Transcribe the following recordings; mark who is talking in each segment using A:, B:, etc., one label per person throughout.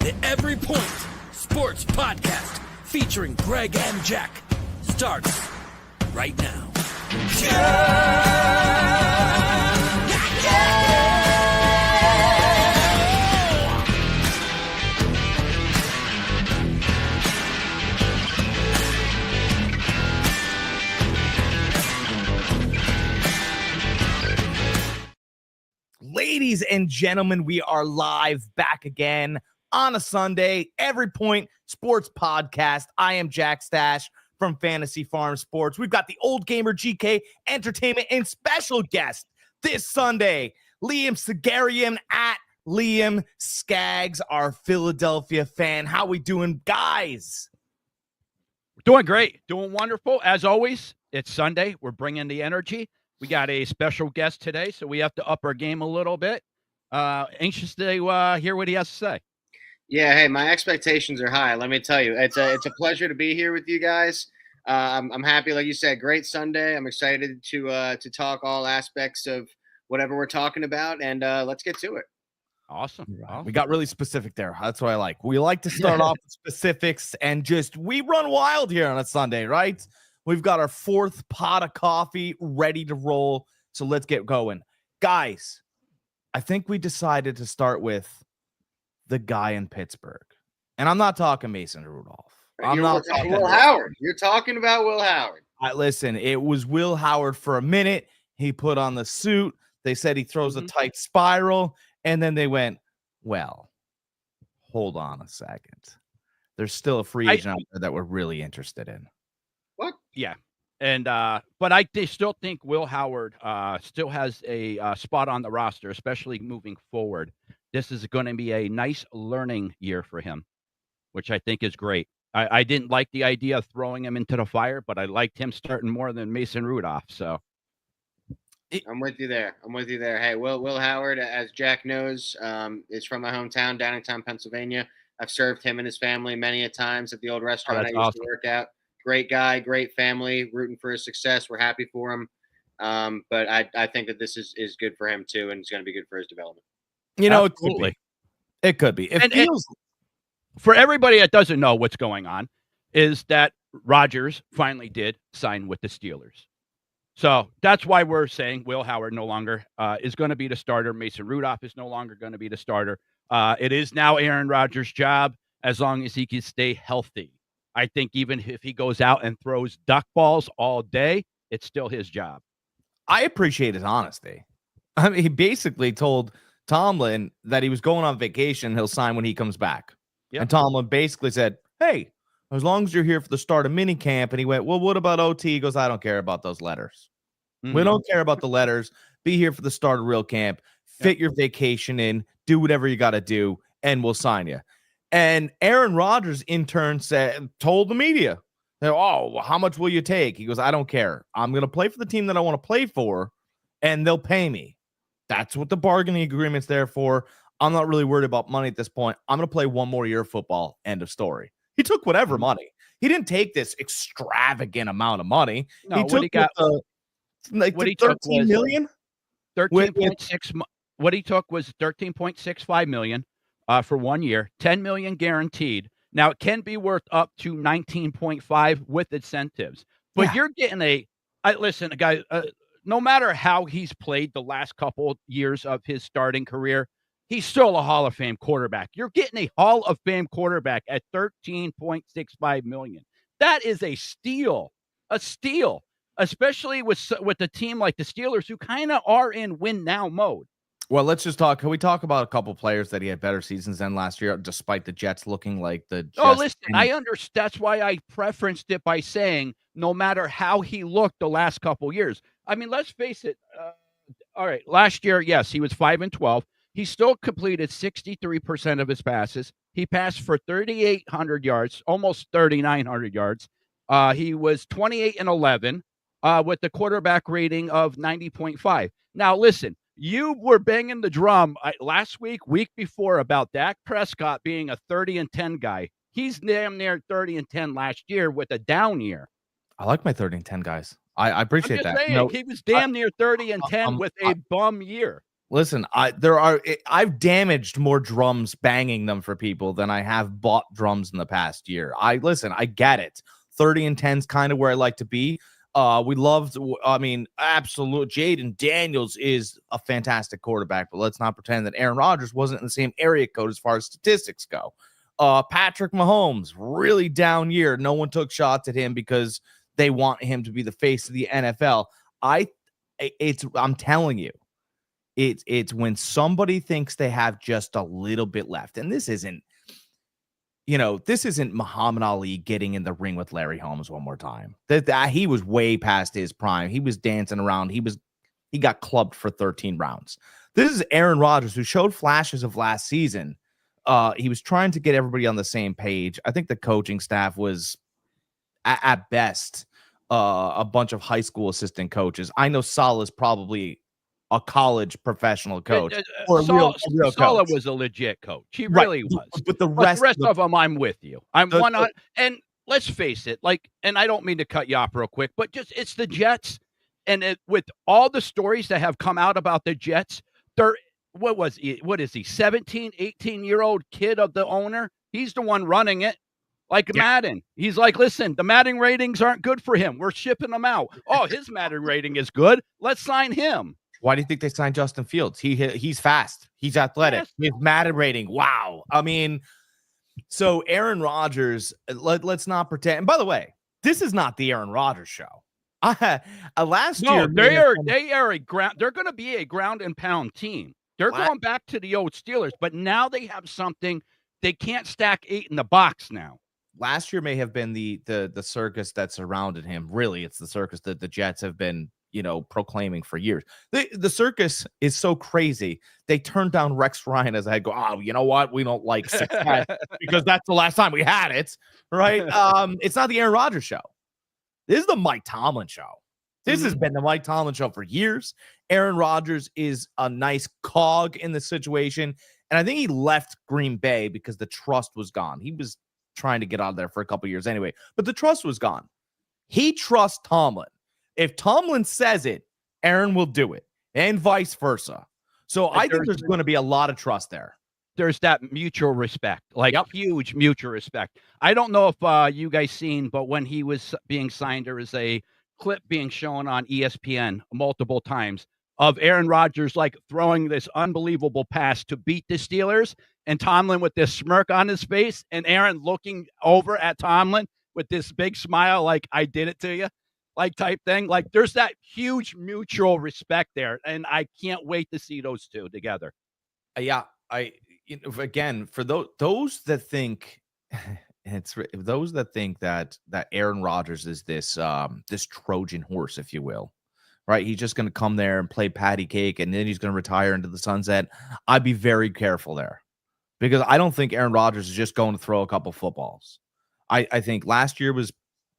A: The Every Point Sports Podcast featuring Greg and Jack starts right now.
B: Ladies and gentlemen, we are live back again on a Sunday. Every Point Sports Podcast. I am Jack Stash from Fantasy Farm Sports. We've got the Old Gamer GK Entertainment and special guest this Sunday, Liam Sagarian at Liam Skaggs, our Philadelphia fan. How we doing, guys?
C: Doing great. Doing wonderful. As always, it's Sunday. We're bringing the energy. We got a special guest today, so we have to up our game a little bit. Anxious to hear what he has to say.
D: Yeah, hey, my expectations are high. Let me tell you, it's a pleasure to be here with you guys. I'm happy, like you said, great Sunday. I'm excited to talk all aspects of whatever we're talking about, and let's get to it.
C: Awesome.
B: We got really specific there. That's what I like. We like to start off with specifics and we run wild here on a Sunday, right? We've got our fourth pot of coffee ready to roll. So let's get going. Guys, I think we decided to start with the guy in Pittsburgh. And I'm not talking Mason Rudolph. I'm not talking
D: Will Howard. You're talking about Will Howard.
B: Listen, it was Will Howard for a minute. He put on the suit. They said he throws a tight spiral. And then they went, well, hold on a second. There's still a free agent out there that we're really interested in.
D: What?
C: Yeah. And but I still think Will Howard still has a spot on the roster, especially moving forward. This is going to be a nice learning year for him, which I think is great. I didn't like the idea of throwing him into the fire, but I liked him starting more than Mason Rudolph. So
D: I'm with you there. Hey, Will Howard, as Jack knows, is from my hometown, Downingtown, Pennsylvania. I've served him and his family many a times at the old restaurant I used to work at. Great guy, great family, rooting for his success. We're happy for him. But I think that this is good for him too, and it's going to be good for his development.
B: You know,
C: absolutely.
B: It could be. It feels
C: for everybody that doesn't know what's going on is that Rodgers finally did sign with the Steelers. So that's why we're saying Will Howard no longer is going to be the starter. Mason Rudolph is no longer going to be the starter. It is now Aaron Rodgers' job as long as he can stay healthy. I think even if he goes out and throws duck balls all day, it's still his job.
B: I appreciate his honesty. I mean, he basically told Tomlin that he was going on vacation. He'll sign when he comes back. Yep. And Tomlin basically said, hey, as long as you're here for the start of minicamp. And he went, well, what about OT? He goes, I don't care about those letters. We don't care about the letters. Be here for the start of real camp. Fit your vacation in. Do whatever you got to do, and we'll sign you. And Aaron Rodgers, in turn, told the media, oh, well, how much will you take? He goes, I don't care. I'm going to play for the team that I want to play for, and they'll pay me. That's what the bargaining agreement's there for. I'm not really worried about money at this point. I'm going to play one more year of football. End of story. He took whatever money. He didn't take this extravagant amount of money.
C: No,
B: he took what he 13 million?
C: 13.6. What he took was 13.65 million for 1 year, 10 million guaranteed. Now it can be worth up to 19.5 with incentives, but you're getting listen, guys, no matter how he's played the last couple years of his starting career, he's still a Hall of Fame quarterback. You're getting a Hall of Fame quarterback at 13.65 million. That is a steal, especially with a team like the Steelers, who kind of are in win now mode.
B: Well, let's just talk. Can we talk about a couple players that he had better seasons than last year, despite the Jets looking like the Jets?
C: Oh, listen, I understand. That's why I preferenced it by saying no matter how he looked the last couple years. I mean, let's face it. All right, last year, yes, he was 5-12. He still completed 63% of his passes. He passed for 3,800 yards, almost 3,900 yards. He was 28-11 with the quarterback rating of 90.5. Now, listen. You were banging the drum last week before about Dak Prescott being a 30-10 guy. He's damn near 30-10 last year with a down year.
B: I like my 30-10 guys. I appreciate that.
C: Saying, he was damn near 30-10 with a bum year.
B: Listen, I've damaged more drums banging them for people than I have bought drums in the past year. I get it. 30 and 10 is kind of where I like to be. Absolute Jaden Daniels is a fantastic quarterback, but let's not pretend that Aaron Rodgers wasn't in the same area code as far as statistics go. Patrick Mahomes, really down year. No one took shots at him because they want him to be the face of the NFL. I'm telling you, it's when somebody thinks they have just a little bit left, and this isn't Muhammad Ali getting in the ring with Larry Holmes one more time. That he was way past his prime. He was dancing around. He got clubbed for 13 rounds. This is Aaron Rodgers, who showed flashes of last season. He was trying to get everybody on the same page. I think the coaching staff was at best a bunch of high school assistant coaches. I know Salah's probably a college professional coach. Or a real
C: Salah
B: coach.
C: was a legit coach. He really was.
B: But the rest
C: of them, I'm with you. I'm and let's face it, and I don't mean to cut you off real quick, but it's the Jets. And with all the stories that have come out about the Jets, what is he, 17, 18-year-old kid of the owner? He's the one running it. Madden. He's like, listen, the Madden ratings aren't good for him. We're shipping them out. Oh, his Madden rating is good. Let's sign him.
B: Why do you think they signed Justin Fields? He's fast. He's athletic. His Madden rating. Wow. I mean, so Aaron Rodgers, let's not pretend. And by the way, this is not the Aaron Rodgers show. Last year,
C: they're going to be a ground and pound team. They're going back to the old Steelers, but now they have something. They can't stack 8 in the box now.
B: Last year may have been the circus that surrounded him. Really, it's the circus that the Jets have been, proclaiming for years. The circus is so crazy. They turned down Rex Ryan as I go, oh, you know what? We don't like success because that's the last time we had it, right? It's not the Aaron Rodgers show. This is the Mike Tomlin show. This has been the Mike Tomlin show for years. Aaron Rodgers is a nice cog in the situation. And I think he left Green Bay because the trust was gone. He was trying to get out of there for a couple years anyway, but the trust was gone. He trusts Tomlin. If Tomlin says it, Aaron will do it, and vice versa. So I think there's going to be a lot of trust there.
C: There's that mutual respect, huge mutual respect. I don't know if you guys seen, but when he was being signed, there was a clip being shown on ESPN multiple times of Aaron Rodgers throwing this unbelievable pass to beat the Steelers, and Tomlin with this smirk on his face, and Aaron looking over at Tomlin with this big smile, like, I did it to you, type thing. There's that huge mutual respect there, and I can't wait to see those two together.
B: Yeah, again, for those that think that Aaron Rodgers is this Trojan horse, if you will, right? He's just going to come there and play patty cake, and then he's going to retire into the sunset. I'd be very careful there, because I don't think Aaron Rodgers is just going to throw a couple footballs. I think last year was,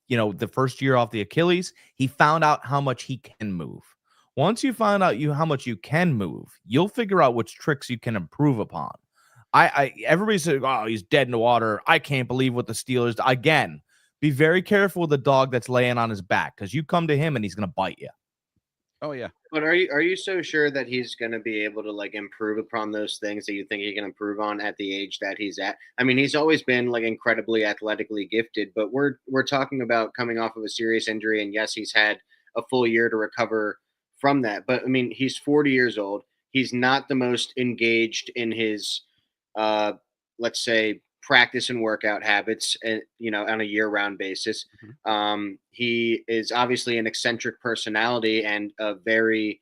B: the first year off the Achilles. He found out how much he can move. Once you find out how much you can move, you'll figure out which tricks you can improve upon. Everybody said, oh, he's dead in the water. I can't believe what the Steelers. Again, be very careful with the dog that's laying on his back, because you come to him and he's going to bite you.
C: Oh yeah.
D: But are you so sure that he's going to be able to improve upon those things that you think he can improve on at the age that he's at? I mean, he's always been incredibly athletically gifted, but we're talking about coming off of a serious injury, and yes, he's had a full year to recover from that. But I mean, he's 40 years old. He's not the most engaged in his let's say practice and workout habits, and on a year-round basis. He is obviously an eccentric personality and a very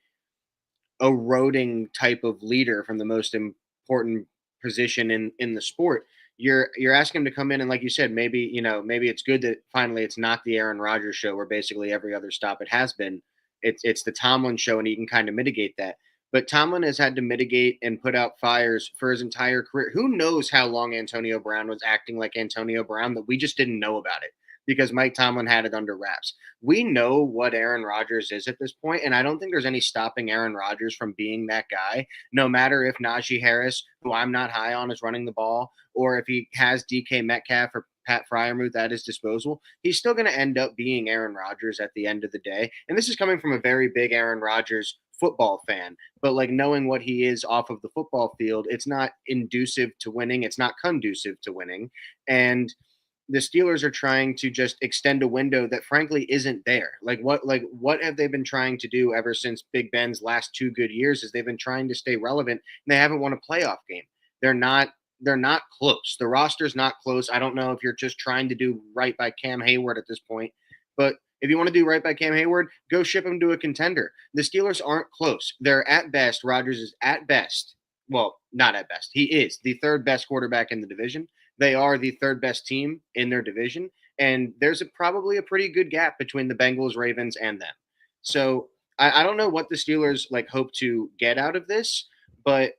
D: eroding type of leader from the most important position in the sport. You're asking him to come in, and like you said, maybe it's good that finally it's not the Aaron Rodgers show, where basically every other stop it has been. It's the Tomlin show, and he can kind of mitigate that. But Tomlin has had to mitigate and put out fires for his entire career. Who knows how long Antonio Brown was acting like Antonio Brown, that we just didn't know about it because Mike Tomlin had it under wraps. We know what Aaron Rodgers is at this point, and I don't think there's any stopping Aaron Rodgers from being that guy, no matter if Najee Harris, who I'm not high on, is running the ball, or if he has DK Metcalf or Pat Freiermuth at his disposal. He's still going to end up being Aaron Rodgers at the end of the day. And this is coming from a very big Aaron Rodgers football fan, but like knowing what he is off of the football field, it's not inducive to winning. It's not conducive to winning. And the Steelers are trying to just extend a window that frankly isn't there. What have they been trying to do ever since Big Ben's last 2 good years is they've been trying to stay relevant and they haven't won a playoff game. They're not close. The roster's not close. I don't know if you're just trying to do right by Cam Hayward at this point, but if you want to do right by Cam Hayward, go ship him to a contender. The Steelers aren't close. They're at best. Rodgers is at best. Well, not at best. He is the third best quarterback in the division. They are the third best team in their division. And there's probably a pretty good gap between the Bengals, Ravens, and them. So I don't know what the Steelers hope to get out of this, but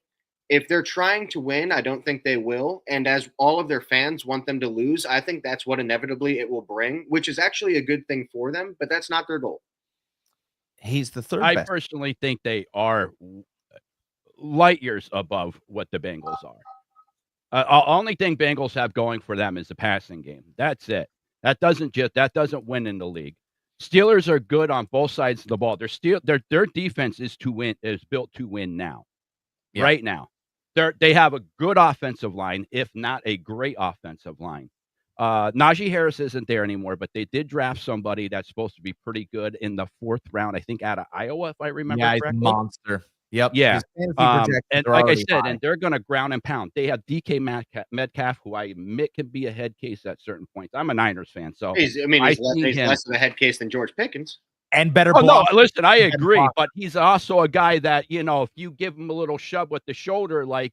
D: if they're trying to win, I don't think they will. And as all of their fans want them to lose, I think that's what inevitably it will bring, which is actually a good thing for them, but that's not their goal.
B: He's the third
C: I
B: best.
C: personally think they are light years above what the Bengals are. Only thing Bengals have going for them is the passing game. That's it. That doesn't win in the league. Steelers are good on both sides of the ball. Their defense is built to win now. Yeah. Right now. They have a good offensive line, if not a great offensive line. Najee Harris isn't there anymore, but they did draft somebody that's supposed to be pretty good in the 4th round, I think, out of Iowa, if I remember correctly.
B: He's a monster. Yep.
C: Yeah. And like I said, and they're going to ground and pound. They have DK Metcalf, who I admit can be a head case at certain points. I'm a Niners fan, so
D: he's less of a head case than George Pickens.
B: And better.
C: Oh, no, listen, I agree, but he's also a guy that, if you give him a little shove with the shoulder like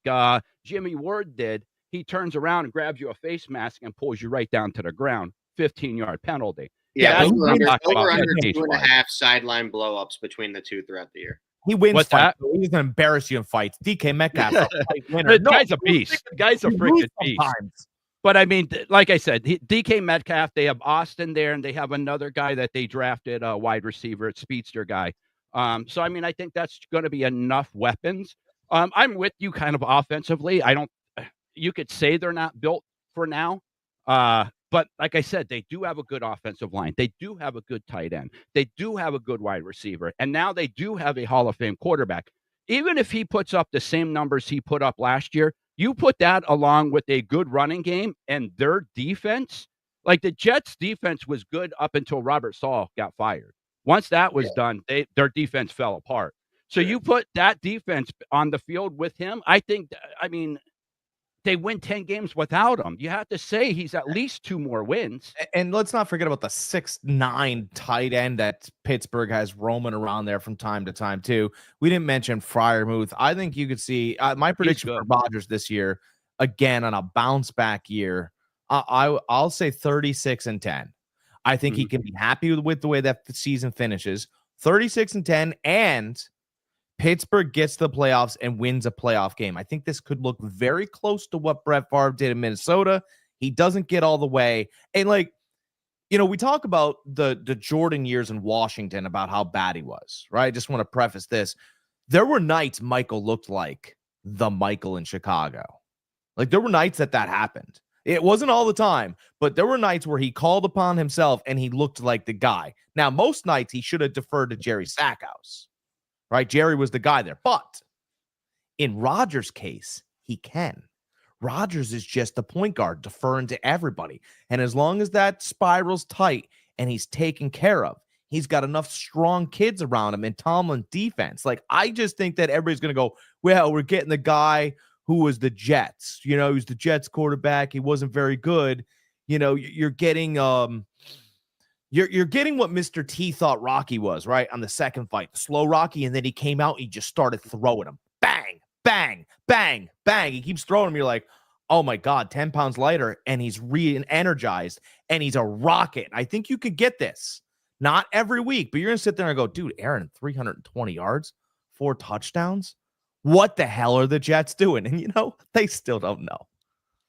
C: Jimmy Ward did, he turns around and grabs you a face mask and pulls you right down to the ground. 15-yard penalty.
D: Yeah, over under 2.5 sideline blow-ups between the two throughout the year.
B: He wins fights. He's going to embarrass you in fights. DK Metcalf.
C: The guy's a beast. The guy's a freaking beast. But I mean, like I said, DK Metcalf, they have Austin there, and they have another guy that they drafted, a wide receiver, a speedster guy. So, I mean, I think that's going to be enough weapons. I'm with you kind of offensively. You could say they're not built for now. But like I said, they do have a good offensive line. They do have a good tight end. They do have a good wide receiver. And now they do have a Hall of Fame quarterback. Even if he puts up the same numbers he put up last year, you put that along with a good running game and their defense, like the Jets' defense was good up until Robert Saul got fired. Once that was done, their defense fell apart. So you put that defense on the field with him, they win 10 games without him. You have to say he's at least 2 more wins.
B: And let's not forget about the 6'9" tight end that Pittsburgh has roaming around there from time to time, too. We didn't mention Freiermuth. I think you could see my prediction for Rodgers this year, again, on a bounce back year, I'll say 36-10. I think he can be happy with the way that the season finishes. 36-10, and Pittsburgh gets the playoffs and wins a playoff game. I think this could look very close to what Brett Favre did in Minnesota. He doesn't get all the way. And we talk about the Jordan years in Washington about how bad he was, right? I just want to preface this. There were nights Michael looked like the Michael in Chicago. There were nights that happened. It wasn't all the time, but there were nights where he called upon himself and he looked like the guy. Now, most nights he should have deferred to Jerry Stackhouse. Right? Jerry was the guy there. But in Rodgers' case, he can. Rodgers is just the point guard deferring to everybody. And as long as that spiral's tight and he's taken care of, he's got enough strong kids around him and Tomlin defense. I just think that everybody's going to go, well, we're getting the guy who was the Jets. He was the Jets quarterback. He wasn't very good. You're getting You're getting what Mr. T thought Rocky was, right? On the second fight, the slow Rocky, and then he came out, he just started throwing him. Bang, bang, bang, bang. He keeps throwing him. You're like, oh my God, 10 pounds lighter, and he's re-energized, and he's a rocket. I think you could get this. Not every week, but you're going to sit there and go, dude, Aaron, 320 yards, 4 touchdowns? What the hell are the Jets doing? And, they still don't know.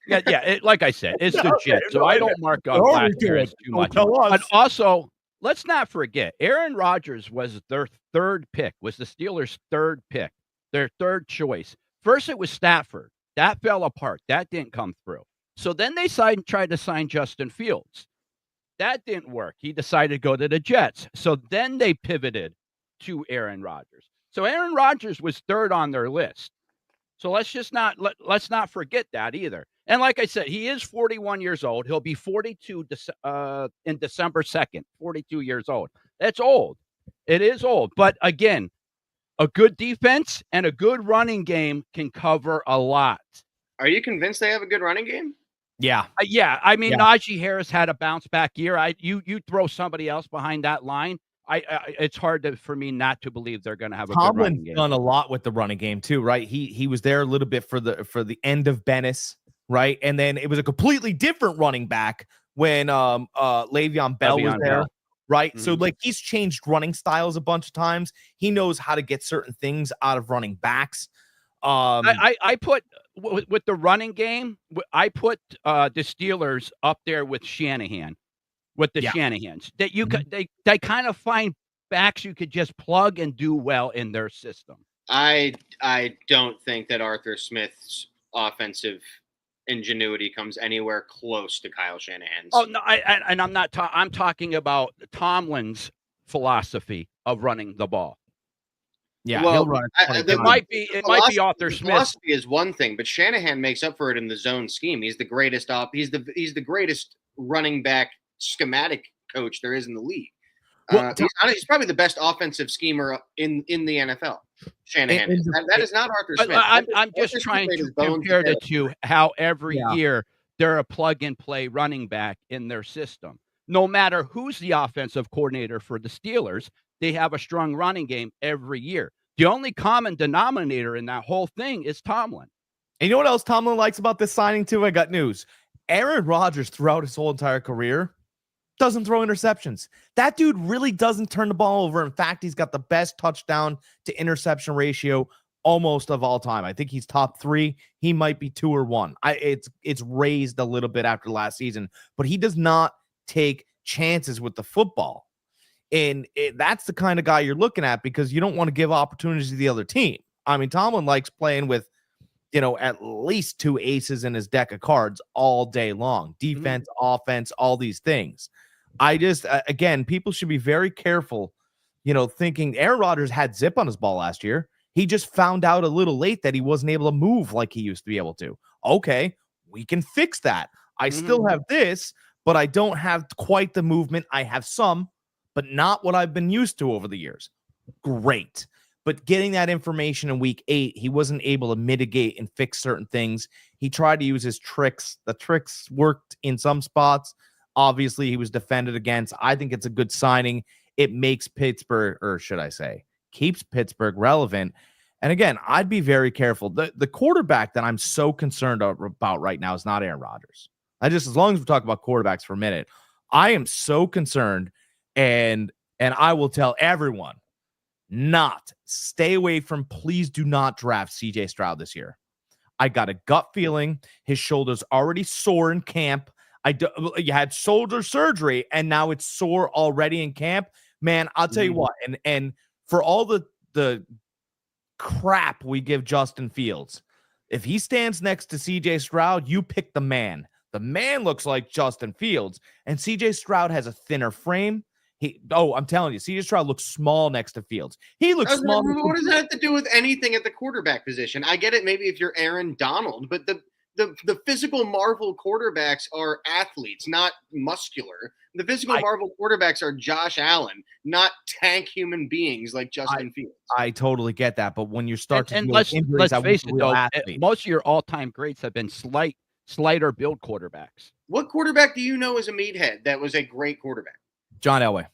C: Yeah. Like I said, it's the Jets, so I don't mark up last year as too much. But also, let's not forget, Aaron Rodgers was their third pick, was the Steelers' third pick, their third choice. First, it was Stafford. That fell apart. That didn't come through. So then they tried to sign Justin Fields. That didn't work. He decided to go to the Jets. So then they pivoted to Aaron Rodgers. So Aaron Rodgers was third on their list. So let's not forget that either. And like I said, he is 41 years old. He'll be 42 in December 2nd, 42 years old. That's old. It is old. But again, a good defense and a good running game can cover a lot.
D: Are you convinced they have a good running game?
B: Yeah.
C: Yeah. I mean,
B: Yeah.
C: Najee Harris had a bounce back year. You throw somebody else behind that line. It's hard for me not to believe they're going to have a good running game.
B: Done a lot with the running game too, right? He was there a little bit for the end of Bennis, right? And then it was a completely different running back when Le'Veon Bell was there, right? Mm-hmm. So like he's changed running styles a bunch of times. He knows how to get certain things out of running backs.
C: I put with the running game, I put the Steelers up there with Shanahan. With the Shanahans, that you could, they kind of find backs you could just plug and do well in their system.
D: I don't think that Arthur Smith's offensive ingenuity comes anywhere close to Kyle Shanahan's.
C: Oh no, I'm talking about Tomlin's philosophy of running the ball.
B: Yeah,
D: well,
B: he'll run
C: it might be Arthur Smith.
D: Philosophy is one thing, but Shanahan makes up for it in the zone scheme. He's the greatest he's the greatest running back schematic coach there is in the league. He's probably the best offensive schemer in the NFL. Shanahan is. That is not Arthur Smith.
C: I'm just trying to compare the two, how every year they're a plug-and-play running back in their system. No matter who's the offensive coordinator for the Steelers, they have a strong running game every year. The only common denominator in that whole thing is Tomlin.
B: And you know what else Tomlin likes about this signing too? I got news. Aaron Rodgers throughout his whole entire career doesn't throw interceptions. That dude really doesn't turn the ball over. In fact, he's got the best touchdown to interception ratio almost of all time. I think he's top 3. He might be 2 or 1. It's raised a little bit after last season, but he does not take chances with the football. And that's the kind of guy you're looking at because you don't want to give opportunities to the other team. I mean, Tomlin likes playing with, at least 2 aces in his deck of cards all day long. Defense, offense, all these things. I just, again, people should be very careful, thinking Aaron Rodgers had zip on his ball last year. He just found out a little late that he wasn't able to move like he used to be able to. Okay, we can fix that. I still have this, but I don't have quite the movement. I have some, but not what I've been used to over the years. Great. But getting that information in week 8, he wasn't able to mitigate and fix certain things. He tried to use his tricks. The tricks worked in some spots. Obviously, he was defended against. I think it's a good signing. It makes Pittsburgh, or should I say, keeps Pittsburgh relevant. And again, I'd be very careful. The quarterback that I'm so concerned about right now is not Aaron Rodgers. As long as we talk about quarterbacks for a minute, I am so concerned, and I will tell everyone, stay away from, please do not draft CJ Stroud this year. I got a gut feeling his shoulder's already sore in camp. You had shoulder surgery and now it's sore already in camp. Man, I'll tell you what, and for all the crap we give Justin Fields, if he stands next to CJ Stroud, you pick the man. The man looks like Justin Fields, and CJ Stroud has a thinner frame. I'm telling you, CJ Stroud looks small next to Fields. He looks small.
D: What does that have to do with anything at the quarterback position? I get it, maybe if you're Aaron Donald, but the physical Marvel quarterbacks are athletes, not muscular. The physical Marvel quarterbacks are Josh Allen, not tank human beings like Justin Fields.
B: I totally get that, but when you start to
C: let's face it, though, most of your all-time greats have been slighter build quarterbacks.
D: What quarterback do you know as a meathead that was a great quarterback?
B: John Elway.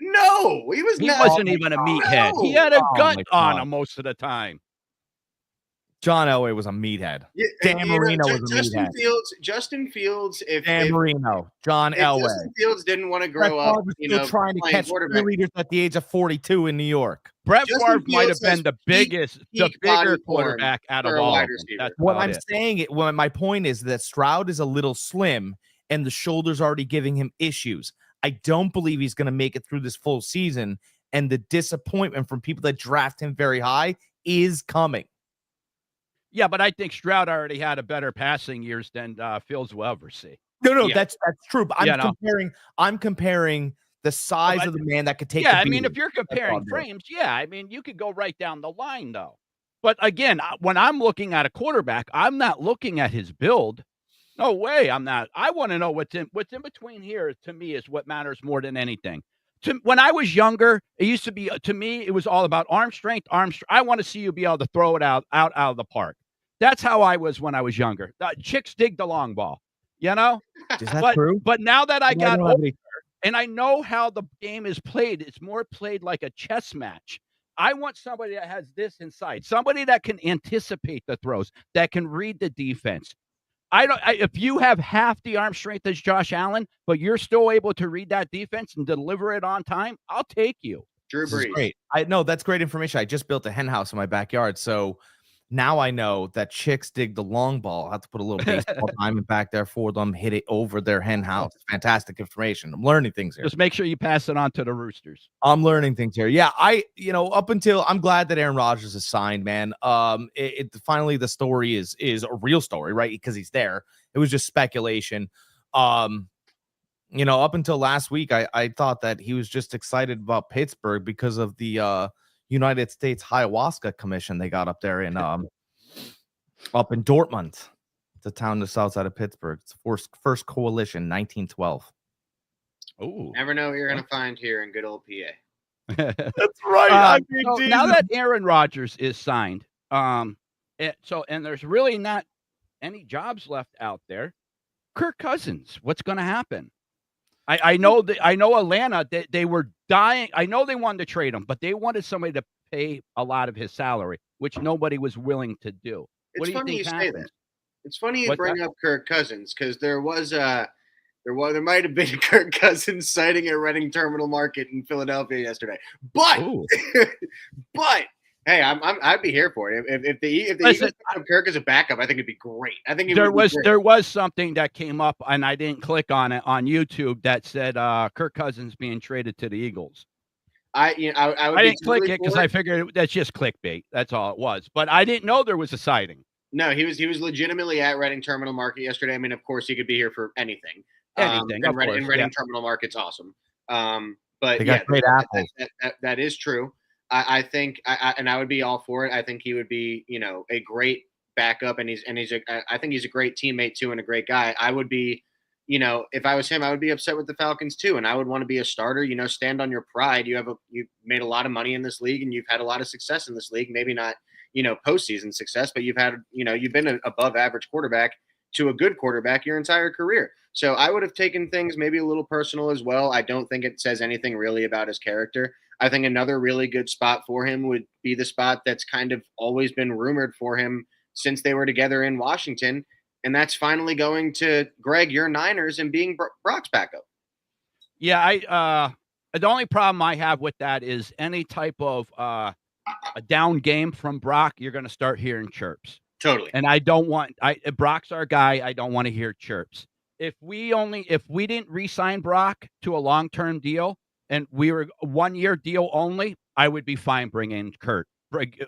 D: No, he
C: wasn't even a meathead. No. He had a gut on him most of the time.
B: John Elway was a meathead. Dan Marino was a meathead.
D: Justin Fields.
B: Dan Marino, John Elway.
D: Justin Fields didn't want to grow up,
B: trying to catch cheerleaders at the age of 42 in New York.
C: Brett Favre might have been the bigger quarterback out of all.
B: What I'm saying, my point is that Stroud is a little slim, and the shoulder's already giving him issues. I don't believe he's going to make it through this full season, and the disappointment from people that draft him very high is coming.
C: Yeah, but I think Stroud already had a better passing years than Fields will ever see.
B: No, that's true. But I'm comparing the size of the man that could take.
C: Yeah,
B: the
C: I mean,
B: beating.
C: if you're comparing frames, yeah, I mean, you could go right down the line though. But again, when I'm looking at a quarterback, I'm not looking at his build. No way, I'm not. I want to know what's in between here. To me, is what matters more than anything. When I was younger, it used to be to me, it was all about arm strength. I want to see you be able to throw it out of the park. That's how I was when I was younger. Chicks dig the long ball, you know.
B: Is that true?
C: But now that I got
B: don't have
C: older,
B: any-
C: and I know how the game is played, it's more played like a chess match. I want somebody that has this inside, somebody that can anticipate the throws, that can read the defense. If you have half the arm strength as Josh Allen, but you're still able to read that defense and deliver it on time, I'll take you.
D: Drew
B: This is
D: Brees.
B: great. I know that's great information. I just built a hen house in my backyard, so now I know that chicks dig the long ball. I have to put a little baseball diamond back there for them, hit it over their hen house. Fantastic information. I'm learning things here.
C: Just make sure you pass it on to the Roosters.
B: I'm learning things here. Yeah, up until I'm glad that Aaron Rodgers is signed, man. Finally the story is a real story, right? Because he's there. It was just speculation. Up until last week, I thought that he was just excited about Pittsburgh because of the United States Ayahuasca Commission they got up there in up in Dortmund. It's a town just outside of Pittsburgh. It's the first coalition, 1912.
C: Oh,
D: Never know what you're gonna find here in good old PA.
B: That's right.
C: So now that Aaron Rodgers is signed, and there's really not any jobs left out there. Kirk Cousins, what's going to happen? I know Atlanta, they were dying. I know they wanted to trade him, but they wanted somebody to pay a lot of his salary, which nobody was willing to do.
D: It's funny you say that. It's funny you bring up Kirk Cousins because there might have been a Kirk Cousins sighting at Reading Terminal Market in Philadelphia yesterday. But hey, I'd be here for it. If the Eagles have Kirk as a backup, I think it'd be great. I think there
C: was something that came up, and I didn't click on it on YouTube that said Kirk Cousins being traded to the Eagles.
D: I
C: didn't click it because I figured that's just clickbait. That's all it was. But I didn't know there was a sighting.
D: No, he was legitimately at Reading Terminal Market yesterday. I mean, of course, he could be here for anything.
C: Anything.
D: And Reading Terminal Market's awesome. But
B: they got great apples.
D: That is true. I think, and I would be all for it. I think he would be, a great backup, and I think he's a great teammate too, and a great guy. I would be, if I was him, I would be upset with the Falcons too, and I would want to be a starter. Stand on your pride. You've made a lot of money in this league, and you've had a lot of success in this league. Maybe not, postseason success, but you've been an above average quarterback to a good quarterback your entire career. So I would have taken things maybe a little personal as well. I don't think it says anything really about his character. I think another really good spot for him would be the spot that's kind of always been rumored for him since they were together in Washington. And that's finally going to Greg, your Niners, and being Brock's backup.
C: Yeah, the only problem I have with that is any type of a down game from Brock, you're going to start hearing chirps.
D: Totally.
C: And I don't want Brock's our guy. I don't want to hear chirps. If we didn't re-sign Brock to a long-term deal and we were a 1-year deal only, I would be fine bringing Kurt.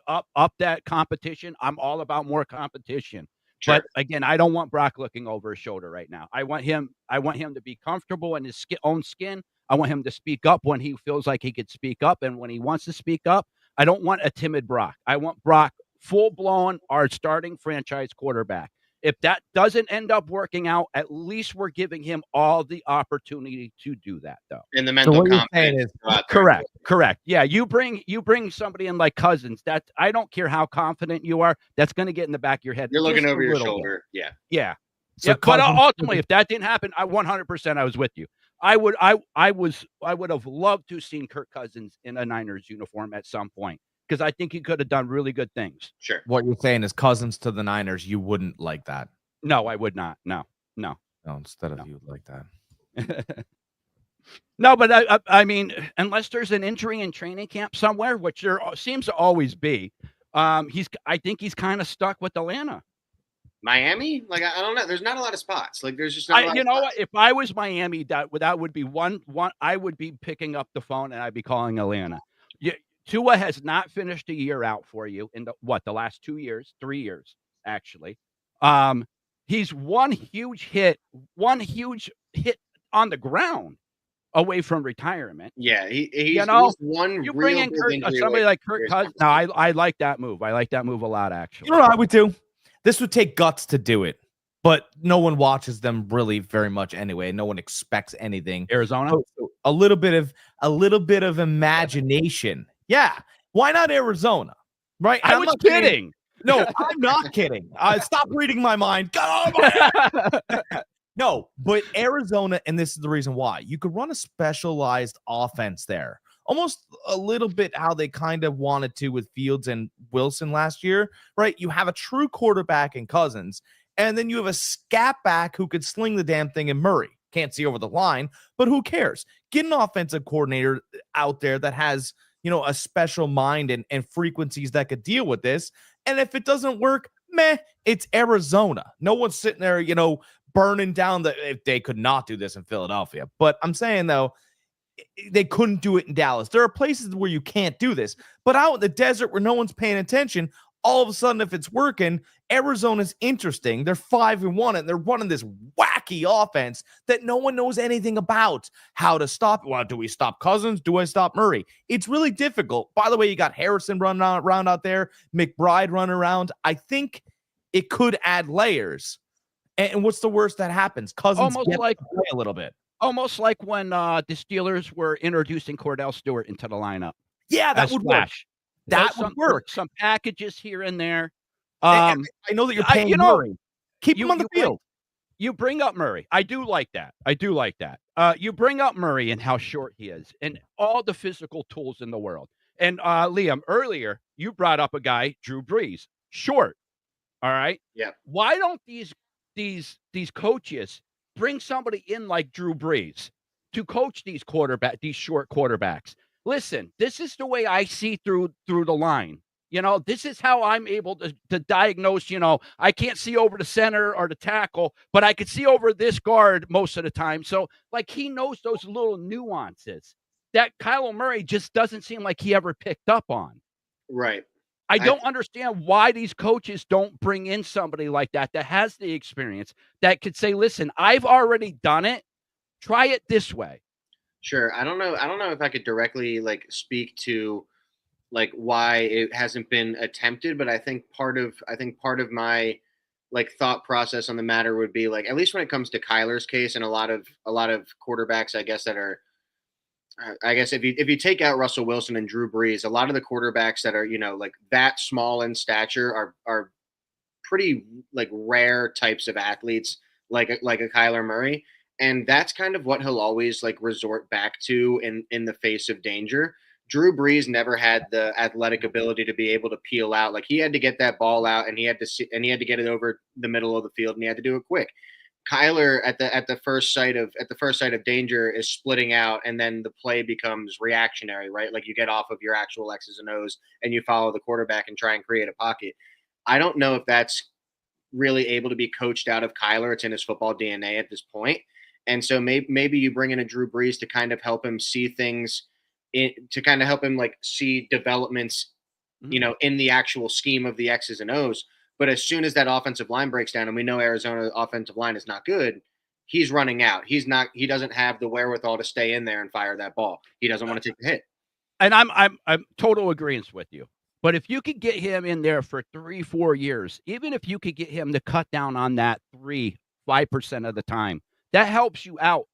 C: Up that competition. I'm all about more competition. Sure. But again, I don't want Brock looking over his shoulder right now. I want him to be comfortable in his own skin. I want him to speak up when he feels like he could speak up, and when he wants to speak up. I don't want a timid Brock. I want Brock full-blown, our starting franchise quarterback. If that doesn't end up working out, at least we're giving him all the opportunity to do that, though.
D: And the mental confidence.
C: Correct. Yeah, you bring somebody in like Cousins. That I don't care how confident you are. That's going to get in the back of your head.
D: You're looking over your shoulder.
C: Bit.
D: Yeah.
C: Yeah. So but ultimately, if that didn't happen, I 100% I was with you. I would have loved to have seen Kirk Cousins in a Niners uniform at some point, because I think he could have done really good things.
D: Sure.
B: What you're saying is Cousins to the Niners, you wouldn't like that.
C: No, I would not. No.
B: Instead of you would like that.
C: No, but I mean, unless there's an injury in training camp somewhere, which there seems to always be, I think he's kind of stuck with Atlanta.
D: Miami? Like, I don't know. There's not a lot of spots. Like, there's just not a lot of
C: spots.
D: What?
C: If I was Miami, that would be one. I would be picking up the phone and I'd be calling Atlanta. Tua has not finished a year out for you in the last 3 years, actually. He's one huge hit on the ground. away from retirement.
D: Yeah, he's
C: You know,
D: he's one
C: you bring
D: real
C: in
D: big injury
C: somebody
D: away
C: like
D: from
C: Kirk
D: serious
C: Cousins. Now,
D: compensation.
C: I like that move. I like that move a lot, actually.
B: You know what I would do? This would take guts to do it, but no one watches them really very much anyway. No one expects anything.
C: Arizona?
B: So a little bit of imagination. Yeah. Why not Arizona? Right? And
C: I
B: I'm
C: was
B: not saying-
C: kidding.
B: no, I'm not kidding. Stop reading my mind. Get out of my head. No, but Arizona, and this is the reason why, you could run a specialized offense there. Almost a little bit how they kind of wanted to with Fields and Wilson last year, right? You have a true quarterback in Cousins, and then you have a scat back who could sling the damn thing in Murray. Can't see over the line, but who cares? Get an offensive coordinator out there that has, a special mind and frequencies that could deal with this. And if it doesn't work, meh, it's Arizona. No one's sitting there, burning down if they could not do this in Philadelphia. But I'm saying, though, they couldn't do it in Dallas. There are places where you can't do this, but out in the desert where no one's paying attention, all of a sudden, if it's working, Arizona's interesting. They're 5-1, and they're running this wacky offense that no one knows anything about how to stop. Well, do we stop Cousins? Do I stop Murray? It's really difficult. By the way, you got Harrison running around out there, McBride running around. I think it could add layers. And what's the worst that happens? Cousins
C: Almost
B: gets
C: like
B: to play a little bit.
C: Almost like when the Steelers were introducing Cordell Stewart into the lineup.
B: Yeah, that would work. That would work.
C: Some packages here and there.
B: I know that you're paying Murray. Keep him on the field.
C: You bring up Murray. I do like that. You bring up Murray and how short he is and all the physical tools in the world. And Liam, earlier, you brought up a guy, Drew Brees, short. All right?
D: Yeah.
C: Why don't these coaches bring somebody in like Drew Brees to coach these short quarterbacks? Listen, this is the way I see through the line. This is how I'm able to diagnose, I can't see over the center or the tackle, but I can see over this guard most of the time. So, he knows those little nuances that Kyler Murray just doesn't seem like he ever picked up on.
D: Right.
C: I don't understand why these coaches don't bring in somebody like that has the experience, that could say, listen, I've already done it. Try it this way.
D: Sure. I don't know if I could directly speak to why it hasn't been attempted, but I think part of my thought process on the matter would be at least when it comes to Kyler's case and a lot of quarterbacks, I guess, that are if you take out Russell Wilson and Drew Brees, a lot of the quarterbacks that are that small in stature are pretty rare types of athletes like a Kyler Murray. And that's kind of what he'll always resort back to in the face of danger. Drew Brees never had the athletic ability to be able to peel out. He had to get that ball out, and he had to get it over the middle of the field, and he had to do it quick. Kyler at the first sight of danger is splitting out, and then the play becomes reactionary, right? You get off of your actual X's and O's and you follow the quarterback and try and create a pocket. I don't know if that's really able to be coached out of Kyler. It's in his football DNA at this point. And so maybe you bring in a Drew Brees to kind of help him see things, to kind of help him see developments, in the actual scheme of the X's and O's. But as soon as that offensive line breaks down, and we know Arizona's offensive line is not good, he's running out. He doesn't have the wherewithal to stay in there and fire that ball. He doesn't want to take the hit.
C: And I'm total agreement with you. But if you could get him in there for 3-4 years, even if you could get him to cut down on that 5% of the time, that helps you out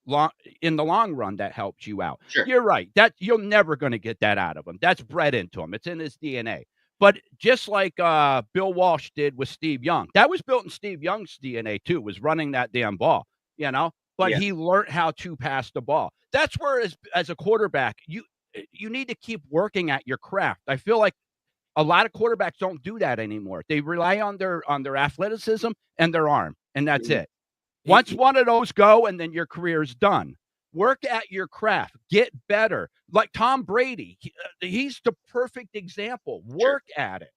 C: in the long run. That helps you out.
D: Sure.
C: You're right. That you're never going to get that out of him. That's bred into him. It's in his DNA. But just like Bill Walsh did with Steve Young, that was built in Steve Young's DNA too, was running that damn ball, But he learned how to pass the ball. That's where, as a quarterback, you need to keep working at your craft. I feel like a lot of quarterbacks don't do that anymore. They rely on their athleticism and their arm, and that's it. Once one of those go, and then your career is done. Work at your craft. Get better. Like Tom Brady, he's the perfect example. Work at it.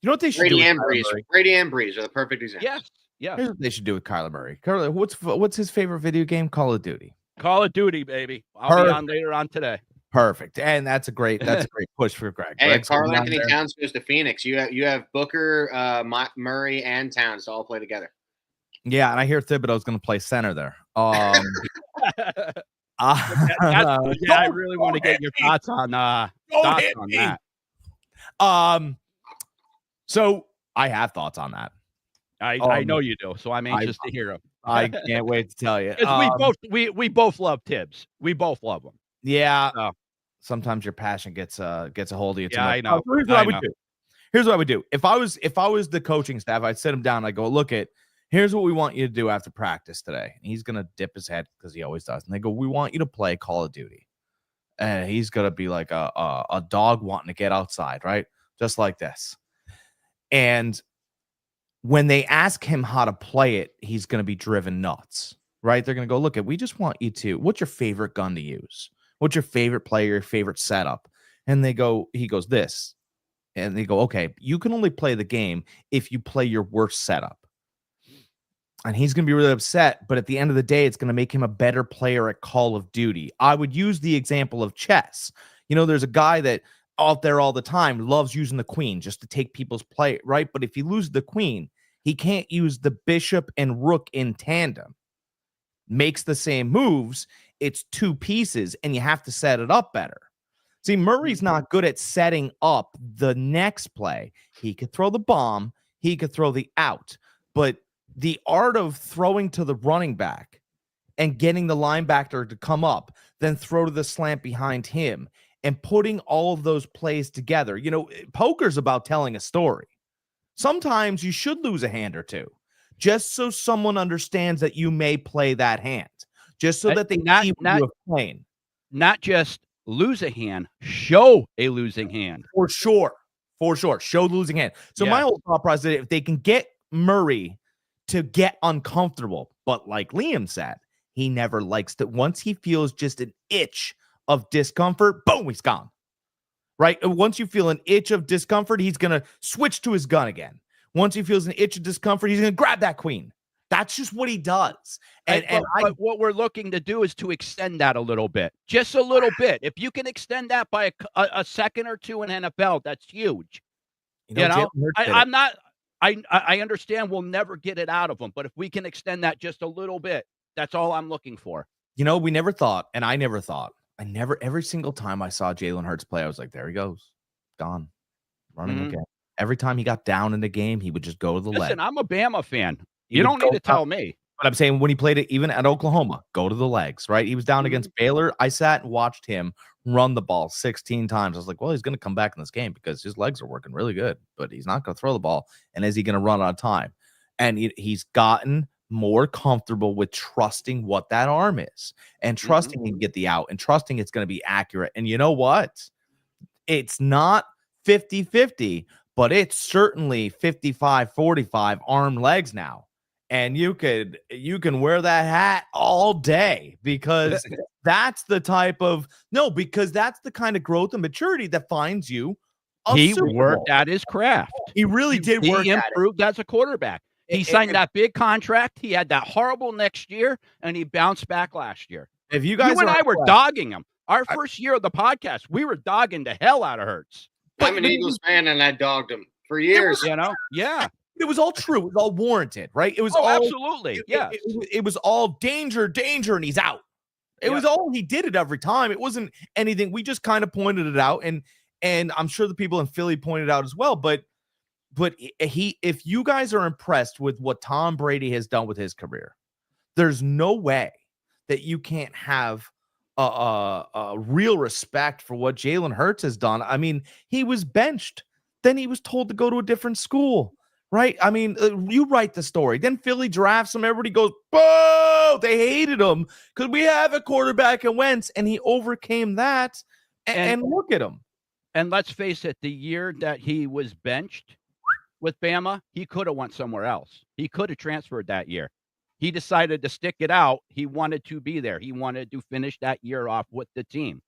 B: You know what they should
D: Brady
B: do?
D: Brady and Brees are the perfect example.
C: Yes. Yeah.
B: Here's what they should do with Kyler Murray. Kyler, what's his favorite video game? Call of Duty.
C: Call of Duty, baby. I'll be on later on today.
B: Perfect. And that's a great push for Greg.
D: Hey, if Karl Anthony Towns goes to Phoenix, you have Booker, Murray, and Towns to all play together.
B: Yeah, and I hear Thibodeau's going to play center there.
C: I really want to get your thoughts on that.
B: So I have thoughts on that.
C: I know you do, so I'm anxious to hear them.
B: I can't wait to tell you.
C: We both love Tibbs. We both love him.
B: Yeah. So. Sometimes your passion gets a hold of you too much.
C: I know.
B: So here's what I would do. Here's what I would do. If I was the coaching staff, I'd sit him down. I go, look here's what we want you to do after practice today. And he's gonna dip his head because he always does. And they go, we want you to play Call of Duty. And he's gonna be like a dog wanting to get outside, right? Just like this. And when they ask him how to play it, he's gonna be driven nuts, right? They're gonna go, look, we just want you to. What's your favorite gun to use? What's your favorite player? Your favorite setup? And he goes this. And they go, okay, you can only play the game if you play your worst setup. And he's going to be really upset, but at the end of the day, it's going to make him a better player at Call of Duty. I would use the example of chess. There's a guy that out there all the time loves using the queen just to take people's play, right? But if he loses the queen, he can't use the bishop and rook in tandem. Makes the same moves. It's two pieces, and you have to set it up better. See, Murray's not good at setting up the next play. He could throw the bomb. He could throw the out. But the art of throwing to the running back and getting the linebacker to come up, then throw to the slant behind him, and putting all of those plays together. Poker's about telling a story. Sometimes you should lose a hand or two, just so someone understands that you may play that hand, just so that they see what you're playing.
C: Not just lose a hand, show a losing hand.
B: For sure. Show the losing hand. So my whole thought process is if they can get Murray to get uncomfortable, but like Liam said, he never likes to. Once he feels just an itch of discomfort, boom, he's gone. Right? Once you feel an itch of discomfort, he's going to switch to his gun again. Once he feels an itch of discomfort, he's going to grab that queen. That's just what he does.
C: But what we're looking to do is to extend that a little bit, just a little bit. If you can extend that by a second or two in NFL, that's huge. I understand we'll never get it out of them, but if we can extend that just a little bit, that's all I'm looking for.
B: We never thought, and I never thought, every single time I saw Jalen Hurts play, I was like, there he goes, gone, running again. Every time he got down in the game, he would just go to the leg.
C: Listen, I'm a Bama fan. You don't need to tell me.
B: But I'm saying when he played it, even at Oklahoma, go to the legs, right? He was down against Baylor. I sat and watched him run the ball 16 times. I was like, well, he's going to come back in this game because his legs are working really good, but he's not going to throw the ball. And is he going to run out of time? And he's gotten more comfortable with trusting what that arm is and trusting he can get the out and trusting it's going to be accurate. And you know what? It's not 50-50, but it's certainly 55-45 arm legs now. And you can wear that hat all day because that's the kind of growth and maturity that finds you.
C: He worked at his craft.
B: He really did work.
C: He improved as a quarterback. He signed that big contract. He had that horrible next year, and he bounced back last year.
B: If you guys
C: and I were dogging him. Our first year of the podcast, we were dogging the hell out of Hurts.
D: I'm an Eagles fan, and I dogged him for years.
C: Yeah.
B: It was all true. It was all warranted, right? It was
C: all absolutely. Yeah.
B: It was all danger, and he's out. It was all he did it every time. It wasn't anything. We just kind of pointed it out, and I'm sure the people in Philly pointed out as well. But if you guys are impressed with what Tom Brady has done with his career, there's no way that you can't have a real respect for what Jalen Hurts has done. I mean, he was benched, then he was told to go to a different school. Right? I mean, you write the story. Then Philly drafts him. Everybody goes, boo! They hated him because we have a quarterback in Wentz, and he overcame that. And look at him.
C: And let's face it, the year that he was benched with Bama, he could have went somewhere else. He could have transferred that year. He decided to stick it out. He wanted to be there. He wanted to finish that year off with the team.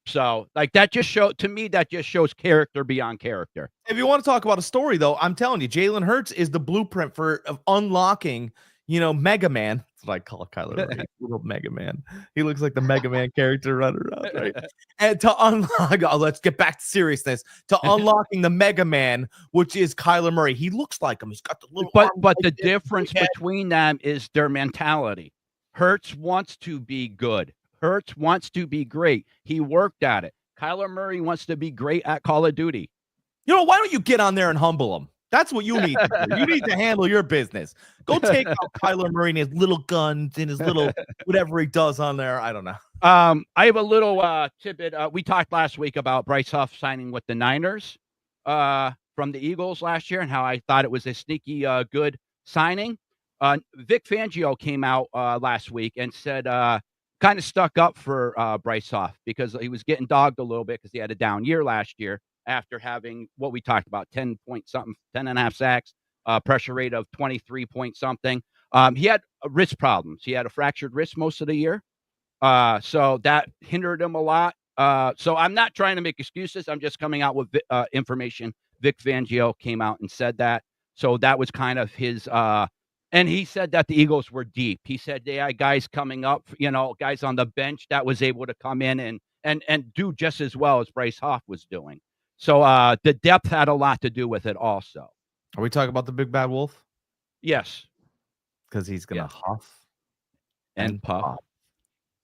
C: So, that just shows character beyond character.
B: If you want to talk about a story, though, I'm telling you, Jalen Hurts is the blueprint of unlocking, Mega Man. That's what I call Kyler Murray. Little Mega Man. He looks like the Mega Man character running around, right? And to unlock, let's get back to seriousness. To unlocking the Mega Man, which is Kyler Murray. He looks like him. He's got the little.
C: But the difference between them is their mentality. Hurts wants to be good. Hurts wants to be great. He worked at it. Kyler Murray wants to be great at Call of Duty.
B: You know, why don't you get on there and humble him? That's what you need to do. You need to handle your business. Go take out Kyler Murray and his little guns and his little whatever he does on there. I don't know.
C: I have a little tidbit. We talked last week about Bryce Huff signing with the Niners from the Eagles last year and how I thought it was a sneaky good signing. Vic Fangio came out last week and said kind of stuck up for Bryce Huff because he was getting dogged a little bit because he had a down year last year after having what we talked about, 10 and a half sacks, pressure rate of 23 point something. He had wrist problems. He had a fractured wrist most of the year. So that hindered him a lot. So I'm not trying to make excuses. I'm just coming out with information. Vic Fangio came out and said that. So that was kind of his, and he said that the Eagles were deep. He said they had guys coming up, guys on the bench that was able to come in and do just as well as Bryce Huff was doing. So the depth had a lot to do with it also.
B: Are we talking about the big bad wolf?
C: Yes.
B: Because he's going to huff
C: and puff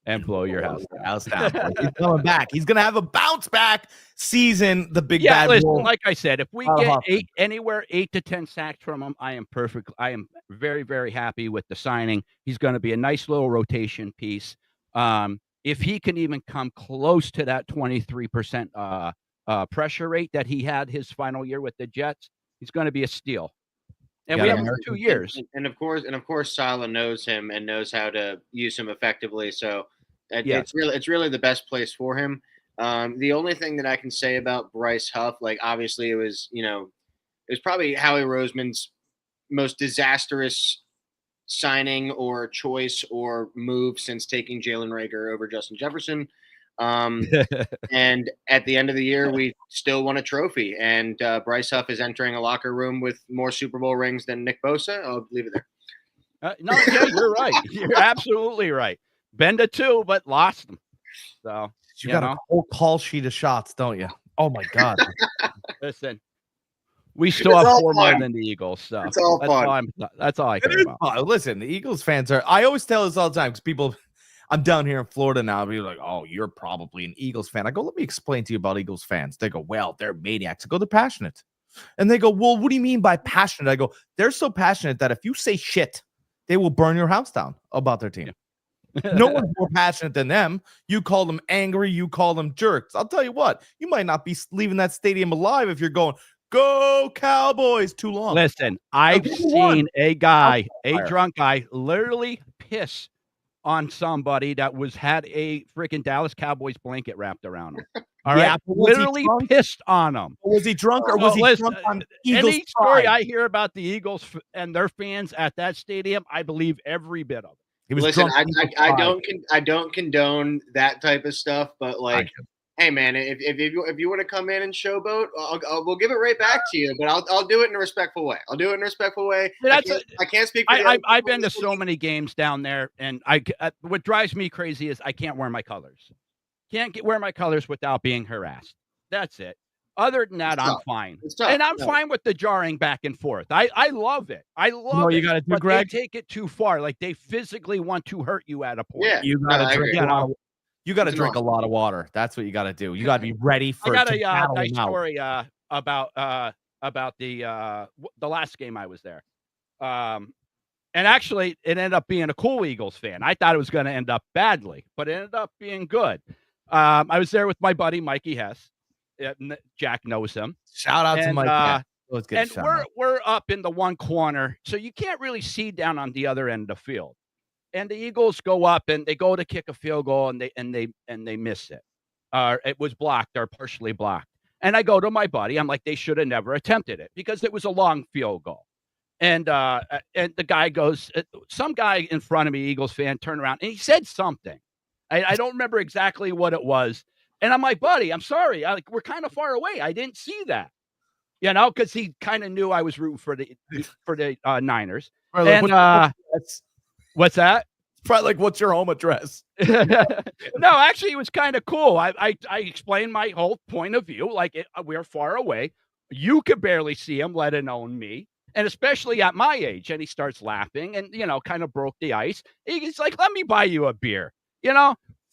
C: and blow your house
B: down. He's coming back. He's going to have a bounce back season, the big bad wolf.
C: Like I said, if we get 8 to 10 sacks from him, I am very, very happy with the signing. He's going to be a nice little rotation piece. If he can even come close to that 23% pressure rate that he had his final year with the Jets, he's going to be a steal. And we have him for 2 years.
D: And of course, Saleh knows him and knows how to use him effectively. So it's really the best place for him. The only thing that I can say about Bryce Huff, like obviously it was probably Howie Roseman's most disastrous signing or choice or move since taking Jalen Reagor over Justin Jefferson. And at the end of the year, we still won a trophy. And Bryce Huff is entering a locker room with more Super Bowl rings than Nick Bosa. I'll leave it there.
C: You're right. You're absolutely right. Been to 2, but lost them. So
B: you got a whole call sheet of shots, don't you? Oh my God!
C: Listen, we still have 4 more than the Eagles. So
D: it's all fun.
C: That's all I care about.
B: Listen, the Eagles fans are. I always tell this all the time because people. I'm down here in Florida now. People are like, oh, you're probably an Eagles fan. I go, let me explain to you about Eagles fans. They go, well, they're maniacs. I go, they're passionate. And they go, well, what do you mean by passionate? I go, they're so passionate that if you say shit, they will burn your house down about their team. Yeah. No one's more passionate than them. You call them angry. You call them jerks. I'll tell you what, you might not be leaving that stadium alive if you're going, go Cowboys, too long.
C: Listen, I've seen a drunk guy, literally piss on somebody that had a freaking Dallas Cowboys blanket wrapped around him. All right, literally pissed on him.
B: Was he drunk or was he drunk on Eagles?
C: Any story I hear about the Eagles and their fans at that stadium, I believe every bit of it.
B: He was
D: Listen, I don't condone that type of stuff, but like, hey man, if you want to come in and showboat, we'll give it right back to you. But I'll do it in a respectful way. I can't speak.
C: I've been to so many games down there, and what drives me crazy is I can't wear my colors. Can't wear my colors without being harassed. That's it. Other than that, I'm fine. And I'm fine with the jarring back and forth. I love it. I love it.
B: You got to do, Greg.
C: They take it too far. Like they physically want to hurt you at a point.
D: Yeah,
B: you got to drink. You got to drink a lot of water. That's what you got to do. You got to be ready for.
C: I got a nice story about the last game I was there. And actually, it ended up being a cool Eagles fan. I thought it was going to end up badly, but it ended up being good. I was there with my buddy Mikey Hess. Jack knows him.
B: Shout out to Mike.
C: And we're up in the one corner, so you can't really see down on the other end of the field. And the Eagles go up and they go to kick a field goal and they miss it. It was blocked or partially blocked. And I go to my buddy. I'm like, they should have never attempted it because it was a long field goal. And the guy goes, some guy in front of me, Eagles fan, turned around and he said something. I don't remember exactly what it was. And I'm like, buddy, I'm sorry. We're kind of far away. I didn't see that, because he kind of knew I was rooting for the Niners.
B: And
C: what's that?
B: It's probably like, what's your home address?
C: No, actually, it was kind of cool. I explained my whole point of view. Like, we're far away. You could barely see him, let alone me. And especially at my age. And he starts laughing and, kind of broke the ice. He's like, let me buy you a beer.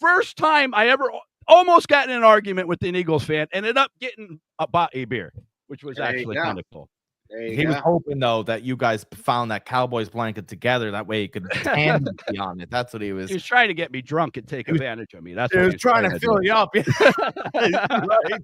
C: First time I ever almost got in an argument with an Eagles fan, ended up getting bought a beer, which was actually kind of cool.
B: He was hoping, though, that you guys found that Cowboys blanket together. That way he could tandem be on it. That's what he was.
C: He was trying to get me drunk and take advantage of me. That's
B: he
C: what
B: was trying to fill you up. Right.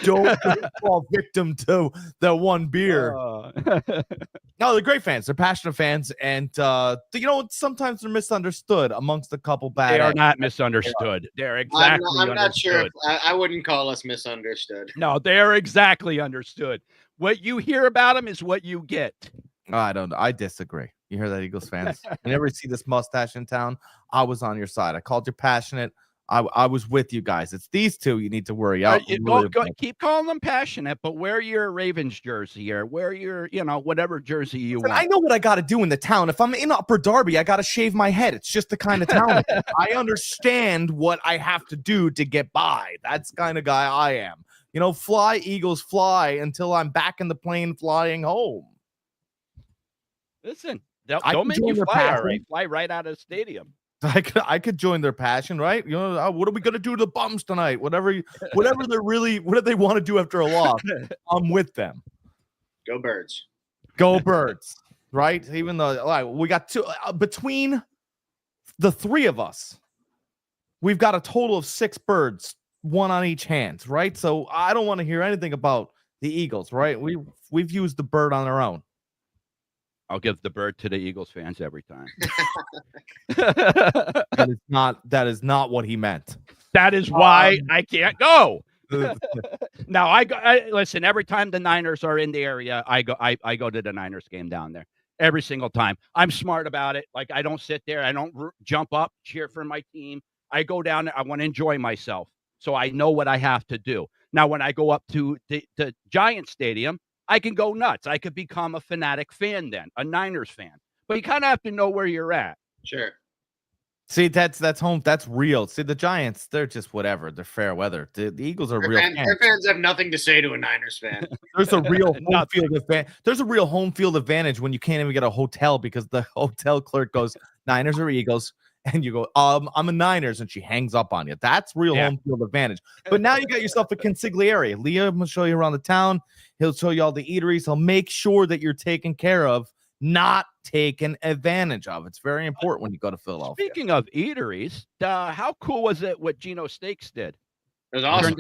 B: Don't fall victim to the one beer. No, they're great fans. They're passionate fans. And, sometimes they're misunderstood amongst a couple bad.
C: They are not misunderstood. They're exactly
D: I'm not sure.
C: understood.
D: I wouldn't call us misunderstood.
C: No, they're exactly understood. What you hear about them is what you get.
B: I don't know. I disagree. You hear that, Eagles fans? You never see this mustache in town? I was on your side. I called you passionate. I was with you guys. It's these two you need to worry out.
C: Keep calling them passionate, but wear your Ravens jersey or wear your, whatever jersey you want.
B: I know what I got to do in the town. If I'm in Upper Darby, I got to shave my head. It's just the kind of town. I understand what I have to do to get by. That's the kind of guy I am. Fly, Eagles, fly until I'm back in the plane flying home.
C: Listen, don't make you fly, all right? Fly right out of the stadium.
B: I could join their passion, right? What are we gonna do to the bums tonight? Whatever they want to do after a loss, I'm with them.
D: Go Birds.
B: Go Birds, right? Even though we got two between the three of us, we've got a total of 6 birds, one on each hand, right? So I don't want to hear anything about the Eagles, right? We've used the bird on our own.
C: I'll give the bird to the Eagles fans every time.
B: That is not what he meant.
C: That is why I can't go. Now I listen, every time the Niners are in the area, I go to the Niners game down there. Every single time. I'm smart about it. Like, I don't sit there. I don't jump up, cheer for my team. I go down there. I want to enjoy myself. So I know what I have to do. Now, when I go up to the Giants Stadium, I can go nuts. I could become a fanatic fan then, a Niners fan. But you kind of have to know where you're at.
D: Sure.
B: See, that's home. That's real. See, the Giants, they're just whatever. They're fair weather. The Eagles are real fans.
D: Their fans have nothing to say to a Niners fan.
B: There's a real home field advantage. There's a real home field advantage when you can't even get a hotel because the hotel clerk goes, Niners or Eagles? And you go, I'm a Niners, and she hangs up on you. That's real home field advantage. But now you got yourself a consigliere. Liam will show you around the town. He'll show you all the eateries. He'll make sure that you're taken care of, not taken advantage of. It's very important when you go to Philadelphia.
C: Speaking of eateries, how cool was it what Geno Steaks did?
D: It was awesome.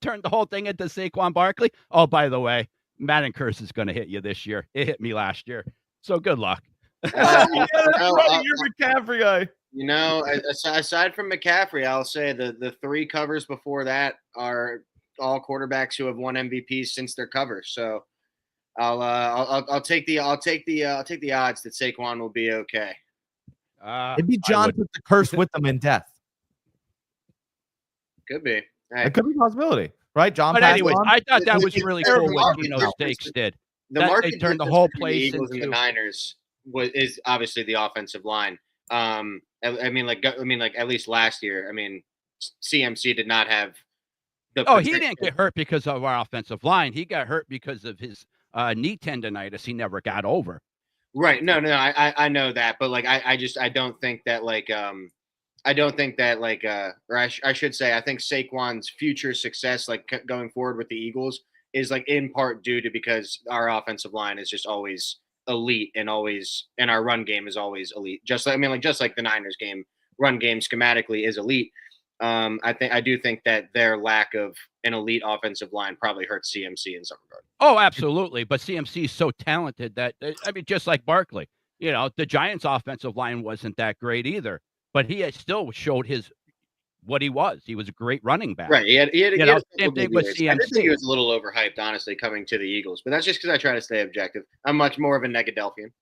C: Turned the whole thing into Saquon Barkley. Oh, by the way, Madden curse is going to hit you this year. It hit me last year. So good luck.
B: You're McCaffrey guy.
D: Aside from McCaffrey, I'll say the 3 covers before that are all quarterbacks who have won MVPs since their covers. So I'll take the odds that Saquon will be okay.
B: Maybe John put the curse with them in death.
D: Could be.
B: It could be a possibility, right, John?
C: But anyways, I thought that was really cool what Geno Steaks did.
D: They
C: turned the whole place
D: the Eagles and the Niners is obviously the offensive line. I mean, at least last year, CMC did not have
C: he didn't get hurt because of our offensive line. He got hurt because of his knee tendonitis he never got over.
D: Right. No, I know that, but I don't think that or I should say, I think Saquon's future success, going forward with the Eagles, is in part due to because our offensive line is just always elite and our run game is always elite. Just like the Niners game, run game schematically is elite. I do think that their lack of an elite offensive line probably hurts CMC in some regard.
C: Oh, absolutely. But CMC is so talented that, just like Barkley, the Giants offensive line wasn't that great either, but he still showed what he was. He was a great running back.
D: Right. He had
C: same thing with CMC.
D: I think he was a little overhyped, honestly, coming to the Eagles, but that's just because I try to stay objective. I'm much more of a Negadelphian.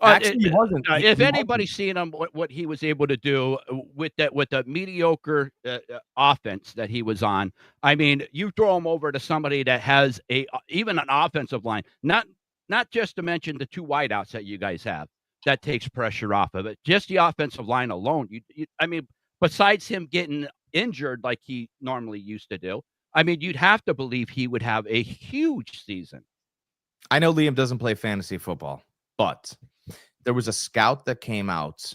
B: Actually, he wasn't.
C: If anybody's seen him, what he was able to do with the mediocre offense that he was on, you throw him over to somebody that has even an offensive line, not just to mention the 2 wideouts that you guys have, that takes pressure off of it. Just the offensive line alone. Besides him getting injured like he normally used to do, you'd have to believe he would have a huge season.
B: I know Liam doesn't play fantasy football, but there was a scout that came out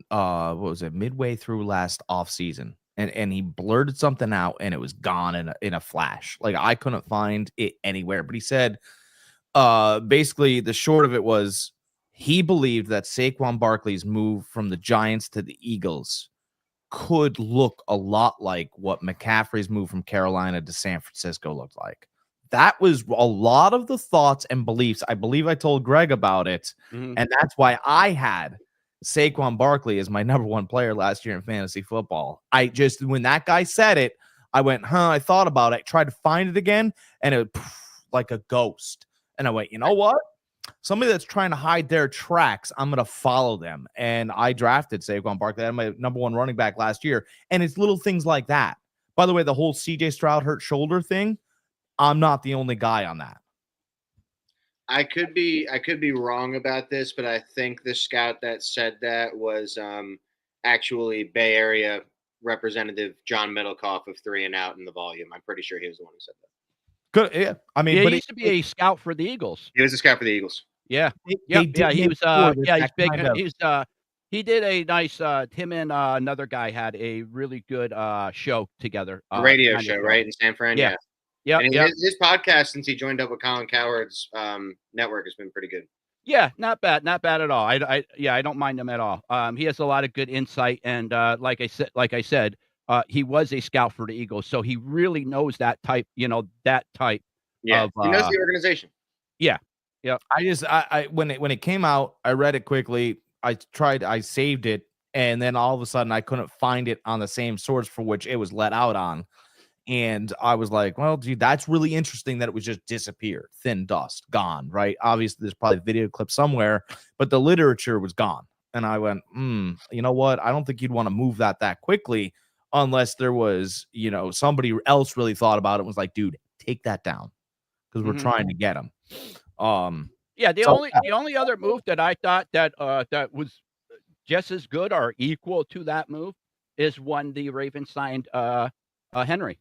B: what was it, midway through last offseason, and he blurted something out and it was gone in a flash. Like I couldn't find it anywhere. But he said basically the short of it was he believed that Saquon Barkley's move from the Giants to the Eagles could look a lot like what McCaffrey's move from Carolina to San Francisco looked like. That was a lot of the thoughts and beliefs. I believe I told Greg about it.
C: Mhm.
B: And that's why I had Saquon Barkley as my number one player last year in fantasy football. I just, when that guy said it, I went, I thought about it, tried to find it again, and it was like a ghost. And I went, you know what? Somebody that's trying to hide their tracks, I'm going to follow them. And I drafted Saquon Barkley. I had my number one running back last year. And it's little things like that. By the way, the whole CJ Stroud hurt shoulder thing, I'm not the only guy on that.
D: I could be wrong about this, but I think the scout that said that was actually Bay Area Representative John Middlecoff of 3 and Out in the Volume. I'm pretty sure he was the one who said that.
B: Good, yeah. I mean,
C: he
B: but
C: used to be a scout for the Eagles.
D: He was a scout for the Eagles.
C: Yeah,
B: He
C: was. He did a nice. Him and another guy had a really good show together.
D: A radio show, right, in San Fran.
C: Yeah. Yeah,
D: and his podcast, since he joined up with Colin Cowherd's network, has been pretty good.
C: Yeah, not bad at all. I don't mind him at all. He has a lot of good insight, and like I said, he was a scout for the Eagles, so he really knows that type. That type.
D: Yeah,
C: of,
D: he knows the organization.
C: Yeah, yeah.
B: I when it came out, I read it quickly. I saved it, and then all of a sudden, I couldn't find it on the same source for which it was let out on. And I was like, well, dude, that's really interesting that it was just disappeared, thin dust, gone, right? Obviously, there's probably a video clip somewhere, but the literature was gone. And I went, you know what? I don't think you'd want to move that quickly unless there was, somebody else really thought about it and was like, dude, take that down because we're trying to get him.
C: Yeah, the only other move that I thought that was just as good or equal to that move is when the Ravens signed Henry.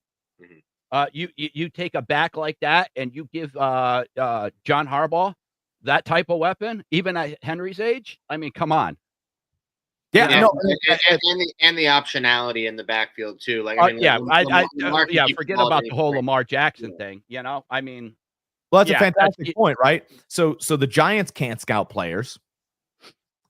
C: You take a back like that and you give John Harbaugh that type of weapon, even at Henry's age. I mean, come on.
B: Yeah,
D: and the optionality in the backfield too. Like,
C: forget about the whole Lamar Jackson thing. I mean,
B: well, that's a fantastic point, right? So the Giants can't scout players,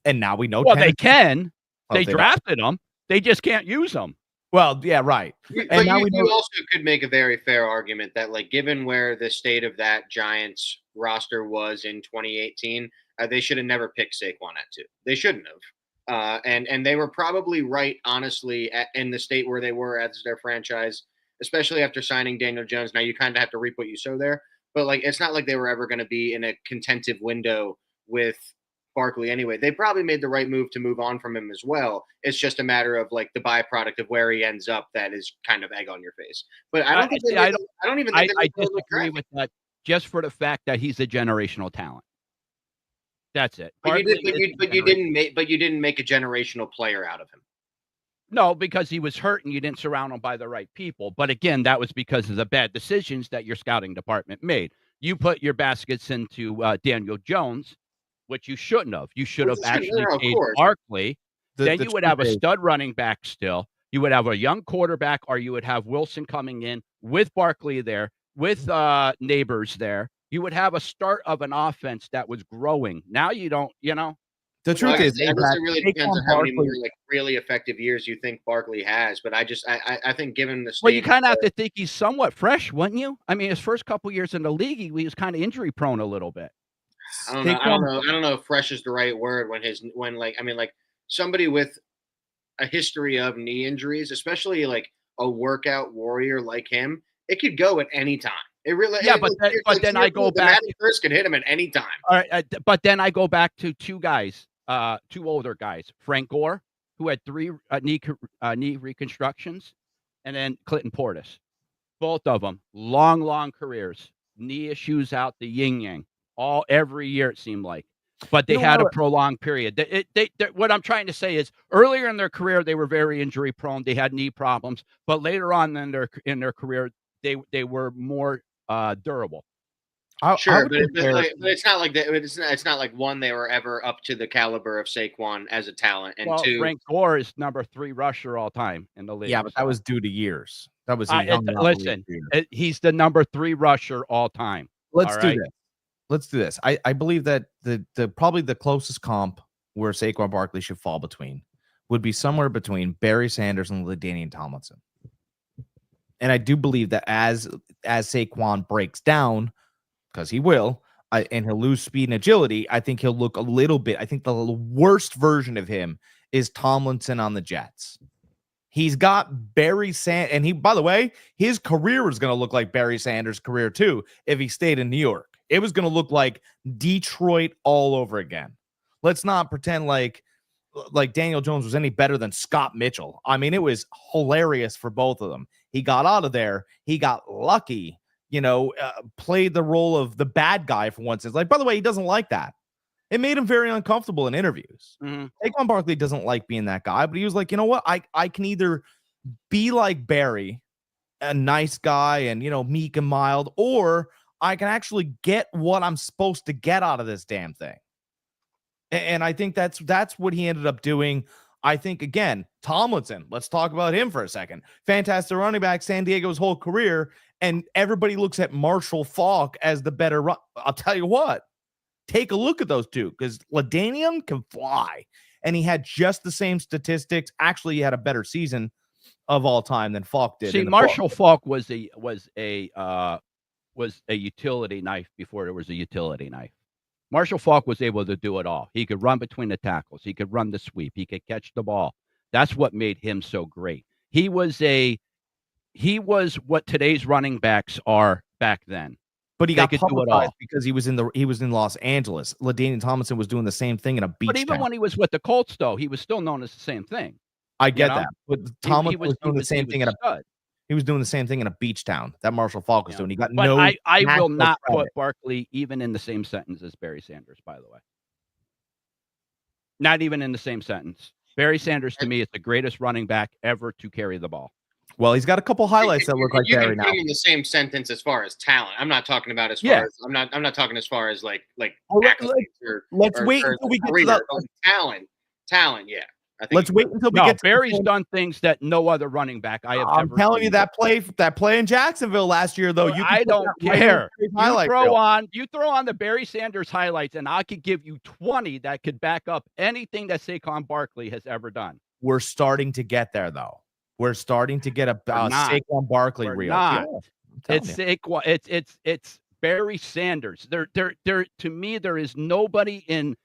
B: and now we know.
C: Well, they can. They drafted them. They just can't use them.
B: Well, yeah, right.
D: But you also could make a very fair argument that, like, given where the state of that Giants roster was in 2018, they should have never picked Saquon at 2. They shouldn't have. And they were probably right, honestly, in the state where they were as their franchise, especially after signing Daniel Jones. Now you kind of have to reap what you sow there, but like it's not like they were ever going to be in a contentive window with Barkley anyway. They probably made the right move to move on from him as well. It's just a matter of like the byproduct of where he ends up that is kind of egg on your face. But I don't think I
C: disagree with that just for the fact that he's a generational talent. That's it.
D: But you didn't make a generational player out of him.
C: No, because he was hurt and you didn't surround him by the right people. But again, that was because of the bad decisions that your scouting department made. You put your baskets into Daniel Jones, which you shouldn't have. You should have actually paid Barkley. Then you would have a stud running back still. You would have a young quarterback, or you would have Wilson coming in with Barkley there, with Neighbors there. You would have a start of an offense that was growing. Now you don't,
B: The truth is,
D: it really depends on how many more like really effective years you think Barkley has. But I think given the state,
C: well, you kind of have to think he's somewhat fresh, wouldn't you? I mean, his first couple years in the league, he was kind of injury prone a little bit.
D: I don't know if fresh is the right word when somebody with a history of knee injuries, especially like a workout warrior like him, it could go at any time. It really,
C: but then I go back.
D: First could hit him at any time.
C: All right, but then I go back to two older guys, Frank Gore, who had 3 knee reconstructions, and then Clinton Portis. Both of them long careers, knee issues out the yin yang. Every year it seemed like, but they had a prolonged period. What I'm trying to say is, earlier in their career they were very injury prone. They had knee problems, but later on in their career they were more durable.
D: Sure, but it's not like that. It's not like one, they were ever up to the caliber of Saquon as a talent, and two,
C: Frank Gore is number 3 rusher all time in the league.
B: Yeah, but that was due to years. That was
C: listen. He's the number 3 rusher all time.
B: Let's do this. Let's do this. I believe that the probably the closest comp where Saquon Barkley should fall between would be somewhere between Barry Sanders and LaDainian Tomlinson. And I do believe that as Saquon breaks down, because he will, and he'll lose speed and agility, I think he'll look a little bit. I think the worst version of him is Tomlinson on the Jets. He's got Barry Sanders, and he, by the way, his career was going to look like Barry Sanders' career too if he stayed in New York. It was going to look like Detroit all over again. Let's not pretend like Daniel Jones was any better than Scott Mitchell. I mean, it was hilarious for both of them. He got out of there. He got lucky, played the role of the bad guy for once. It's like, by the way, he doesn't like that. It made him very uncomfortable in interviews.
C: Mm-hmm.
B: Saquon Barkley doesn't like being that guy, but he was like, you know what? I can either be like Barry, a nice guy and, meek and mild, or I can actually get what I'm supposed to get out of this damn thing. And I think that's what he ended up doing. I think, again, Tomlinson, let's talk about him for a second. Fantastic running back, San Diego's whole career, and everybody looks at Marshall Faulk as the better run. I'll tell you what, take a look at those two, because LaDainian can fly, and he had just the same statistics. Actually, he had a better season of all time than Faulk did.
C: See, Marshall Faulk was a utility knife before there was a utility knife. Marshall Faulk was able to do it all. He could run between the tackles. He could run the sweep. He could catch the ball. That's what made him so great. He was what today's running backs are back then.
B: But he got publicized because he was in Los Angeles. LaDainian Tomlinson was doing the same thing in a beach.
C: But even when he was with the Colts, though, he was still known as the same thing.
B: I get that. But Tomlinson was doing the same thing He was doing the same thing in a beach town that Marshall Faulk was doing. He got
C: I will not put Barkley even in the same sentence as Barry Sanders, by the way. Not even in the same sentence. Barry Sanders, to me, is the greatest running back ever to carry the ball.
B: Well, he's got a couple highlights that look like Barry now.
D: In the same sentence as far as talent. I'm not talking about as far as I'm not talking as far as like
B: let's wait until we get to that.
D: Talent, yeah.
B: Let's wait until we get to
C: Barry's done things that no other running back I have ever
B: I'm telling you, that play in Jacksonville last year, though.
C: I don't care. You throw on the Barry Sanders highlights, and I could give you 20 that could back up anything that Saquon Barkley has ever done.
B: We're starting to get there, though. We're starting to get a Saquon Barkley reel.
C: Yeah, it's Saquon. It's Barry Sanders. There to me, there is nobody in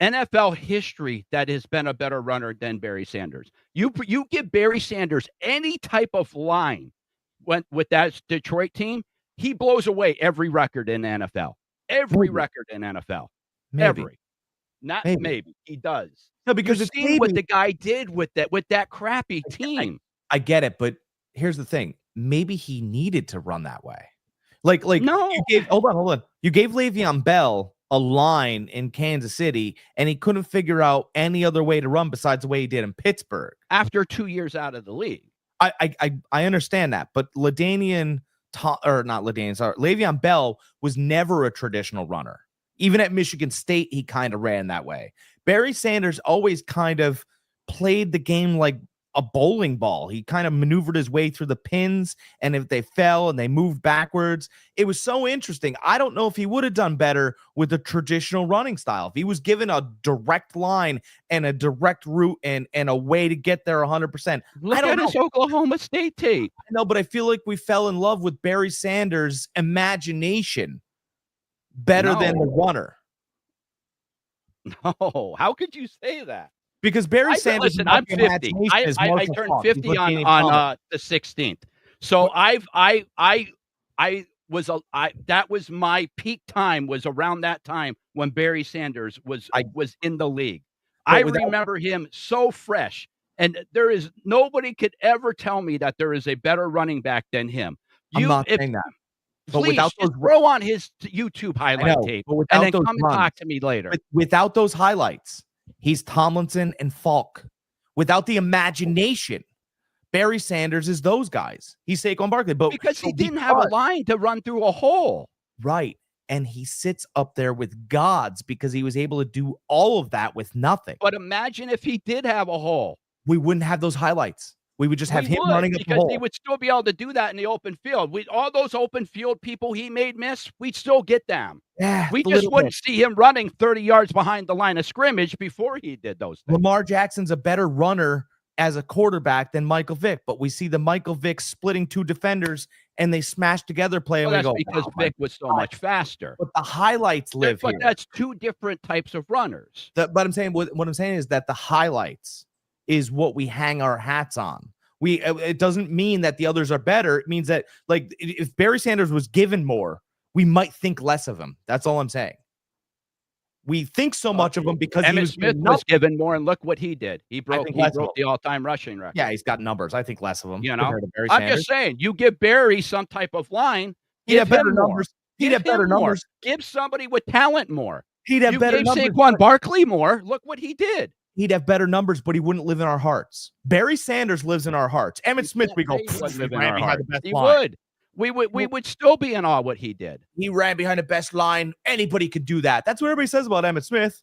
C: NFL history that has been a better runner than Barry Sanders. You give Barry Sanders any type of line with that Detroit team, he blows away every record in the NFL. Every record in NFL.
B: Maybe.
C: Every. Not maybe. He does.
B: No, because
C: you've seen what the guy did with that crappy team.
B: I get it, but here's the thing. Maybe he needed to run that way. Like
C: no.
B: Hold on. You gave Le'Veon Bell a line in Kansas City, and he couldn't figure out any other way to run besides the way he did in Pittsburgh.
C: After 2 years out of the league.
B: I understand that, but Le'Veon Bell was never a traditional runner. Even at Michigan State, he kind of ran that way. Barry Sanders always kind of played the game like a bowling ball. He kind of maneuvered his way through the pins, and if they fell and they moved backwards, it was so interesting. I don't know if he would have done better with a traditional running style. If he was given a direct line and a direct route and a way to get there 100%.
C: Look at his Oklahoma State tape.
B: I know, but I feel like we fell in love with Barry Sanders' imagination better than the runner.
C: No, how could you say that?
B: Because Barry Sanders,
C: listen, I'm 50. I turned 50 on the 16th. So that was my peak time, was around that time when Barry Sanders was in the league. I remember him so fresh, and there is nobody could ever tell me that there is a better running back than him.
B: I'm not saying that.
C: But please, throw on his YouTube highlight tape and then come and talk to me later.
B: Without those highlights, he's Tomlinson and Faulk. Without the imagination, Barry Sanders is those guys. He's Saquon Barkley. But
C: because he didn't have a line to run through a hole.
B: Right. And he sits up there with gods because he was able to do all of that with nothing.
C: But imagine if he did have a hole.
B: We wouldn't have those highlights. We would just have
C: We
B: him
C: would,
B: running up the
C: because
B: hole.
C: he would still be able to do that in the open field. All those open field people he made miss, we'd still get them.
B: Yeah,
C: We just wouldn't see him running 30 yards behind the line of scrimmage before he did those things.
B: Lamar Jackson's a better runner as a quarterback than Michael Vick, but we see the Michael Vick splitting two defenders and they smash together play, and
C: Well,
B: we
C: that's
B: go,
C: because
B: "Wow,
C: Vick was so much faster.
B: but the highlights live
C: But
B: here."
C: that's two different types of runners.
B: But I'm saying what I'm saying is that the highlights is what we hang our hats on. It doesn't mean that the others are better. It means that, like, if Barry Sanders was given more, we might think less of him. That's all I'm saying. We think so much of him because
C: Emmitt Smith was given more, and look what he did. He broke the all-time rushing record.
B: Yeah, he's got numbers. I think less of him.
C: You know,
B: Barry
C: I'm
B: Sanders.
C: just saying, you give Barry some type of line,
B: He'd have better numbers. He'd have better numbers.
C: Give somebody with talent more.
B: He'd have better numbers.
C: You gave Saquon Barkley more. Look what he did.
B: He'd have better numbers, but he wouldn't live in our hearts. Barry Sanders lives in our hearts. Emmitt Smith, we go,
C: he would. We would still be in awe what he did.
B: He ran behind the best line. Anybody could do that. That's what everybody says about Emmitt Smith.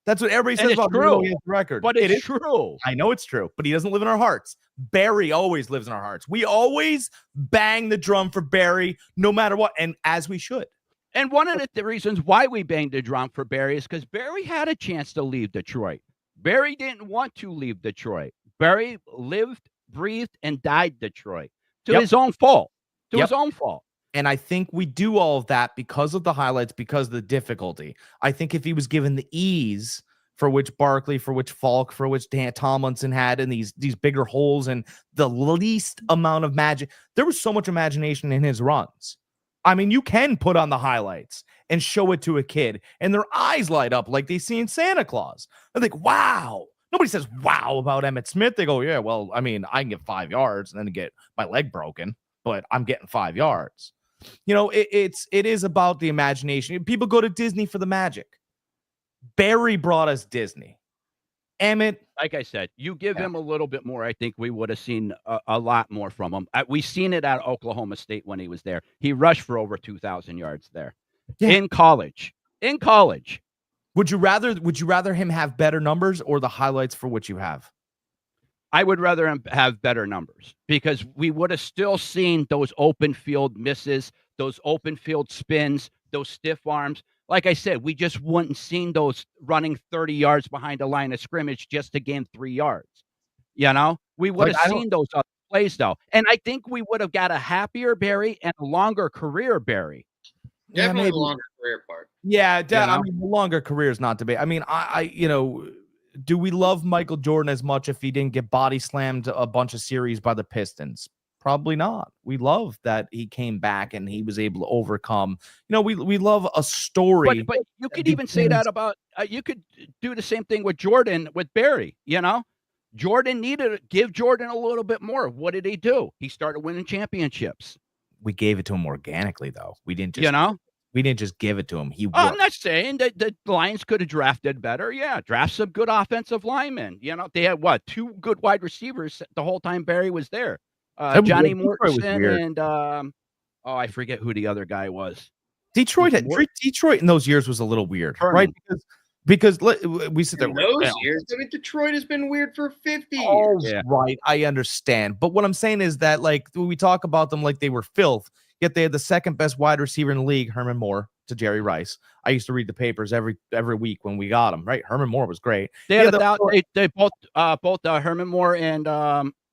B: That's what everybody says about his record.
C: But it's true.
B: I know it's true, but he doesn't live in our hearts. Barry always lives in our hearts. We always bang the drum for Barry, no matter what, and as we should.
C: And one of the reasons why we banged the drum for Barry is because Barry had a chance to leave Detroit. Barry didn't want to leave Detroit. Barry lived, breathed, and died Detroit to his own fault. His own fault.
B: And I think we do all of that because of the highlights, because of the difficulty. I think if he was given the ease for which Barkley, for which Falk, for which Dan Tomlinson had, and these bigger holes and the least amount of magic, there was so much imagination in his runs. I mean, you can put on the highlights and show it to a kid, and their eyes light up like they see in Santa Claus. I think, wow. Nobody says wow about Emmitt Smith. They go, yeah, well, I mean, I can get 5 yards and then get my leg broken, but I'm getting 5 yards. You know, it is about the imagination. People go to Disney for the magic. Barry brought us Disney. Emmitt,
C: like I said, you give him a little bit more, I think we would have seen a lot more from him. We've seen it at Oklahoma State when he was there. He rushed for over 2,000 yards there in college. Would you rather him have better numbers or the highlights for what you have? I would rather him have better numbers, because we would have still seen those open field misses, those open field spins, those stiff arms. Like I said, we just wouldn't seen those running 30 yards behind a line of scrimmage just to gain 3 yards. You know, we would have seen those other plays though. And I think we would have got a happier Barry and a longer career Barry.
D: Definitely the longer career part.
B: Yeah, I mean, the longer career is not debate. I mean, I do we love Michael Jordan as much if he didn't get body slammed a bunch of series by the Pistons? Probably not. We love that he came back and he was able to overcome. You know, we love a story.
C: But you could even say that about you could do the same thing with Jordan with Barry. You know, Jordan needed to give Jordan a little bit more. What did he do? He started winning championships.
B: We gave it to him organically, though. We didn't just we didn't just give it to him.
C: I'm not saying that the Lions could have drafted better. Yeah, draft some good offensive linemen. You know, they had 2 good wide receivers the whole time Barry was there. Johnny Mortensen and I forget who the other guy was.
B: Detroit in those years was a little weird, right? Because we sit there.
D: In those years, I mean, Detroit has been weird for 50 years.
B: Oh, yeah. Right, I understand. But what I'm saying is that, like, we talk about them like they were filth, yet they had the second best wide receiver in the league, Herman Moore, to Jerry Rice. I used to read the papers every week when we got him. Right, Herman Moore was great.
C: They both Herman Moore and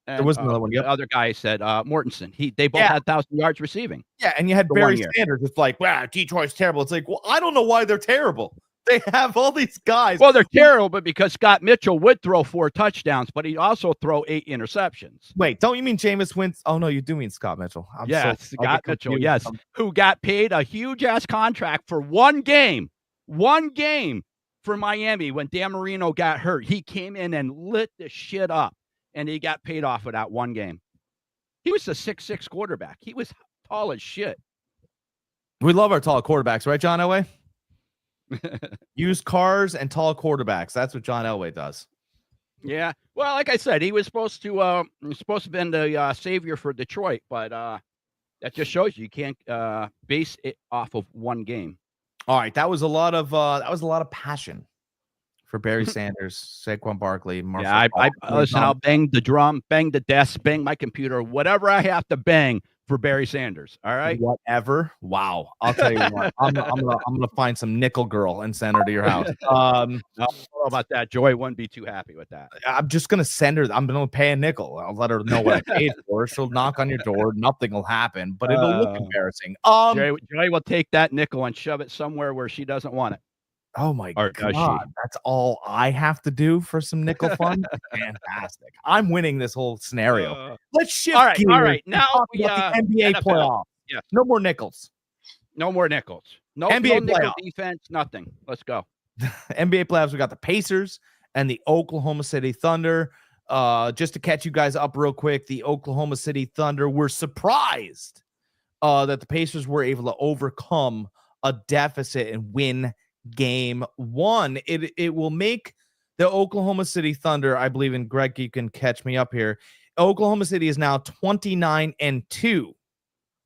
C: there was another one. The other guy said Mortensen. They both had 1,000 yards receiving.
B: Yeah, and you had Barry Sanders. It's like, wow, Detroit's terrible. It's like, well, I don't know why they're terrible. They have all these guys.
C: Well, they're terrible, but because Scott Mitchell would throw 4 touchdowns, but he'd also throw 8 interceptions.
B: Wait, don't you mean Jameis Winston? Oh no, you do mean Scott Mitchell.
C: Scott Mitchell. Yes, who got paid a huge ass contract for one game for Miami when Dan Marino got hurt. He came in and lit the shit up. And he got paid off of that one game. He was a 6'6" quarterback. He was tall as shit.
B: We love our tall quarterbacks, right, John Elway? Used cars and tall quarterbacks. That's what John Elway does.
C: Yeah. Well, like I said, he was supposed to have been the savior for Detroit, but That just shows you can't base it off of one game.
B: All right, that was a lot of passion for Barry Sanders, Saquon Barkley,
C: Yeah, listen. I'll bang the drum, bang the desk, bang my computer, whatever I have to bang for Barry Sanders. All right,
B: whatever. Wow, I'll tell you what. I'm gonna find some nickel girl and send her to your house.
C: I don't know about that. Joy wouldn't be too happy with that.
B: I'm just gonna send her. I'm gonna pay a nickel. I'll let her know what I paid for. She'll knock on your door. Nothing will happen, but it'll look embarrassing.
C: Joy will take that nickel and shove it somewhere where she doesn't want it.
B: Oh my God, that's all I have to do for some nickel fun? Fantastic. I'm winning this whole scenario. Let's shift gears.
C: All right. Now
B: the NBA
C: NFL.
B: playoffs.
C: Yes.
B: No more nickels.
C: No more nickels. No
B: NBA
C: nickel
B: playoffs.
C: defense, nothing. Let's go.
B: NBA playoffs, we got the Pacers and the Oklahoma City Thunder. Just to catch you guys up real quick, the Oklahoma City Thunder were surprised that the Pacers were able to overcome a deficit and win game one. It will make the Oklahoma City Thunder, I believe, and Greg, you can catch me up here. Oklahoma City is now 29-2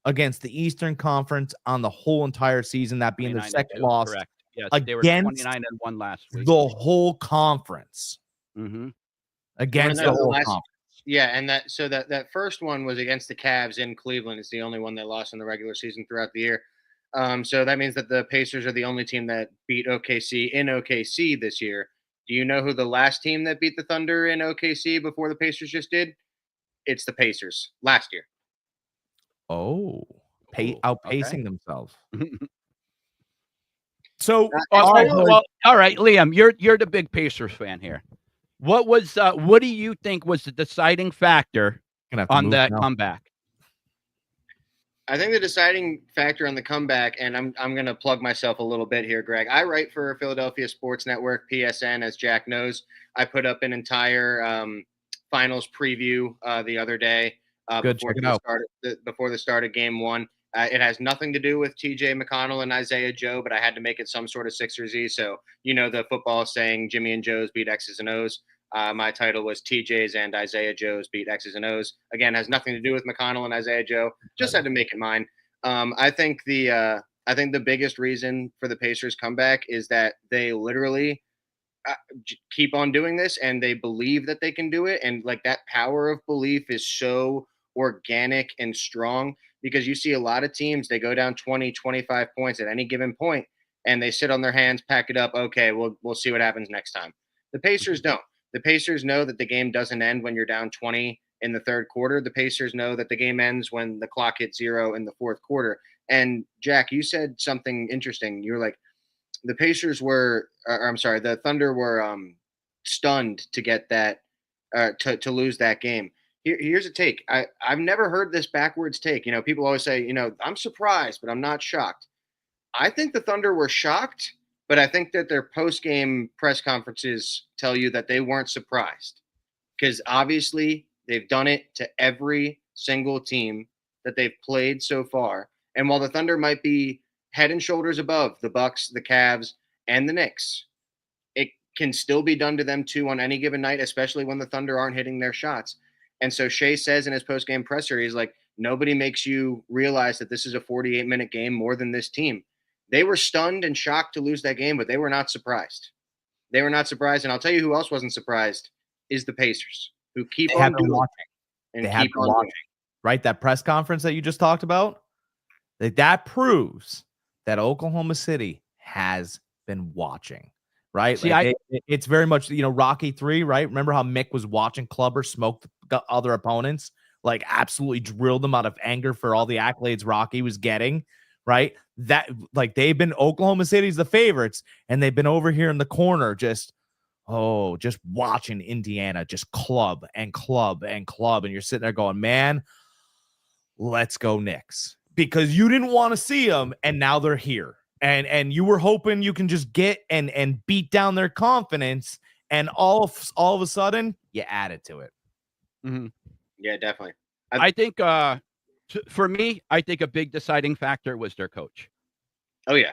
B: against the Eastern Conference on the whole entire season, that being their second loss.
C: Correct. Yes,
B: they were
C: 29-1 last week.
B: The whole conference.
C: Mm-hmm.
B: Against the whole conference.
D: Yeah, and that first one was against the Cavs in Cleveland. It's the only one they lost in the regular season throughout the year. So that means that the Pacers are the only team that beat OKC in OKC this year. Do you know who the last team that beat the Thunder in OKC before the Pacers just did? It's the Pacers last year.
B: Oh, outpacing themselves.
C: So, all right, Liam, you're the big Pacers fan here. What do you think was the deciding factor on that comeback?
D: I think the deciding factor on the comeback, and I'm going to plug myself a little bit here, Greg. I write for Philadelphia Sports Network, PSN, as Jack knows. I put up an entire finals preview the other day before the start of game one. It has nothing to do with TJ McConnell and Isaiah Joe, but I had to make it some sort of Sixersy. So, the football saying Jimmy and Joe's beat X's and O's. My title was TJ's and Isaiah Joe's beat X's and O's. Again, has nothing to do with McConnell and Isaiah Joe. Just had to make it mine. I think the biggest reason for the Pacers comeback is that they literally keep on doing this and they believe that they can do it. And like that power of belief is so organic and strong, because you see a lot of teams, they go down 20, 25 points at any given point and they sit on their hands, pack it up. Okay, we'll see what happens next time. The Pacers don't. The Pacers know that the game doesn't end when you're down 20 in the third quarter. The Pacers know that the game ends when the clock hits 0 in the fourth quarter. And Jack, you said something interesting. You were like, the Thunder were stunned to get that, to lose that game. Here's a take. I've never heard this backwards take. People always say, I'm surprised, but I'm not shocked. I think the Thunder were shocked, but I think that their post-game press conferences tell you that they weren't surprised, because obviously they've done it to every single team that they've played so far. And while the Thunder might be head and shoulders above the Bucks, the Cavs, and the Knicks, it can still be done to them too on any given night, especially when the Thunder aren't hitting their shots. And so Shea says in his post-game presser, he's like, nobody makes you realize that this is a 48-minute game more than this team. They were stunned and shocked to lose that game, but they were not surprised. They were not surprised. And I'll tell you who else wasn't surprised is the Pacers, who keep on doing
B: watching. They have been watching. Right? That press conference that you just talked about, that proves that Oklahoma City has been watching. Right?
C: See,
B: it's very much, Rocky 3, right? Remember how Mick was watching Clubber smoke the other opponents, like absolutely drilled them out of anger for all the accolades Rocky was getting, right? That, like, they've been, Oklahoma City's the favorites, and they've been over here in the corner just watching Indiana just club and club and club, and you're sitting there going, man, let's go Knicks, because you didn't want to see them, and now they're here. And you were hoping you can just get and beat down their confidence, and all of a sudden you added to it.
C: Mm-hmm.
D: Yeah, definitely.
C: I think for me, I think a big deciding factor was their coach.
D: Oh yeah,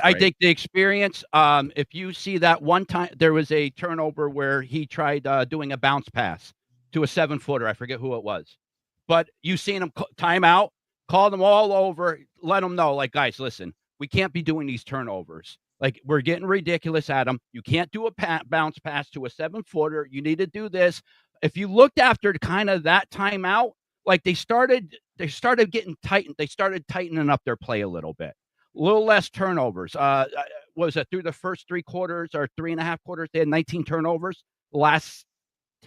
C: I think the experience. If you see that one time, there was a turnover where he tried doing a bounce pass to a 7-footer. I forget who it was, but you seen him time out. Call them all over. Let them know, like, guys, listen, we can't be doing these turnovers. Like, we're getting ridiculous at them. You can't do a bounce pass to a 7-footer. You need to do this. If you looked after kind of that timeout, like they started getting tightened. They started tightening up their play a little bit. A little less turnovers. Was it through the first 3 quarters or 3.5 quarters? They had 19 turnovers. The last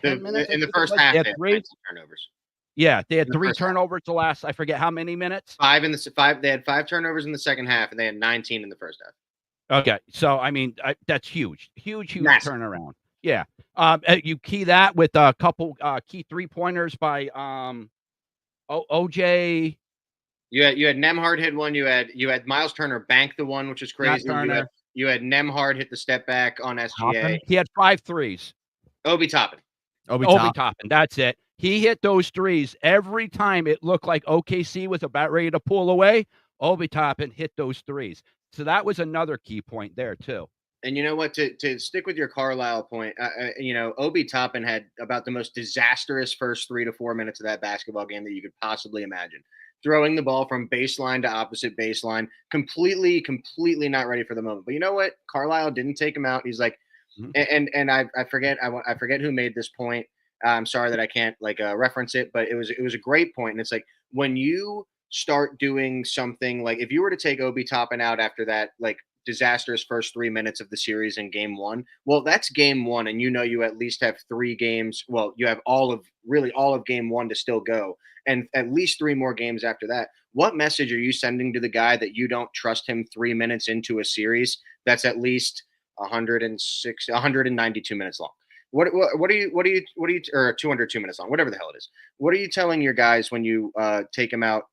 C: 10 minutes
D: in the first half, they had 19 turnovers.
C: Yeah, they had 3 turnovers the last, I forget how many minutes.
D: 5 in the 5. They had 5 turnovers in the second half, and they had 19 in the first half.
C: Okay, so I mean, that's huge
D: Massive
C: turnaround. Yeah, you key that with a couple key 3-pointers by OJ.
D: You had Nemhard hit one. You had Miles Turner bank the one, which is crazy. You had Nemhard hit the step back on SGA.
C: Toppin. He had 5 threes.
D: Obi Toppin.
C: That's it. He hit those threes every time. It looked like OKC was about ready to pull away. Obi Toppin hit those threes. So that was another key point there too.
D: And you know what? To stick with your Carlisle point, Obi Toppin had about the most disastrous first 3 to 4 minutes of that basketball game that you could possibly imagine. Throwing the ball from baseline to opposite baseline, completely not ready for the moment. But you know what? Carlisle didn't take him out. He's like, and I forget who made this point. I'm sorry that I can't reference it, but it was a great point. And it's like, when you start doing something like, if you were to take Obi Toppin out after that disastrous first 3 minutes of the series in game 1, well, that's game 1, and you at least have 3 games. Well, you have all of game 1 to still go, and at least 3 more games after that. What message are you sending to the guy that you don't trust him 3 minutes into a series that's at least 192 minutes long? What are you or 202 minutes long, whatever the hell it is? What are you telling your guys when you take him out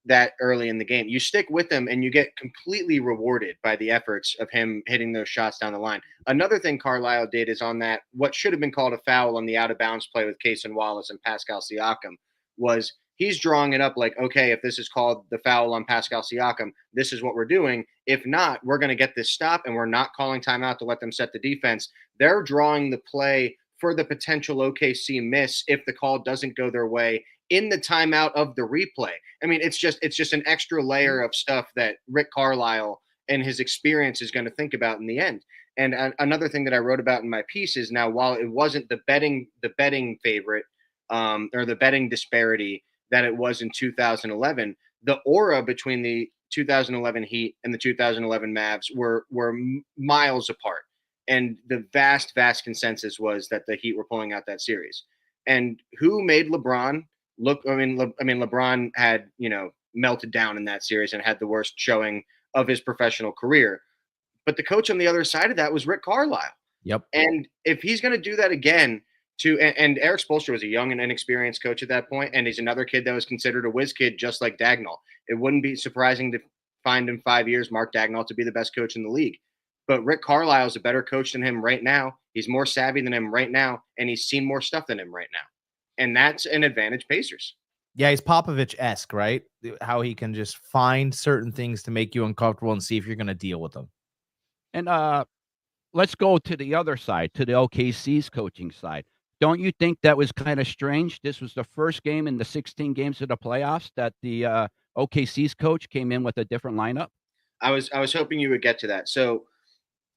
D: that early in the game? You stick with him and you get completely rewarded by the efforts of him hitting those shots down the line. Another thing Carlisle did is on that, what should have been called a foul on the out of bounds play with Cason Wallace and Pascal Siakam, was he's drawing it up like, okay, if this is called the foul on Pascal Siakam, this is what we're doing. If not, we're going to get this stop, and we're not calling timeout to let them set the defense. They're drawing the play for the potential OKC miss if the call doesn't go their way in the timeout of the replay. I mean, it's just an extra layer of stuff that Rick Carlisle and his experience is going to think about in the end. And another thing that I wrote about in my piece is, now, while it wasn't the betting favorite or the betting disparity that it was in 2011, the aura between the 2011 Heat and the 2011 Mavs were miles apart. And the vast consensus was that the Heat were pulling out that series. And who made LeBron look? I mean, LeBron had, melted down in that series and had the worst showing of his professional career. But the coach on the other side of that was Rick Carlisle.
B: Yep.
D: And if he's going to do that again, and Eric Spoelstra was a young and inexperienced coach at that point, and he's another kid that was considered a whiz kid, just like Dagnall. It wouldn't be surprising to find in 5 years Mark Dagnall to be the best coach in the league. But Rick Carlisle is a better coach than him right now. He's more savvy than him right now, and he's seen more stuff than him right now. And that's an advantage Pacers.
B: Yeah, he's Popovich-esque, right? How he can just find certain things to make you uncomfortable and see if you're going to deal with them.
C: And let's go to the other side, to the OKC's coaching side. Don't you think that was kind of strange? This was the first game in the 16 games of the playoffs that the OKC's coach came in with a different lineup.
D: I was hoping you would get to that. So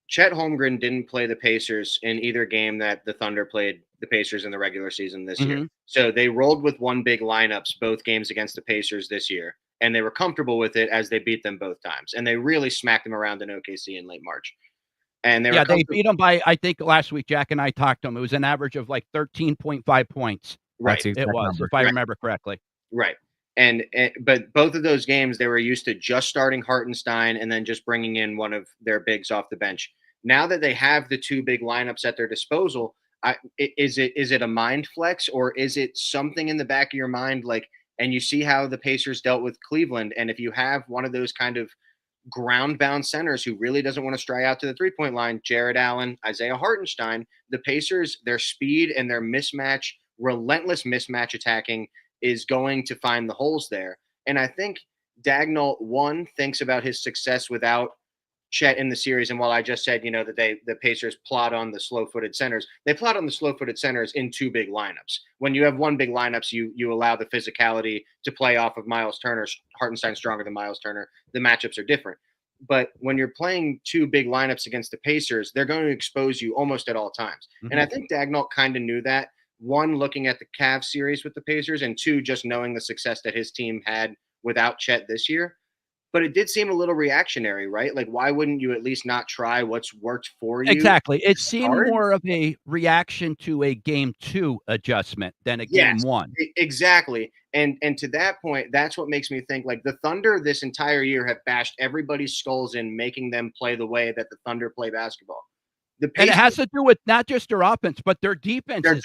D: Chet Holmgren didn't play the Pacers in either game that the Thunder played the Pacers in the regular season this year. So they rolled with one big lineups both games against the Pacers this year, and they were comfortable with it as they beat them both times. And they really smacked them around in OKC in late March. And they
C: beat them by, I think last week, Jack and I talked to them. It was an average of like 13.5 points.
D: Right.
C: It was, if I remember correctly.
D: Right. But both of those games, they were used to just starting Hartenstein and then just bringing in one of their bigs off the bench. Now that they have the 2 big lineups at their disposal, is it a mind flex, or is it something in the back of your mind, and you see how the Pacers dealt with Cleveland, and if you have one of those kind of ground-bound centers who really doesn't want to stray out to the three-point line, Jared Allen, Isaiah Hartenstein, the Pacers, their speed and their relentless mismatch attacking is going to find the holes there. And I think Dagnall, one, thinks about his success without Chet in the series, and while I just said, that the Pacers plot on the slow-footed centers, they plot on the slow-footed centers in two big lineups. When you have one big lineups, you allow the physicality to play off of Miles Turner. Hartenstein stronger than Miles Turner. The matchups are different. But when you're playing two big lineups against the Pacers, they're going to expose you almost at all times. Mm-hmm. And I think Daigneault kind of knew that. One, looking at the Cavs series with the Pacers, and two, just knowing the success that his team had without Chet this year. But it did seem a little reactionary, right? Like, why wouldn't you at least not try what's worked for you?
C: Exactly. It seemed more of a reaction to a game 2 adjustment than a game 1.
D: Exactly. And to that point, that's what makes me think, like, the Thunder this entire year have bashed everybody's skulls in, making them play the way that the Thunder play basketball.
C: And it has to do with not just their offense, but their defense.
D: It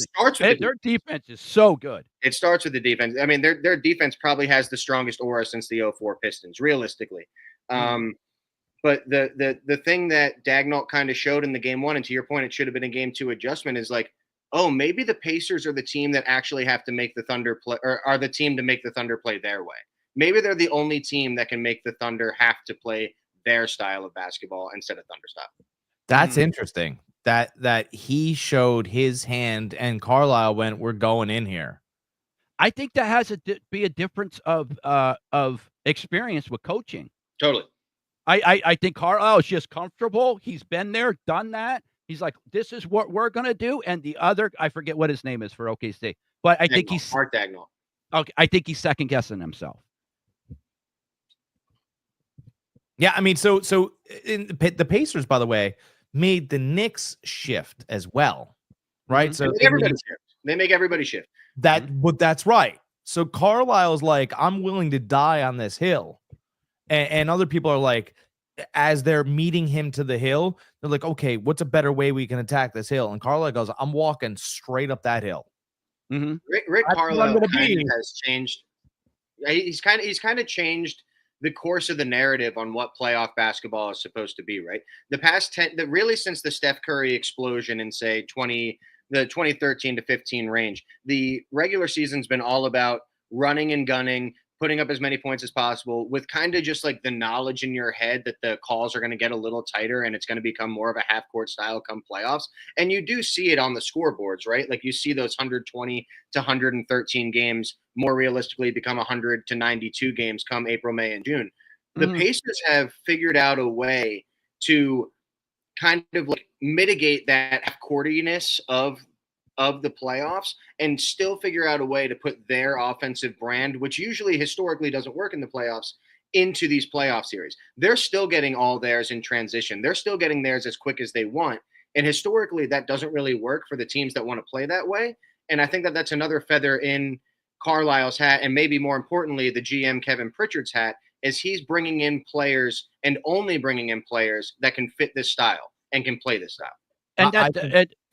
D: starts with
C: their defense is so good.
D: It starts with the defense. I mean, their defense probably has the strongest aura since the 04 Pistons, realistically. But the thing that Daigneault kind of showed in the game 1, and to your point, it should have been a game 2 adjustment, is like, oh, maybe the Pacers are the team that actually have to make the Thunder play, or are the team to make the Thunder play their way. Maybe they're the only team that can make the Thunder have to play their style of basketball instead of Thunder style.
B: That's interesting that he showed his hand and Carlisle went, we're going in here.
C: I think that has to be a difference of experience with coaching.
D: Totally.
C: I think Carlisle is just comfortable. He's been there, done that. He's like, this is what we're going to do. And the other, I forget what his name is for OKC, but I think he's
D: Mark Daigneault.
C: Okay, I think he's second guessing himself.
B: Yeah, I mean, so the Pacers, by the way, made the Knicks shift as well, right?
D: Mm-hmm. So they make everybody shift.
B: But that's right. So Carlisle's like, I'm willing to die on this hill, and other people are like, as they're meeting him to the hill, they're like, okay, what's a better way we can attack this hill? And Carlisle goes, I'm walking straight up that hill.
C: Mm-hmm.
D: Rick Carlisle has changed. He's kind of changed the course of the narrative on what playoff basketball is supposed to be, right? The past 10, really since the Steph Curry explosion in, say, the 2013 to 15 range, the regular season's been all about running and gunning, putting up as many points as possible, with kind of just like the knowledge in your head that the calls are going to get a little tighter and it's going to become more of a half-court style come playoffs. And you do see it on the scoreboards, right? Like, you see those 120 to 113 games more realistically become 100 to 92 games come April, May, and June. The Pacers have figured out a way to kind of like mitigate that half-courtiness of the playoffs and still figure out a way to put their offensive brand, which usually historically doesn't work in the playoffs, into these playoff series. They're still getting all theirs in transition. They're still getting theirs as quick as they want. And historically, that doesn't really work for the teams that want to play that way. And I think that that's another feather in Carlisle's hat, and maybe more importantly, the GM Kevin Pritchard's hat, is he's bringing in players and only bringing in players that can fit this style and can play this style.
C: And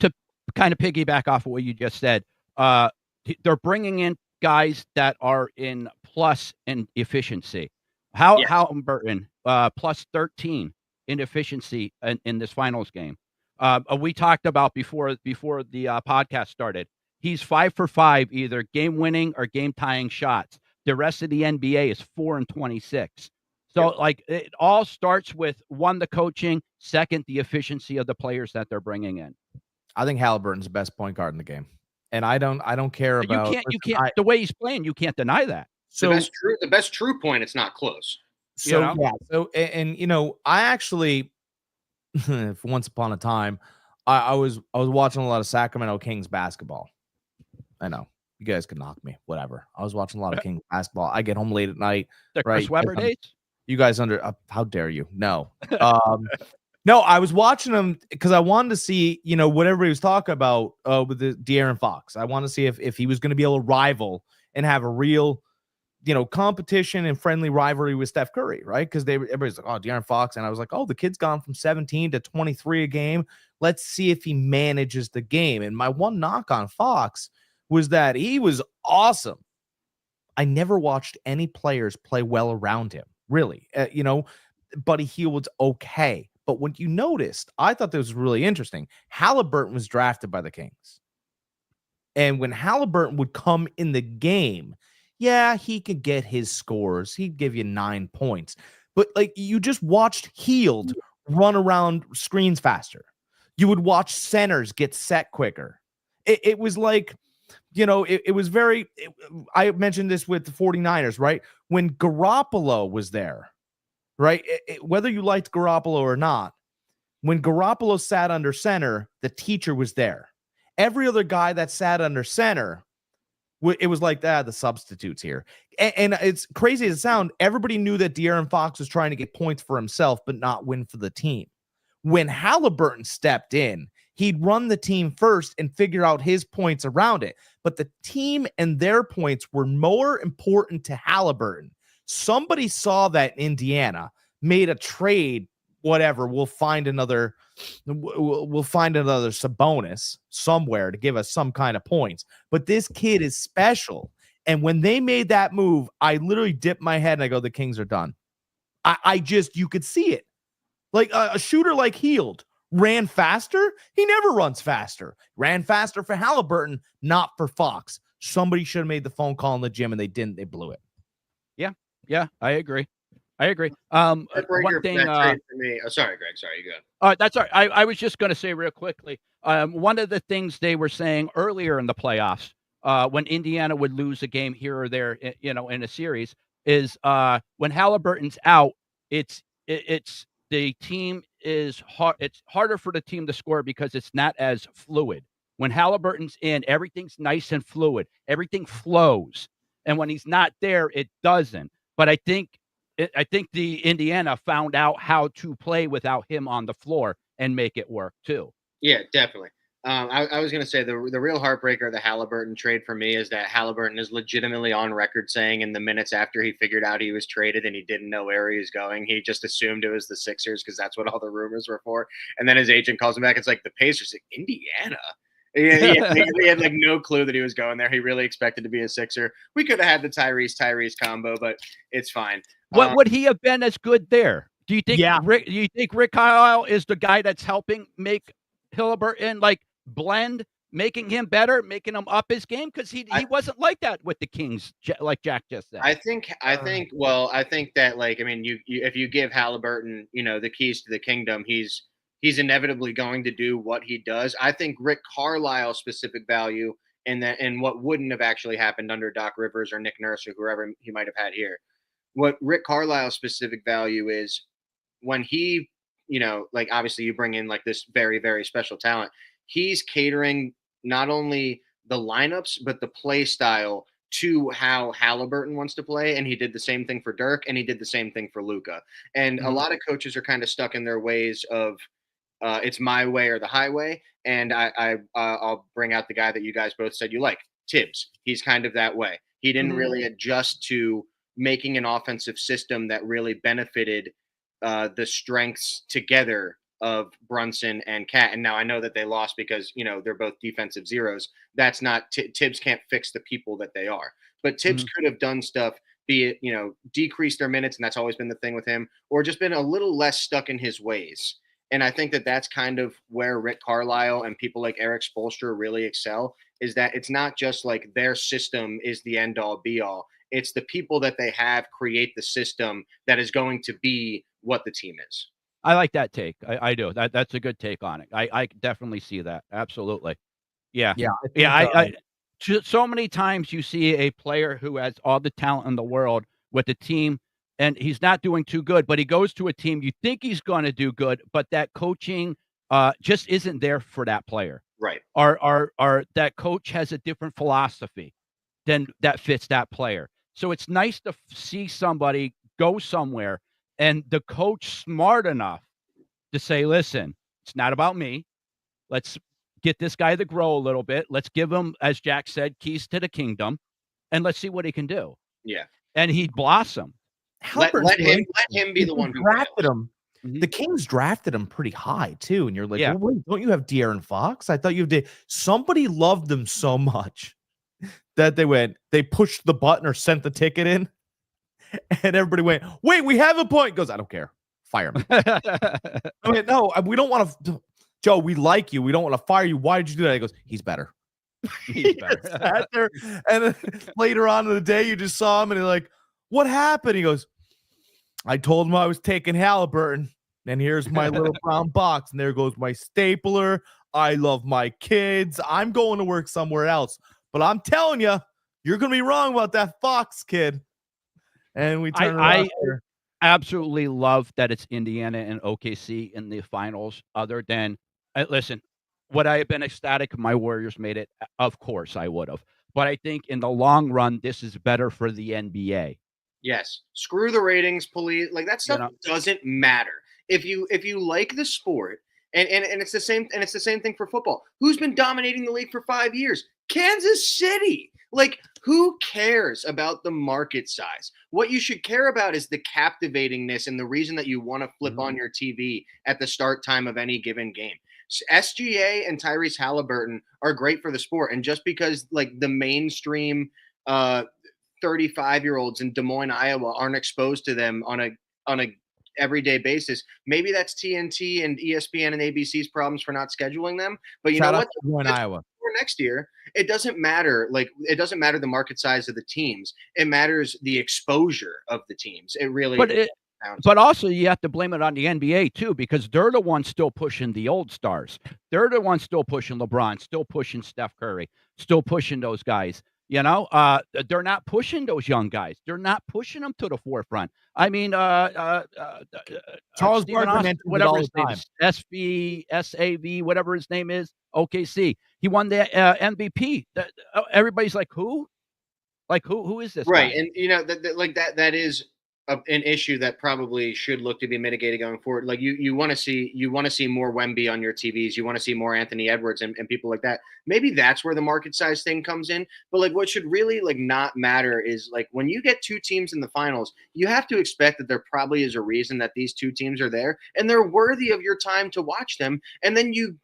C: to kind of piggyback off of what you just said, they're bringing in guys that are in plus in efficiency. Halliburton, plus 13 in efficiency in this finals game. We talked about before the podcast started. He's 5 for 5, either game winning or game tying shots. The rest of the NBA is 4 and 26. So like, it all starts with, one, the coaching, second, the efficiency of the players that they're bringing in.
B: I think Halliburton's the best point guard in the game, and I don't care about.
C: You can't. The way he's playing, you can't deny that.
D: So the best true point, it's not close.
B: So yeah. So and I actually, once upon a time, I was watching a lot of Sacramento Kings basketball. I know you guys can knock me, whatever. I was watching a lot of Kings basketball. I get home late at night.
C: The Chris Webber dates.
B: You guys how dare you? No. No, I was watching him because I wanted to see, whatever he was talking about with the De'Aaron Fox. I wanted to see if he was going to be able to rival and have a real, competition and friendly rivalry with Steph Curry, right? Because everybody's like, oh, De'Aaron Fox. And I was like, oh, the kid's gone from 17 to 23 a game. Let's see if he manages the game. And my one knock on Fox was that he was awesome. I never watched any players play well around him, really. Buddy Hield's okay. But what you noticed, I thought this was really interesting. Halliburton was drafted by the Kings. And when Halliburton would come in the game, yeah, he could get his scores. He'd give you 9 points. but like you just watched Heald run around screens faster. You would watch centers get set quicker. It was like, it was very, I mentioned this with the 49ers, right? When Garoppolo was there, right? Whether you liked Garoppolo or not, when Garoppolo sat under center, the teacher was there. Every other guy that sat under center, it was like that, the substitutes here. And it's crazy as it sounds, everybody knew that De'Aaron Fox was trying to get points for himself, but not win for the team. When Halliburton stepped in, he'd run the team first and figure out his points around it. But the team and their points were more important to Halliburton. Somebody saw that in Indiana, made a trade, whatever. We'll find another Sabonis somewhere to give us some kind of points. But this kid is special. And when they made that move, I literally dipped my head and I go, the Kings are done. You could see it. Like a shooter like Heald ran faster. He never runs faster. Ran faster for Halliburton, not for Fox. Somebody should have made the phone call in the gym and they didn't. They blew it.
C: Yeah, I agree. One thing.
D: For me. Oh, sorry, Greg. Sorry, you go.
C: That's all right. I was just going to say real quickly. One of the things they were saying earlier in the playoffs, when Indiana would lose a game here or there, in a series, is when Halliburton's out, it's the team is hard. It's harder for the team to score because it's not as fluid. When Halliburton's in, everything's nice and fluid. Everything flows, and when he's not there, it doesn't. But I think the Indiana found out how to play without him on the floor and make it work too.
D: Yeah, definitely. I was going to say the real heartbreaker of the Halliburton trade for me is that Halliburton is legitimately on record saying in the minutes after he figured out he was traded and he didn't know where he was going, he just assumed it was the Sixers because that's what all the rumors were for. And then his agent calls him back. It's like the Pacers, like, Indiana. He had like no clue that he was going there. He really expected to be a Sixer. We could have had the Tyrese combo, but it's fine.
C: What would he have been as good there? Do you think?
B: Yeah.
C: Do you think Rick Carlisle is the guy that's helping make Halliburton like blend, making him better, making him up his game? Because he wasn't like that with the Kings, like Jack just said.
D: I think that, like, I mean, you if you give Halliburton, the keys to the kingdom, he's inevitably going to do what he does. I think Rick Carlisle's specific value and what wouldn't have actually happened under Doc Rivers or Nick Nurse or whoever he might have had here. What Rick Carlisle's specific value is when he, like obviously you bring in like this very, very special talent. He's catering not only the lineups, but the play style to how Halliburton wants to play. And he did the same thing for Dirk and he did the same thing for Luka. And a lot of coaches are kind of stuck in their ways of it's my way or the highway. And I'll bring out the guy that you guys both said you like, Tibbs. He's kind of that way. He didn't really adjust to making an offensive system that really benefited the strengths together of Brunson and Cat. And now I know that they lost because, they're both defensive zeros. That's not Tibbs can't fix the people that they are. But Tibbs could have done stuff, be it, decrease their minutes. And that's always been the thing with him, or just been a little less stuck in his ways. And I think that that's kind of where Rick Carlisle and people like Eric Spoelstra really excel, is that it's not just like their system is the end all be all. It's the people that they have create the system that is going to be what the team is.
C: I like that take. I do. That's a good take on it. I definitely see that. Absolutely. Yeah. So many times you see a player who has all the talent in the world with a team and he's not doing too good, but he goes to a team you think he's going to do good, but that coaching just isn't there for that player.
D: Right.
C: Or that coach has a different philosophy than that fits that player. So it's nice to see somebody go somewhere and the coach smart enough to say, listen, it's not about me. Let's get this guy to grow a little bit. Let's give him, as Jack said, keys to the kingdom, and let's see what he can do.
D: Yeah.
C: And he blossomed.
D: Let him be the one who
B: drafted him. The Kings drafted him pretty high too. And you're like, well, wait, don't you have De'Aaron Fox? I thought you did. Somebody loved them so much that they pushed the button or sent the ticket in. And everybody went, wait, we have a point. He goes, I don't care. Fire me. I mean, no, we don't want to. Joe, we like you. We don't want to fire you. Why did you do that? He goes, he's better. He's better. Sat there, and then later on in the day, you just saw him and he's like, what happened? He goes, I told him I was taking Halliburton, and here's my little brown box, and there goes my stapler. I love my kids. I'm going to work somewhere else. But I'm telling you, you're going to be wrong about that Fox kid. And we turn around here.
C: Absolutely love that it's Indiana and OKC in the finals. Other than, listen, would I have been ecstatic if my Warriors made it? Of course I would have. But I think in the long run, this is better for the NBA.
D: Yes. Screw the ratings, police. Like that stuff doesn't matter. If you like the sport, and it's the same thing for football. Who's been dominating the league for 5 years? Kansas City. Like, who cares about the market size? What you should care about is the captivatingness and the reason that you want to flip on your TV at the start time of any given game. SGA and Tyrese Halliburton are great for the sport. And just because like the mainstream 35-year-olds in Des Moines, Iowa aren't exposed to them on a everyday basis, maybe that's TNT and ESPN and ABC's problems for not scheduling them. But you know what?
B: Des Moines, Iowa.
D: For next year, it doesn't matter. Like, it doesn't matter the market size of the teams. It matters the exposure of the teams. It really. But
C: also you have to blame it on the NBA too, because they're the ones still pushing the old stars. They're the ones still pushing LeBron, still pushing Steph Curry, still pushing those guys. You know, they're not pushing those young guys. They're not pushing them to the forefront. I mean,
B: Charles
C: Barkley
B: mentioned
C: whatever
B: all
C: his
B: the
C: name
B: time.
C: is, SAV, whatever his name is, OKC. He won the MVP. Everybody's like, who? Like, who is this
D: right?
C: guy?
D: And you know that is an issue that probably should look to be mitigated going forward. Like you want to see more Wemby on your TVs. You want to see more Anthony Edwards and people like that. Maybe that's where the market size thing comes in. But like what should really like not matter is like when you get two teams in the finals, you have to expect that there probably is a reason that these two teams are there and they're worthy of your time to watch them. And then you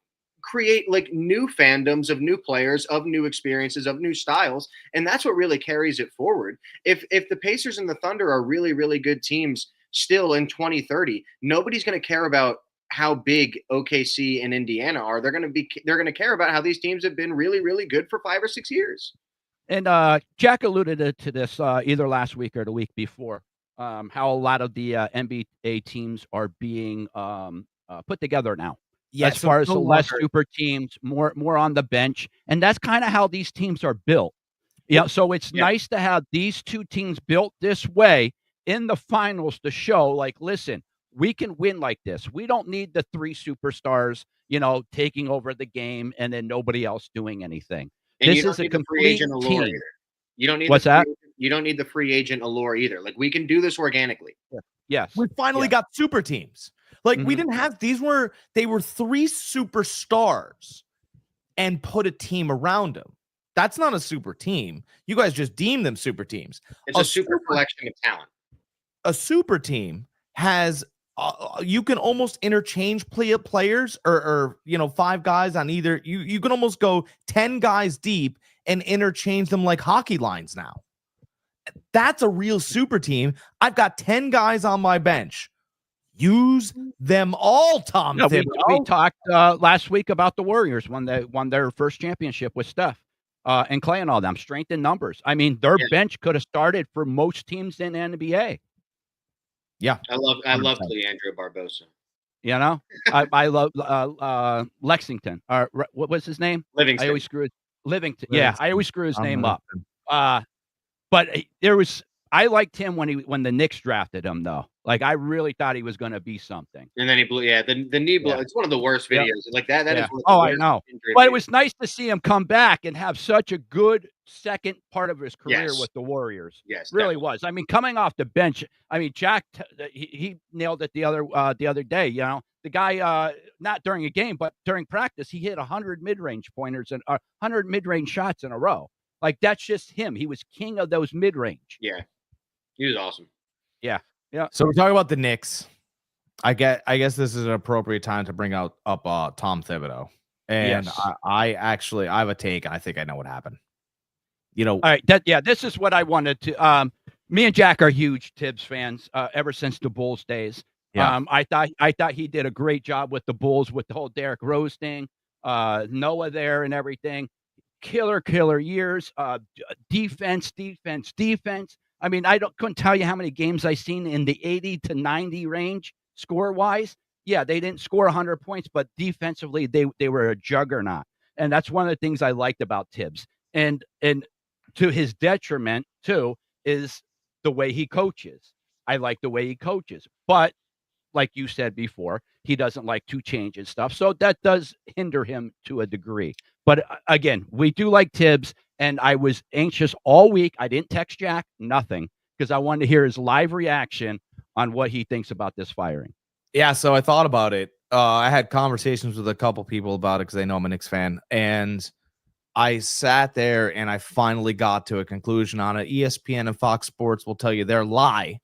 D: create like new fandoms of new players, of new experiences, of new styles, and that's what really carries it forward. If the Pacers and the Thunder are really, really good teams still in 2030, nobody's going to care about how big OKC and Indiana are. They're going to care about how these teams have been really, really good for 5 or 6 years.
C: And Jack alluded to this either last week or the week before, how a lot of the NBA teams are being put together now. Yeah, as far as the less super teams, more on the bench. And that's kind of how these teams are built. Yeah. So it's nice to have these two teams built this way in the finals to show, like, listen, we can win like this. We don't need the three superstars, taking over the game and then nobody else doing anything.
D: And
C: this is a complete team.
D: You don't need
C: what's that?
D: You don't need the free agent allure either. Like, we can do this organically.
C: Yeah. Yes.
B: We finally got super teams. Like we didn't have they were three superstars and put a team around them. That's not a super team. You guys just deem them super teams.
D: It's a super collection of talent.
B: A super team has you can almost interchange players or 5 guys on either. You can almost go 10 guys deep and interchange them like hockey lines now. That's a real super team. I've got 10 guys on my bench. Use them all, Tom.
C: Yeah, we talked last week about the Warriors when they won their first championship with Steph and Clay and all them. Strength in numbers. I mean, their bench could have started for most teams in the NBA.
B: Yeah,
D: I love Leandro Barbosa.
C: I love Lexington. What was his name?
D: Livingston.
C: I always screw Livingston. Yeah, I always screw his name up. But I liked him when the Knicks drafted him, though. Like, I really thought he was going to be something.
D: And then he blew. Yeah, the knee blow. It's one of the worst videos. Like that. That is.
C: I know. But it was nice to see him come back and have such a good second part of his career with the Warriors.
D: Yes,
C: really was. I mean, coming off the bench. I mean, Jack. He nailed it the other day. The guy not during a game, but during practice, he hit 100 mid-range pointers and 100 mid-range shots in a row. Like, that's just him. He was king of those mid-range.
D: Yeah, he was awesome.
C: Yeah. Yeah.
B: So we're talking about the Knicks. I guess this is an appropriate time to bring up Tom Thibodeau. And yes. I have a take, and I think I know what happened. All
C: right. This is what I wanted to. Me and Jack are huge Tibbs fans ever since the Bulls days. Yeah. I thought he did a great job with the Bulls with the whole Derrick Rose thing, Noah there and everything. Killer years. Defense. I mean, couldn't tell you how many games I've seen in the 80 to 90 range score-wise. Yeah, they didn't score 100 points, but defensively, they were a juggernaut. And that's one of the things I liked about Tibbs. And to his detriment, too, is the way he coaches. I like the way he coaches. But like you said before, he doesn't like to change and stuff. So that does hinder him to a degree. But again, we do like Tibbs. And I was anxious all week. I didn't text Jack, nothing, because I wanted to hear his live reaction on what he thinks about this firing.
B: Yeah, so I thought about it. I had conversations with a couple people about it because they know I'm a Knicks fan. And I sat there and I finally got to a conclusion on it. ESPN and Fox Sports will tell you their lie.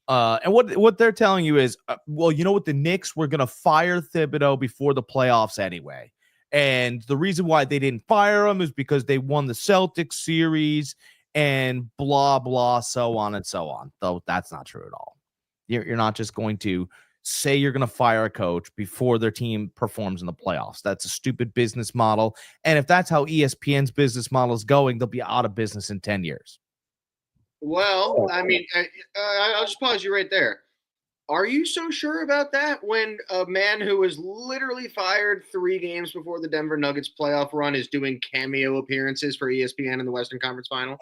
B: And what they're telling you is, well, you know what? The Knicks were going to fire Thibodeau before the playoffs anyway. And the reason why they didn't fire him is because they won the Celtics series and blah, blah, so on and so on. Though that's not true at all. You're not just going to say you're going to fire a coach before their team performs in the playoffs. That's a stupid business model. And if that's how ESPN's business model is going, they'll be out of business in 10 years.
D: Well, I mean, I'll just pause you right there. Are you so sure about that when a man who was literally fired 3 games before the Denver Nuggets playoff run is doing cameo appearances for ESPN in the Western Conference Final?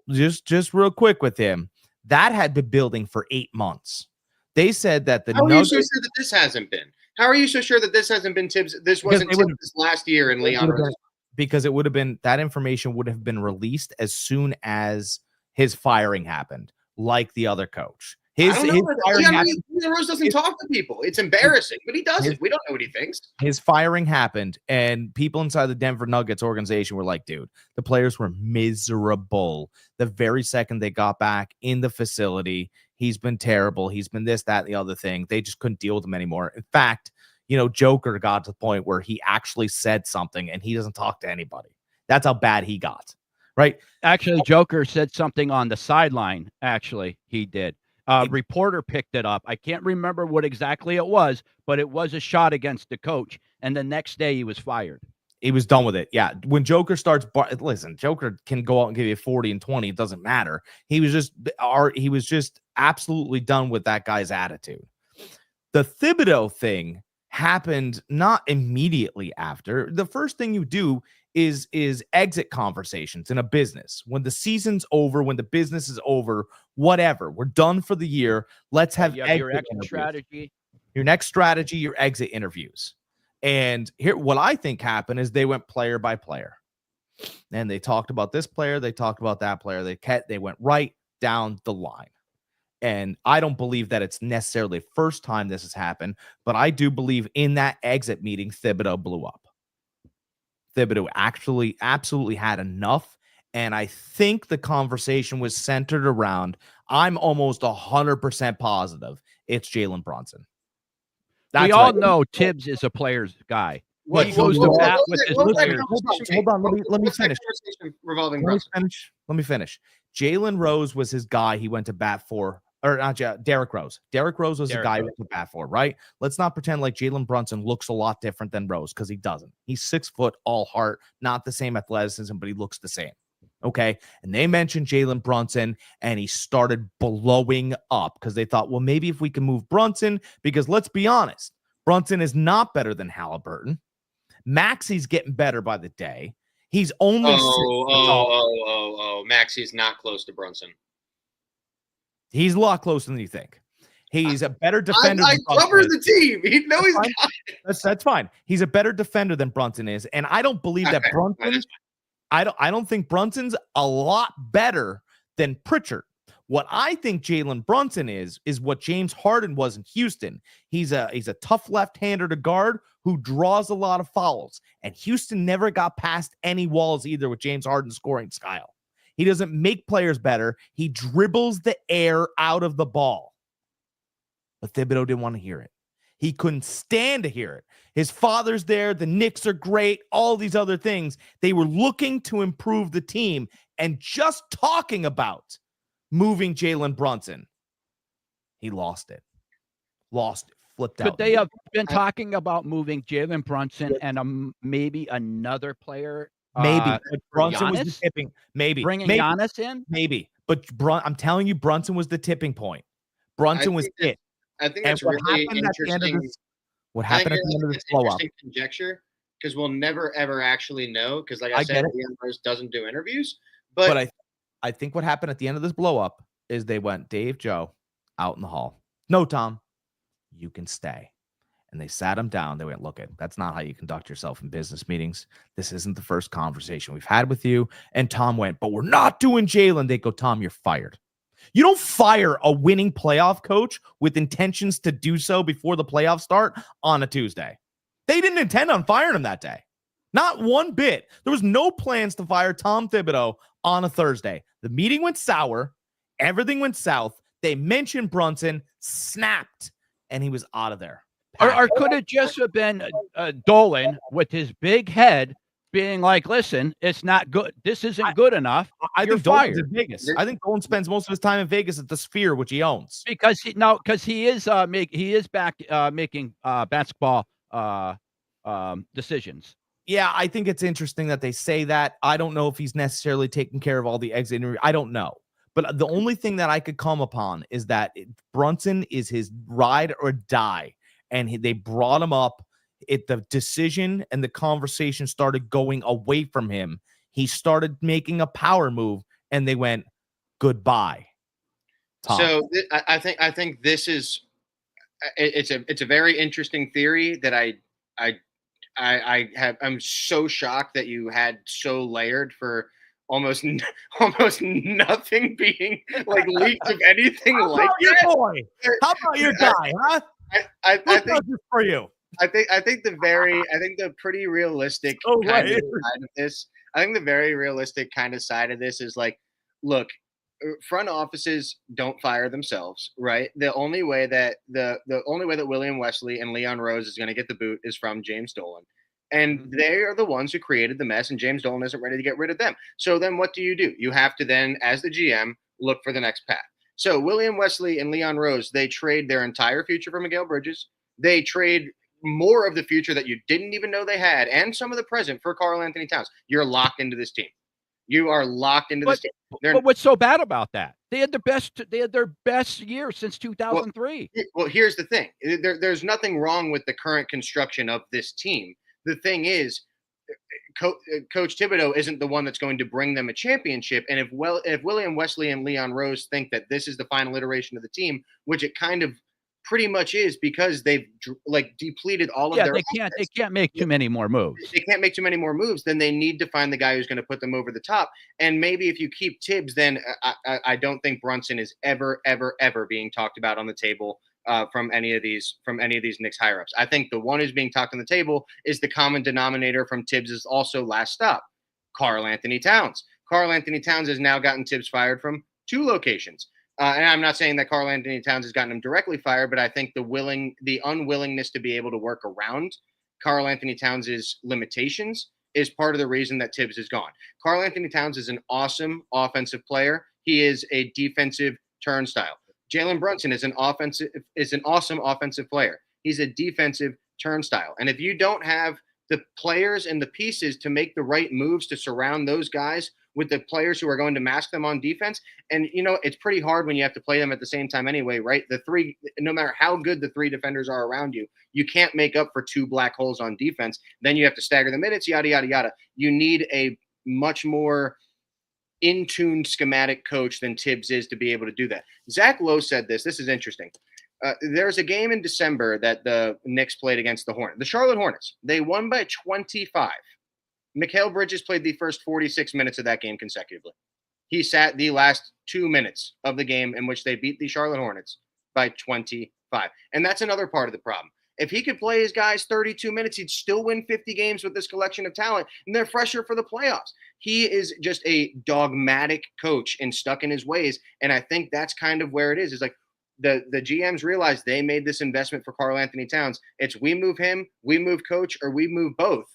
B: Just real quick with him, that had been building for 8 months. They said that the
D: How
B: Nuggets.
D: Are you so sure that this hasn't been? How are you so sure that this hasn't been Tibbs? This wasn't Tibbs last year in Leon Rose?
B: Because it would have been, that information would have been released as soon as his firing happened, like the other coach. His firing
D: happened. Rose doesn't talk to people. It's embarrassing, but he doesn't. We don't know what he thinks.
B: His firing happened, and people inside the Denver Nuggets organization were like, dude, the players were miserable the very second they got back in the facility. He's been terrible. He's been this, that, and the other thing. They just couldn't deal with him anymore. In fact, Joker got to the point where he actually said something, and he doesn't talk to anybody. That's how bad he got, right?
C: Actually, Joker said something on the sideline. Actually, he did. Reporter picked it up. I can't remember what exactly it was, but it was a shot against the coach. And the next day he was fired.
B: He was done with it. Yeah. When Joker starts, listen, Joker can go out and give you 40 and 20. It doesn't matter. He was just absolutely done with that guy's attitude. The Thibodeau thing happened not immediately after. The first thing you do is exit conversations in a business. When the season's over, when the business is over, whatever, we're done for the year. Let's have
C: your exit strategy.
B: Your next strategy, your exit interviews. And here, what I think happened is they went player by player. And they talked about this player, they talked about that player. They went right down the line. And I don't believe that it's necessarily the first time this has happened, but I do believe in that exit meeting, Thibodeau blew up. Thibodeau actually absolutely had enough. And I think the conversation was centered around, I'm almost 100% positive it's Jalen Brunson.
C: We all know Tibbs is a player's guy. He goes to bat with his players.
B: Hold on. Let me finish. Let me finish. Jalen Rose was his guy he went to bat for. Or not Derrick Rose. Derrick Rose was the guy he went to bat for, right? Let's not pretend like Jalen Brunson looks a lot different than Rose, because he doesn't. He's 6 foot, all heart, not the same athleticism, but he looks the same. Okay. And they mentioned Jalen Brunson, and he started blowing up because they thought, well, maybe if we can move Brunson, because let's be honest, Brunson is not better than Halliburton. Maxey's getting better by the day. He's only
D: Maxey's not close to Brunson.
B: He's a lot closer than you think. He's a better defender.
D: I cover the team. He knows he's got
B: it. That's fine. He's a better defender than Brunson is, and I don't believe that Brunson. I don't think Brunson's a lot better than Pritchard. What I think Jalen Brunson is what James Harden was in Houston. He's a tough left-hander to guard who draws a lot of fouls, and Houston never got past any walls either with James Harden's scoring style. He doesn't make players better. He dribbles the air out of the ball. But Thibodeau didn't want to hear it. He couldn't stand to hear it. His father's there. The Knicks are great. All these other things. They were looking to improve the team, and just talking about moving Jalen Brunson, he lost it. Flipped out.
C: Could they have been talking about moving Jalen Brunson and maybe another player?
B: Maybe Brunson was tipping. Maybe
C: bringing Giannis in.
B: Maybe, But I'm telling you, Brunson was the tipping point. Brunson was it.
D: I think that's really interesting.
B: What happened at the end of this blow up?
D: Conjecture, because we'll never ever actually know. Because like I said, Leon Rose doesn't do interviews.
B: But I think what happened at the end of this blow up is they went, Dave, Joe, out in the hall. No, Tom, you can stay. And they sat him down. They went, look, that's not how you conduct yourself in business meetings. This isn't the first conversation we've had with you. And Tom went, but we're not doing Jalen. They go, Tom, you're fired. You don't fire a winning playoff coach with intentions to do so before the playoffs start on a Tuesday. They didn't intend on firing him that day. Not one bit. There was no plans to fire Tom Thibodeau on a Thursday. The meeting went sour. Everything went south. They mentioned Brunson, snapped, and he was out of there.
C: Or could it just have been Dolan with his big head being like, listen, it's not good. This isn't good enough.
B: I think Dolan's in Vegas. I think Dolan spends most of his time in Vegas at the Sphere, which he owns.
C: Because he is back making basketball decisions.
B: Yeah, I think it's interesting that they say that. I don't know if he's necessarily taking care of all the exit interview. I don't know. But the only thing that I could come upon is that Brunson is his ride or die. And they brought him up. The decision and the conversation started going away from him. He started making a power move, and they went, goodbye, Tom.
D: So I think this is it's a very interesting theory that I'm so shocked that you had so layered for almost nothing being like leaked of anything like
B: your boy? How about your guy, huh?
D: I think
B: for you.
D: I think the pretty realistic kind of side of this. I think the very realistic kind of side of this is like, look, front offices don't fire themselves, right? The only way that William Wesley and Leon Rose is going to get the boot is from James Dolan. And they are the ones who created the mess, and James Dolan isn't ready to get rid of them. So then what do? You have to then, as the GM, look for the next path. So William Wesley and Leon Rose, they trade their entire future for Mikal Bridges. They trade more of the future that you didn't even know they had, and some of the present for Karl Anthony Towns. You're locked into this team. You are locked into this team.
C: But what's so bad about that? They had their best year since 2003.
D: Well, here's the thing. There's nothing wrong with the current construction of this team. The thing is, Coach Thibodeau isn't the one that's going to bring them a championship. And if William Wesley and Leon Rose think that this is the final iteration of the team, which it kind of pretty much is, because they've depleted all of their
C: assets. They can't make too many more moves.
D: They can't make too many more moves. Then they need to find the guy who's going to put them over the top. And maybe if you keep Tibbs, then I don't think Brunson is ever being talked about on the table from any of these Knicks higher ups. I think the one who's being talked on the table is the common denominator from Tibbs is also last stop, Karl Anthony Towns. Karl Anthony Towns has now gotten Tibbs fired from 2 locations. And I'm not saying that Karl Anthony Towns has gotten him directly fired, but I think the unwillingness to be able to work around Karl Anthony Towns' limitations is part of the reason that Tibbs is gone. Karl Anthony Towns is an awesome offensive player. He is a defensive turnstile. Jalen Brunson is an awesome offensive player. He's a defensive turnstile. And if you don't have the players and the pieces to make the right moves to surround those guys with the players who are going to mask them on defense, and it's pretty hard when you have to play them at the same time anyway, right? No matter how good the 3 defenders are around you, you can't make up for 2 black holes on defense. Then you have to stagger the minutes, yada, yada, yada. You need a much more in-tune schematic coach than Tibbs is to be able to do that. Zach Lowe said this. This is interesting. There's a game in December that the Knicks played against the Charlotte Hornets. They won by 25. Mikal Bridges played the first 46 minutes of that game consecutively. He sat the last 2 minutes of the game in which they beat the Charlotte Hornets by 25. And that's another part of the problem. If he could play his guys 32 minutes, he'd still win 50 games with this collection of talent, and they're fresher for the playoffs. He is just a dogmatic coach and stuck in his ways, and I think that's kind of where it is. It's like the GMs realize they made this investment for Karl Anthony Towns. It's we move him, we move coach, or we move both.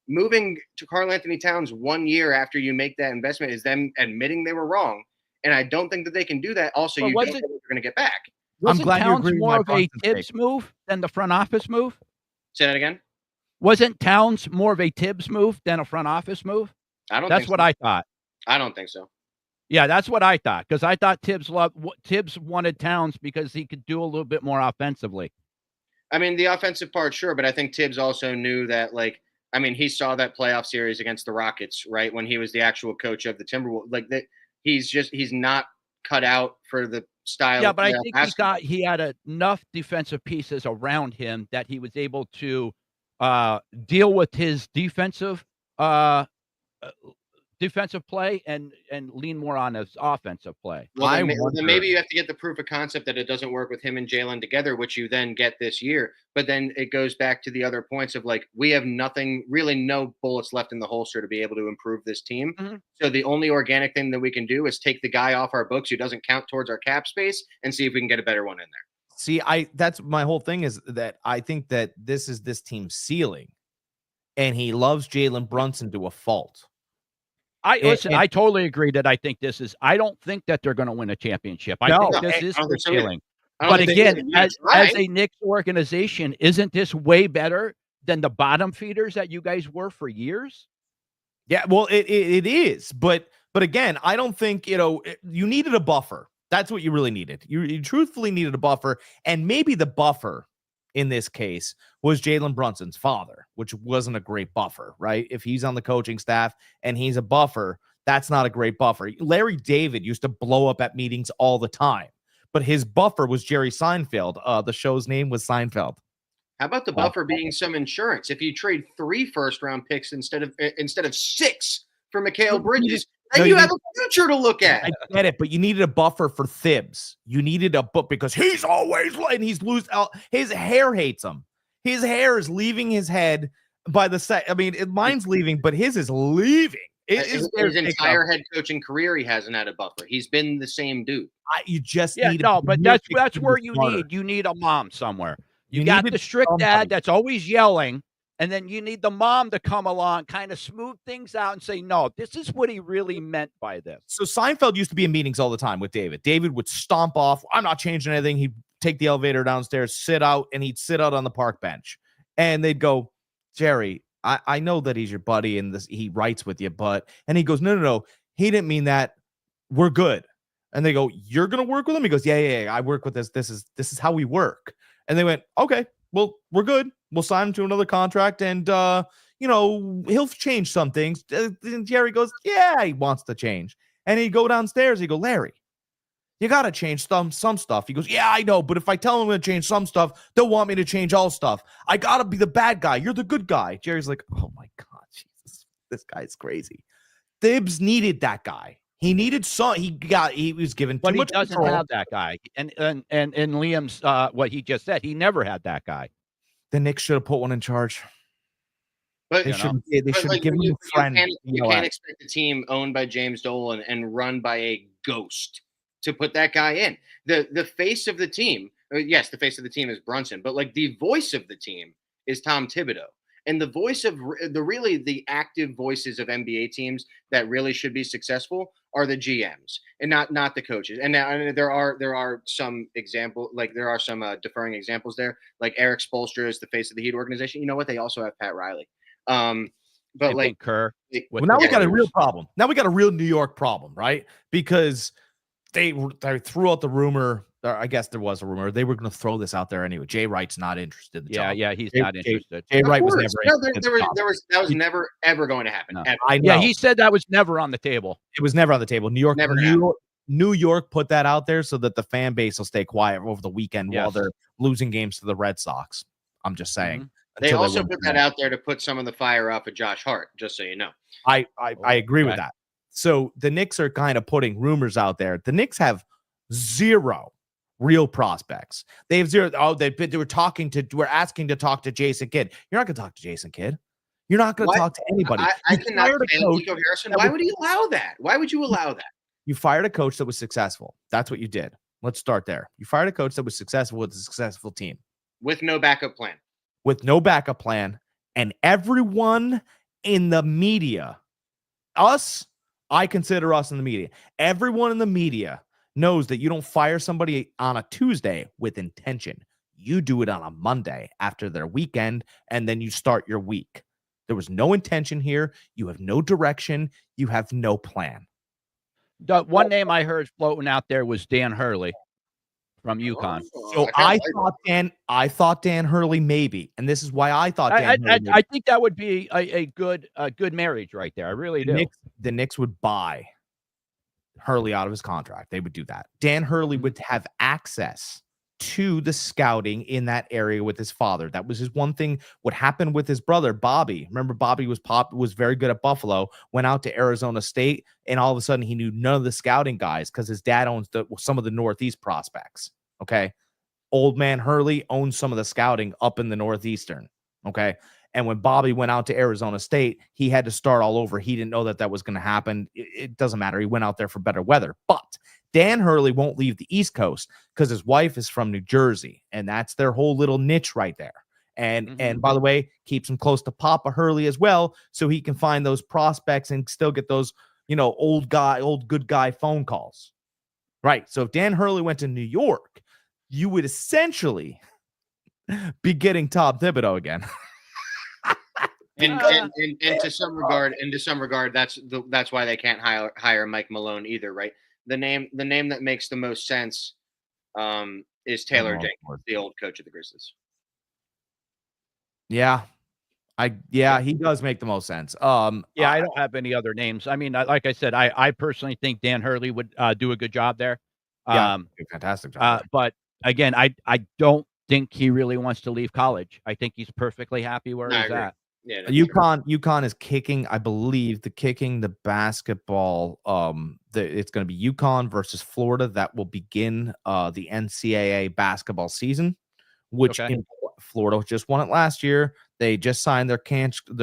D: Moving to Karl Anthony Towns 1 year after you make that investment is them admitting they were wrong, and I don't think that they can do that. Also, you don't know what you're going to get back.
C: Wasn't Towns more of a Tibbs move than the front office move?
D: Say that again?
C: Wasn't Towns more of a Tibbs move than a front office move?
D: I don't.
C: That's what I thought.
D: I don't think so.
C: Yeah, that's what I thought, because I thought Tibbs wanted Towns because he could do a little bit more offensively.
D: I mean, the offensive part, sure, but I think Tibbs also knew that, like, I mean, he saw that playoff series against the Rockets, right, when he was the actual coach of the Timberwolves. Like, that, he's not cut out for the style.
C: Yeah,
D: of
C: but I
D: playoff
C: think
D: basketball.
C: he had enough defensive pieces around him that he was able to deal with his uh, defensive play and lean more on his offensive play.
D: Well,
B: I
D: then
B: wonder.
D: maybe you have to get the proof of concept that it doesn't work with him and Jalen together, which you then get this year. But then it goes back to the other points of, like, we have nothing, really no bullets left in the holster to be able to improve this team.
C: Mm-hmm.
D: So the only organic thing that we can do is take the guy off our books who doesn't count towards our cap space and see if we can get a better one in there.
B: See, that's my whole thing, is that I think that this is this team's ceiling, and he loves Jalen Brunson to a fault.
C: I totally agree that I think I don't think that they're going to win a championship. I think this is their ceiling. But again, as a Knicks organization, isn't this way better than the bottom feeders that you guys were for years?
B: Yeah, well, it is, but again, I don't think, you needed a buffer. That's what you really needed. You truthfully needed a buffer, and maybe the buffer in this case was Jalen Brunson's father, which wasn't a great buffer, right? If he's on the coaching staff and he's a buffer, that's not a great buffer. Larry David used to blow up at meetings all the time, but his buffer was Jerry Seinfeld. The show's name was Seinfeld.
D: How about the buffer being some insurance? If you trade 3 first-round picks instead of 6 for Mikal Bridges, then you have a future to look at.
B: I get it, but you needed a buffer for Thibs. You needed a book because he's always, and he's lose out. His hair hates him. His hair is leaving his head by the set. I mean, mine's leaving, but his is leaving.
D: His entire head coaching career, he hasn't had a buffer. He's been the same dude.
B: You just need
C: but that's where you need a mom somewhere. You got the strict dad that's always yelling, and then you need the mom to come along, kind of smooth things out and say, no, this is what he really meant by this.
B: So Seinfeld used to be in meetings all the time with David. David would stomp off. I'm not changing anything. He'd take the elevator downstairs, sit out, and he'd sit out on the park bench. And they'd go, Jerry, I know that he's your buddy and he writes with you, and he goes, no. He didn't mean that. We're good. And they go, you're going to work with him? He goes, yeah. I work with this. This is how we work. And they went, okay, well, we're good. We'll sign him to another contract, and he'll change some things. And Jerry goes, yeah, he wants to change. And he'd go downstairs. He'd go, Larry, you got to change some stuff. He goes, yeah, I know, but if I tell him to change some stuff, they'll want me to change all stuff. I got to be the bad guy. You're the good guy. Jerry's like, oh my God, Jesus, this guy's crazy. Thibs needed that guy. He needed he was given too much control.
C: But he doesn't have that guy. And Liam's what he just said, he never had that guy.
B: The Knicks should have put one in charge.
D: But
B: they should have given him a friend.
D: You can't expect a team owned by James Dolan and run by a ghost to put that guy in. The face of the team, yes, the face of the team is Brunson, but like the voice of the team is Tom Thibodeau. And the voice of the active voices of NBA teams that really should be successful are the GMs and not the coaches. And now there are some deferring examples there. Like Eric Spoelstra is the face of the Heat organization. You know what? They also have Pat Riley. But like
C: Kerr.
B: Well, now we got a real problem. Now we got a real New York problem, right? Because they threw out the rumor. I guess there was a rumor they were going to throw this out there anyway. Jay Wright's not interested.
C: Yeah, he's not interested.
B: Jay Wright was never.
D: That was never ever going to happen.
C: No.
B: I know.
C: Yeah, he said that was never on the table.
B: It was never on the table. New York put that out there so that the fan base will stay quiet over the weekend while they're losing games to the Red Sox. I'm just saying.
D: Mm-hmm. They also put that out there to put some of the fire off of Josh Hart, just so you know.
B: I agree with that. So the Knicks are kind of putting rumors out there. The Knicks have 0 real prospects. They have 0. Oh, we're asking to talk to Jason Kidd. You're not going to talk to Jason Kidd. You're not going to talk to anybody.
D: I cannot stand Nico Harrison. Why would he allow that? Why would you allow that?
B: You fired a coach that was successful. That's what you did. Let's start there. You fired a coach that was successful with a successful team.
D: With no backup plan.
B: And everyone in the media, I consider us in the media. Everyone in the media knows that you don't fire somebody on a Tuesday with intention. You do it on a Monday after their weekend, and then you start your week. There was no intention here. You have no direction. You have no plan.
C: The one name I heard floating out there was Dan Hurley from UConn.
B: So I thought Dan Hurley maybe, and this is why I thought Dan Hurley maybe.
C: I think that would be a good marriage right there. I really do.
B: The Knicks would buy Hurley out of his contract. They would do that. Dan Hurley would have access to the scouting in that area with his father. That was his one thing. What happened with his brother, Bobby? Remember, Bobby was very good at Buffalo, went out to Arizona State, and all of a sudden he knew none of the scouting guys because his dad owns some of the Northeast prospects. Okay. Old man Hurley owns some of the scouting up in the Northeastern. Okay. And when Bobby went out to Arizona State, he had to start all over. He didn't know that was going to happen. It doesn't matter. He went out there for better weather. But Dan Hurley won't leave the East Coast because his wife is from New Jersey, and that's their whole little niche right there. And by the way, keeps him close to Papa Hurley as well, so he can find those prospects and still get those, old good guy phone calls. Right. So if Dan Hurley went to New York, you would essentially be getting Tom Thibodeau again.
D: And to some regard, that's why they can't hire Mike Malone either, right? The name that makes the most sense is Taylor Jenkins, the old coach of the Grizzlies.
B: Yeah, he does make the most sense.
C: I don't have any other names. I mean, like I said, I personally think Dan Hurley would do a good job there.
B: Fantastic job.
C: But again, I don't think he really wants to leave college. I think he's perfectly happy where he's at.
D: Yeah,
B: UConn is kicking, I believe, the basketball. It's going to be UConn versus Florida. That will begin the NCAA basketball season, which Florida just won it last year. They just signed their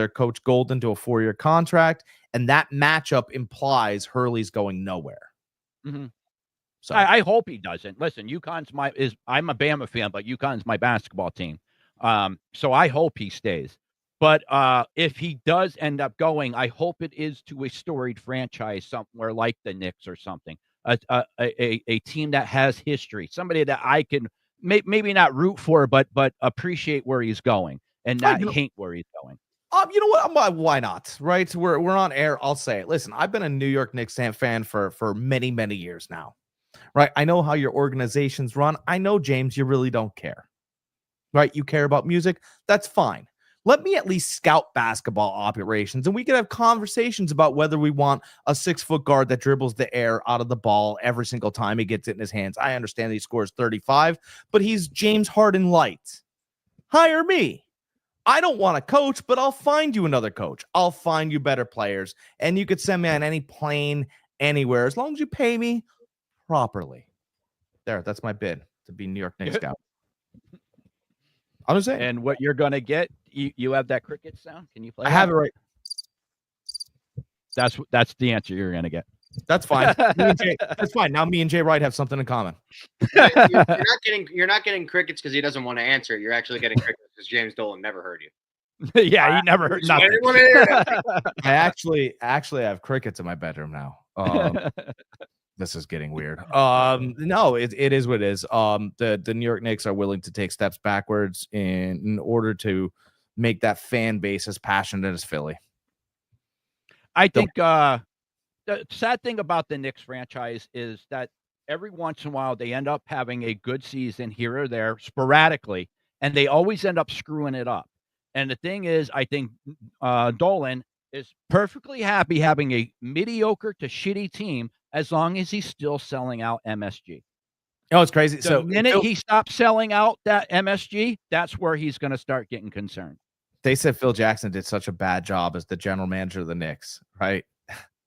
B: coach Golden to a 4-year contract, and that matchup implies Hurley's going nowhere.
C: Mm-hmm. So I hope he doesn't. Listen, I'm a Bama fan, but UConn's my basketball team. So I hope he stays. But if he does end up going, I hope it is to a storied franchise somewhere like the Knicks or something, a team that has history, somebody that I can maybe not root for, but appreciate where he's going and not hate where he's going.
B: You know what? Why not? Right? We're on air. I'll say it. Listen, I've been a New York Knicks fan for many, many years now. Right? I know how your organizations run. I know, James, you really don't care. Right? You care about music. That's fine. Let me at least scout basketball operations, and we can have conversations about whether we want a 6-foot guard that dribbles the air out of the ball every single time he gets it in his hands. I understand he scores 35, but he's James Harden light. Hire me. I don't want a coach, but I'll find you another coach. I'll find you better players, and you could send me on any plane anywhere as long as you pay me properly. There, that's my bid to be New York Knicks scout. I'm just saying.
C: And what you're going to get, you have that cricket sound? Can you play
B: I have it right.
C: That's the answer you're going to get.
B: That's fine. That's fine. Now me and Jay Wright have something in common.
D: You're not getting crickets because he doesn't want to answer. You're actually getting crickets because James Dolan never heard you.
C: Yeah, he never heard nothing.
B: I actually have crickets in my bedroom now. This is getting weird. No, it is what it is. The New York Knicks are willing to take steps backwards in order to make that fan base as passionate as Philly.
C: I think the sad thing about the Knicks franchise is that every once in a while they end up having a good season here or there sporadically, and they always end up screwing it up. And the thing is, I think Dolan is perfectly happy having a mediocre to shitty team as long as he's still selling out MSG.
B: Oh, it's crazy.
C: The minute he stops selling out that MSG, that's where he's going to start getting concerned.
B: They said Phil Jackson did such a bad job as the general manager of the Knicks, right?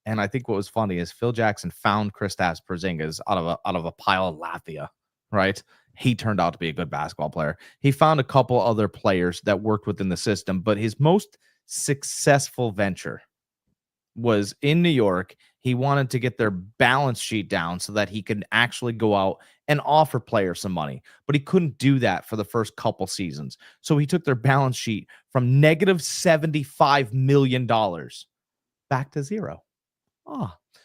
B: And I think what was funny is Phil Jackson found Kristaps Porzingis out of a pile of Latvia, right? He turned out to be a good basketball player. He found a couple other players that worked within the system, but his most successful venture was in New York. He wanted to get their balance sheet down so that he could actually go out and offer players some money, but he couldn't do that for the first couple seasons. So he took their balance sheet from negative $75 million back to zero.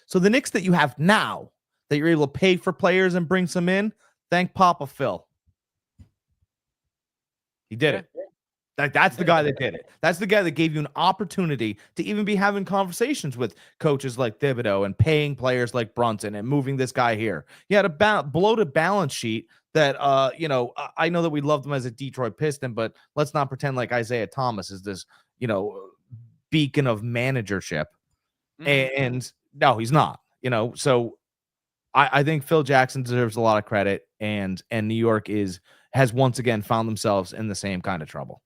B: So the Knicks that you have now that you're able to pay for players and bring some in, thank Papa Phil. He did it. That's the guy that did it. That's the guy that gave you an opportunity to even be having conversations with coaches like Thibodeau and paying players like Brunson and moving this guy here. He had a bloated balance sheet that, I know that we loved him as a Detroit Piston, but let's not pretend like Isaiah Thomas is this, beacon of managership. And no, he's not, so I think Phil Jackson deserves a lot of credit, and New York has once again found themselves in the same kind of trouble.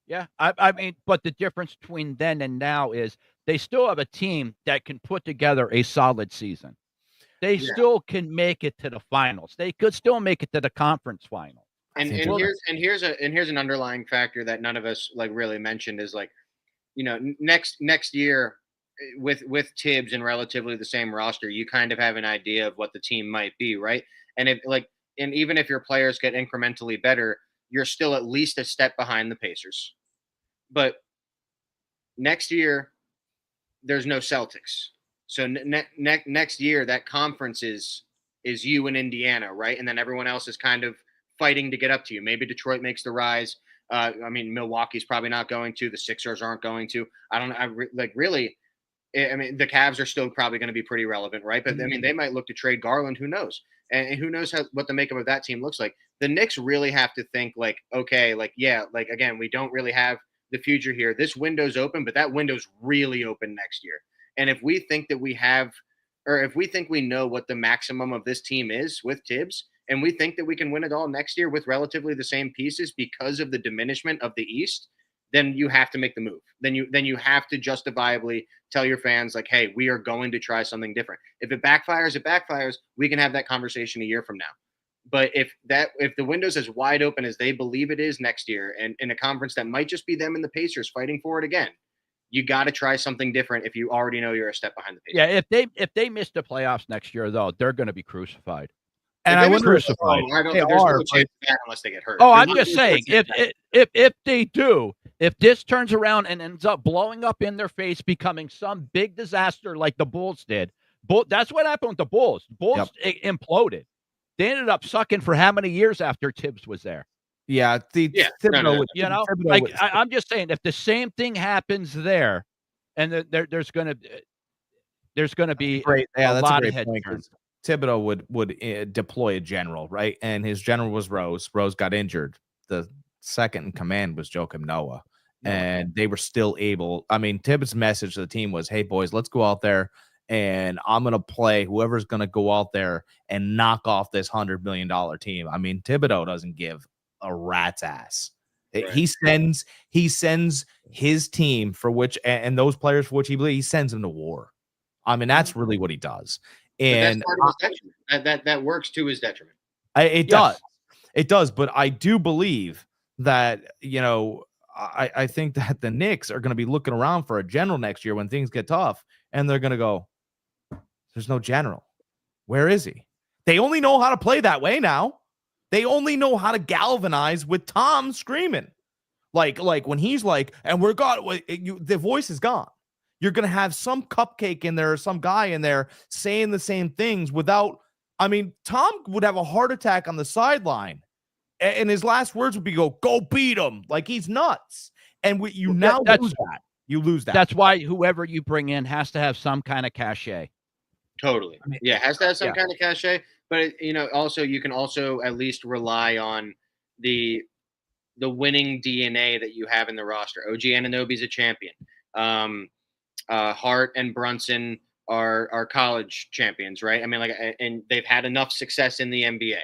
C: Yeah, I mean, but the difference between then and now is they still have a team that can put together a solid season. They still can make it to the finals. They could still make it to the conference final.
D: And here's an underlying factor that none of us like really mentioned is like, next year with Tibbs and relatively the same roster, you kind of have an idea of what the team might be, right? And even if your players get incrementally better, you're still at least a step behind the Pacers. But next year, there's no Celtics. So next year, that conference is you and Indiana, right? And then everyone else is kind of fighting to get up to you. Maybe Detroit makes the rise. Milwaukee's probably not going to. The Sixers aren't going to. I don't know. Really, the Cavs are still probably going to be pretty relevant, right? But they might look to trade Garland. Who knows? And who knows what the makeup of that team looks like. The Knicks really have to think like, okay, again, we don't really have the future here. This window's open, but that window's really open next year. And if we think that we have, or if we think we know what the maximum of this team is with Tibbs, and we think that we can win it all next year with relatively the same pieces because of the diminishment of the East, then you have to make the move. Then you have to justifiably tell your fans like, hey, we are going to try something different. If it backfires, it backfires. We can have that conversation a year from now. But if the window's as wide open as they believe it is next year, and in a conference that might just be them and the Pacers fighting for it again, you got to try something different if you already know you're a step behind the Pacers.
C: Yeah, if they miss the playoffs next year, though, they're going to be crucified.
B: And I wonder
D: there's no chance of that unless they get hurt.
C: Oh, I'm just saying, if they do, if this turns around and ends up blowing up in their face, becoming some big disaster like the Bulls did, that's what happened with the Bulls. Bulls imploded. They ended up sucking for how many years after Tibbs was there?
B: Yeah,
C: I'm just saying, if the same thing happens there, and there's going to be a lot of head turns.
B: Thibodeau would deploy a general, right? And his general was Rose. Rose got injured. The second in command was Joakim Noah. And they were still able. I mean, Tibbs' message to the team was, hey, boys, let's go out there, and I'm going to play whoever's going to go out there and knock off this $100 million team. I mean, Thibodeau doesn't give a rat's ass. Right. He sends his team for which, and those players for which he believes, he sends them to war. I mean, that's really what he does. And
D: that's part of his detriment. That works to his detriment.
B: It does. But I do believe that, I think that the Knicks are going to be looking around for a general next year when things get tough, and they're going to go, there's no general. Where is he? They only know how to play that way now. They only know how to galvanize with Tom screaming. Like when he's like, and the voice is gone. You're going to have some cupcake in there or some guy in there saying the same things without, Tom would have a heart attack on the sideline. And his last words would be, go beat him. Like, he's nuts. And you lose that. You lose that.
C: That's why whoever you bring in has to have some kind of cachet.
D: Totally. Has to have some kind of cachet. But, also you can also at least rely on the winning DNA that you have in the roster. OG Anunoby's a champion. Hart and Brunson are college champions, right? And they've had enough success in the NBA.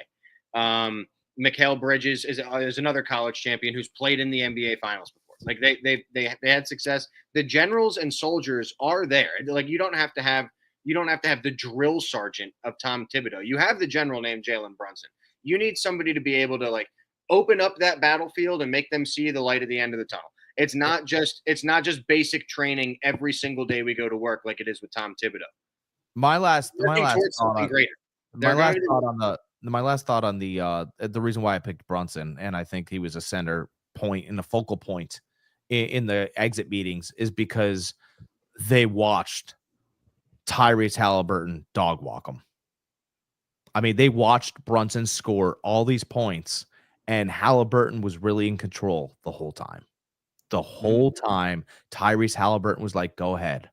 D: Mikal Bridges is another college champion who's played in the NBA finals before. Like they had success. The generals and soldiers are there. Like you don't have to have the drill sergeant of Tom Thibodeau. You have the general named Jalen Brunson. You need somebody to be able to like open up that battlefield and make them see the light at the end of the tunnel. It's not just basic training every single day we go to work like it is with Tom Thibodeau.
B: My last thought on the reason why I picked Brunson, and I think he was a center point and a focal point in the exit meetings, is because they watched Tyrese Halliburton dog walk him. They watched Brunson score all these points, and Halliburton was really in control the whole time. The whole time, Tyrese Halliburton was like, go ahead,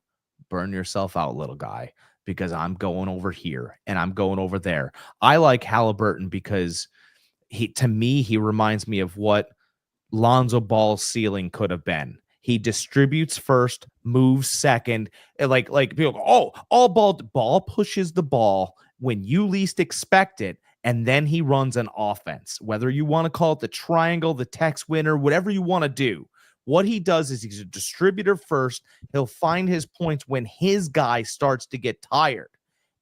B: burn yourself out, little guy, because I'm going over here and I'm going over there. I like Halliburton because to me, he reminds me of what Lonzo Ball's ceiling could have been. He distributes first, moves second. Like people go, oh, all ball pushes the ball when you least expect it. And then he runs an offense, whether you want to call it the triangle, the Tex winner, whatever you want to do. What he does is he's a distributor first. He'll find his points when his guy starts to get tired.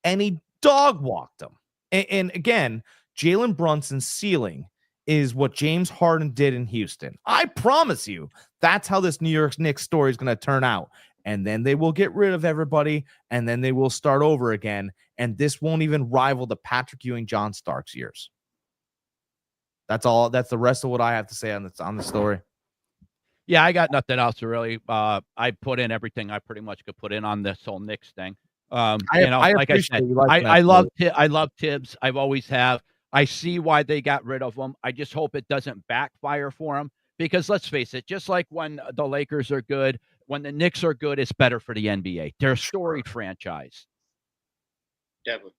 B: And he dog walked him. And again, Jalen Brunson's ceiling is what James Harden did in Houston. I promise you, that's how this New York Knicks story is going to turn out. And then they will get rid of everybody, and then they will start over again. And this won't even rival the Patrick Ewing, John Starks years. That's all. That's the rest of what I have to say on the story.
C: Yeah, I got nothing else to really. I put in everything I pretty much could put in on this whole Knicks thing. Like I said, I love Tibbs. I've always have. I see why they got rid of him. I just hope it doesn't backfire for him, because let's face it, just like when the Lakers are good, when the Knicks are good, it's better for the NBA. They're a storied franchise.
D: Definitely.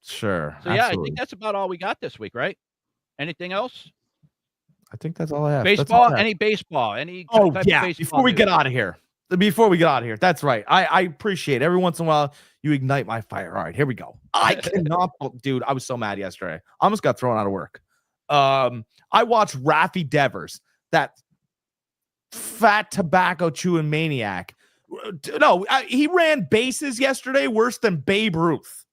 B: Sure.
C: So yeah, I think that's about all we got this week, right? Anything else?
B: I think that's all I have.
C: Baseball? Any baseball? Any type of baseball
B: before we
C: news?
B: get out of here. That's right. I appreciate it. Every once in a while you ignite my fire. All right, here we go. I cannot, dude. I was so mad yesterday. I almost got thrown out of work. I watched Rafi Devers, that fat tobacco chewing maniac. No, he ran bases yesterday worse than Babe Ruth.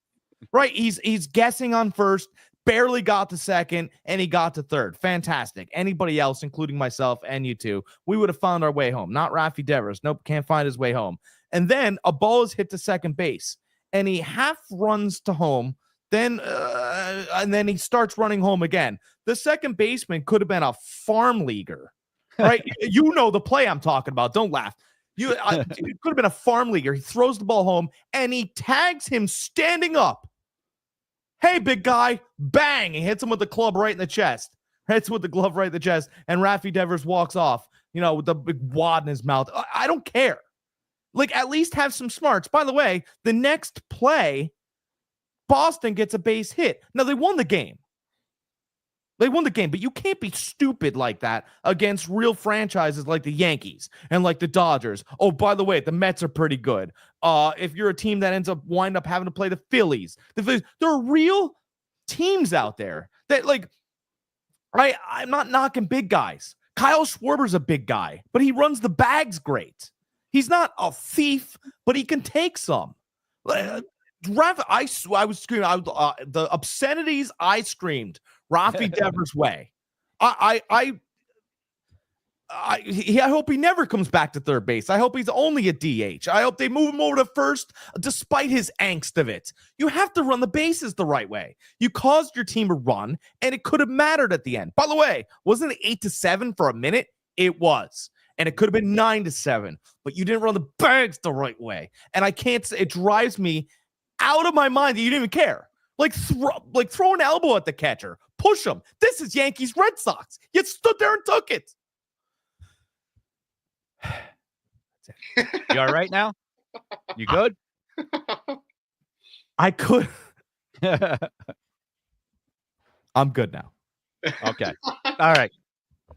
B: Right? He's guessing on first. Barely got to second, and he got to third. Fantastic. Anybody else, including myself and you two, we would have found our way home. Not Rafi Devers. Nope, can't find his way home. And then a ball is hit to second base, and he half runs to home. Then and then he starts running home again. The second baseman could have been a farm leaguer, right? You know the play I'm talking about. Don't laugh. It could have been a farm leaguer. He throws the ball home, and he tags him standing up. Hey, big guy, bang, he hits him with the club right in the chest. Hits with the glove right in the chest, and Rafi Devers walks off, with the big wad in his mouth. I don't care. Like, at least have some smarts. By the way, the next play, Boston gets a base hit. Now, they won the game. But you can't be stupid like that against real franchises like the Yankees and like the Dodgers. Oh, by the way, the Mets are pretty good. If you're a team that wind up having to play the Phillies, there are real teams out there that, like, I'm not knocking big guys. Kyle Schwarber's a big guy, but he runs the bags great. He's not a thief, but he can take some. I was screaming. The obscenities I screamed Rafi Devers' way. I hope he never comes back to third base. I hope he's only a DH. I hope they move him over to first, despite his angst of it. You have to run the bases the right way. You caused your team a run, and it could have mattered at the end. By the way, wasn't it 8-7 for a minute? It was. And it could have been 9-7, but you didn't run the bags the right way. And I can't say, it drives me out of my mind that you didn't even care. Like throw an elbow at the catcher. Push him. This is Yankees Red Sox. You stood there and took it.
C: You all right now? You good?
B: I could. I'm good now.
C: Okay. All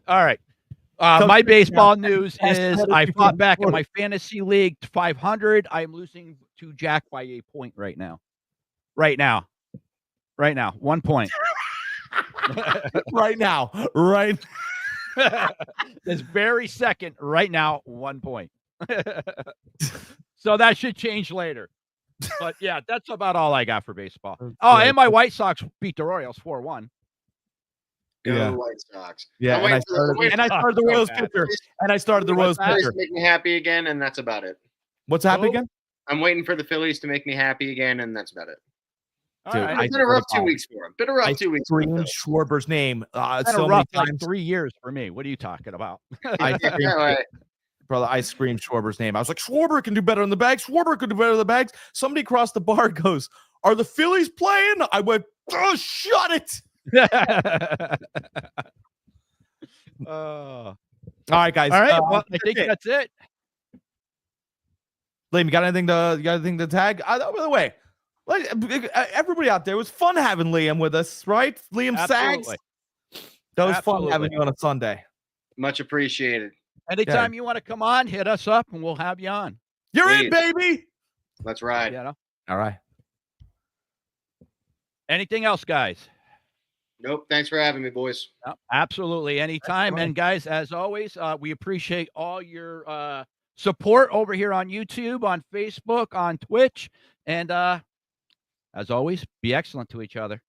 C: right. My baseball news is I fought back in my fantasy league to 500. I'm losing to Jack by a point right now. Right now. 1 point.
B: Right now.
C: This very second, right now, 1 point. So that should change later. But yeah, that's about all I got for baseball. Oh, and my White Sox beat the Royals 4-1.
D: Go White Sox.
B: Yeah, and I started the Royals pitcher.
D: Make me happy again, and that's about it.
B: What's happening again?
D: I'm waiting for the Phillies to make me happy again, and that's about it.
C: Dude,
D: it's been a rough 2 weeks for him.
B: I screamed Schwarber's name
C: so many times. Like 3 years for me. What are you talking about?
B: Brother, I screamed Schwarber's name. I was like, Schwarber can do better in the bags. Schwarber can do better in the bags. Somebody across the bar goes, "Are the Phillies playing?" I went, "Oh, shut it."
C: All
B: All right, guys.
C: right. Well, I think that's it.
B: Liam, you got anything to tag? By the way, everybody out there, it was fun having Liam with us, right? Liam
C: Absolutely.
B: Sags. That was fun
C: Absolutely.
B: having you on a Sunday.
D: Much appreciated.
C: Anytime you want to come on, hit us up and we'll have you on.
B: You're
D: Please.
B: in, baby.
D: Let's ride.
C: You know?
B: All right.
C: Anything else, guys?
D: Nope. Thanks for having me, boys.
C: Absolutely. Anytime. And guys, as always, we appreciate all your support over here on YouTube, on Facebook, on Twitch. And as always, be excellent to each other.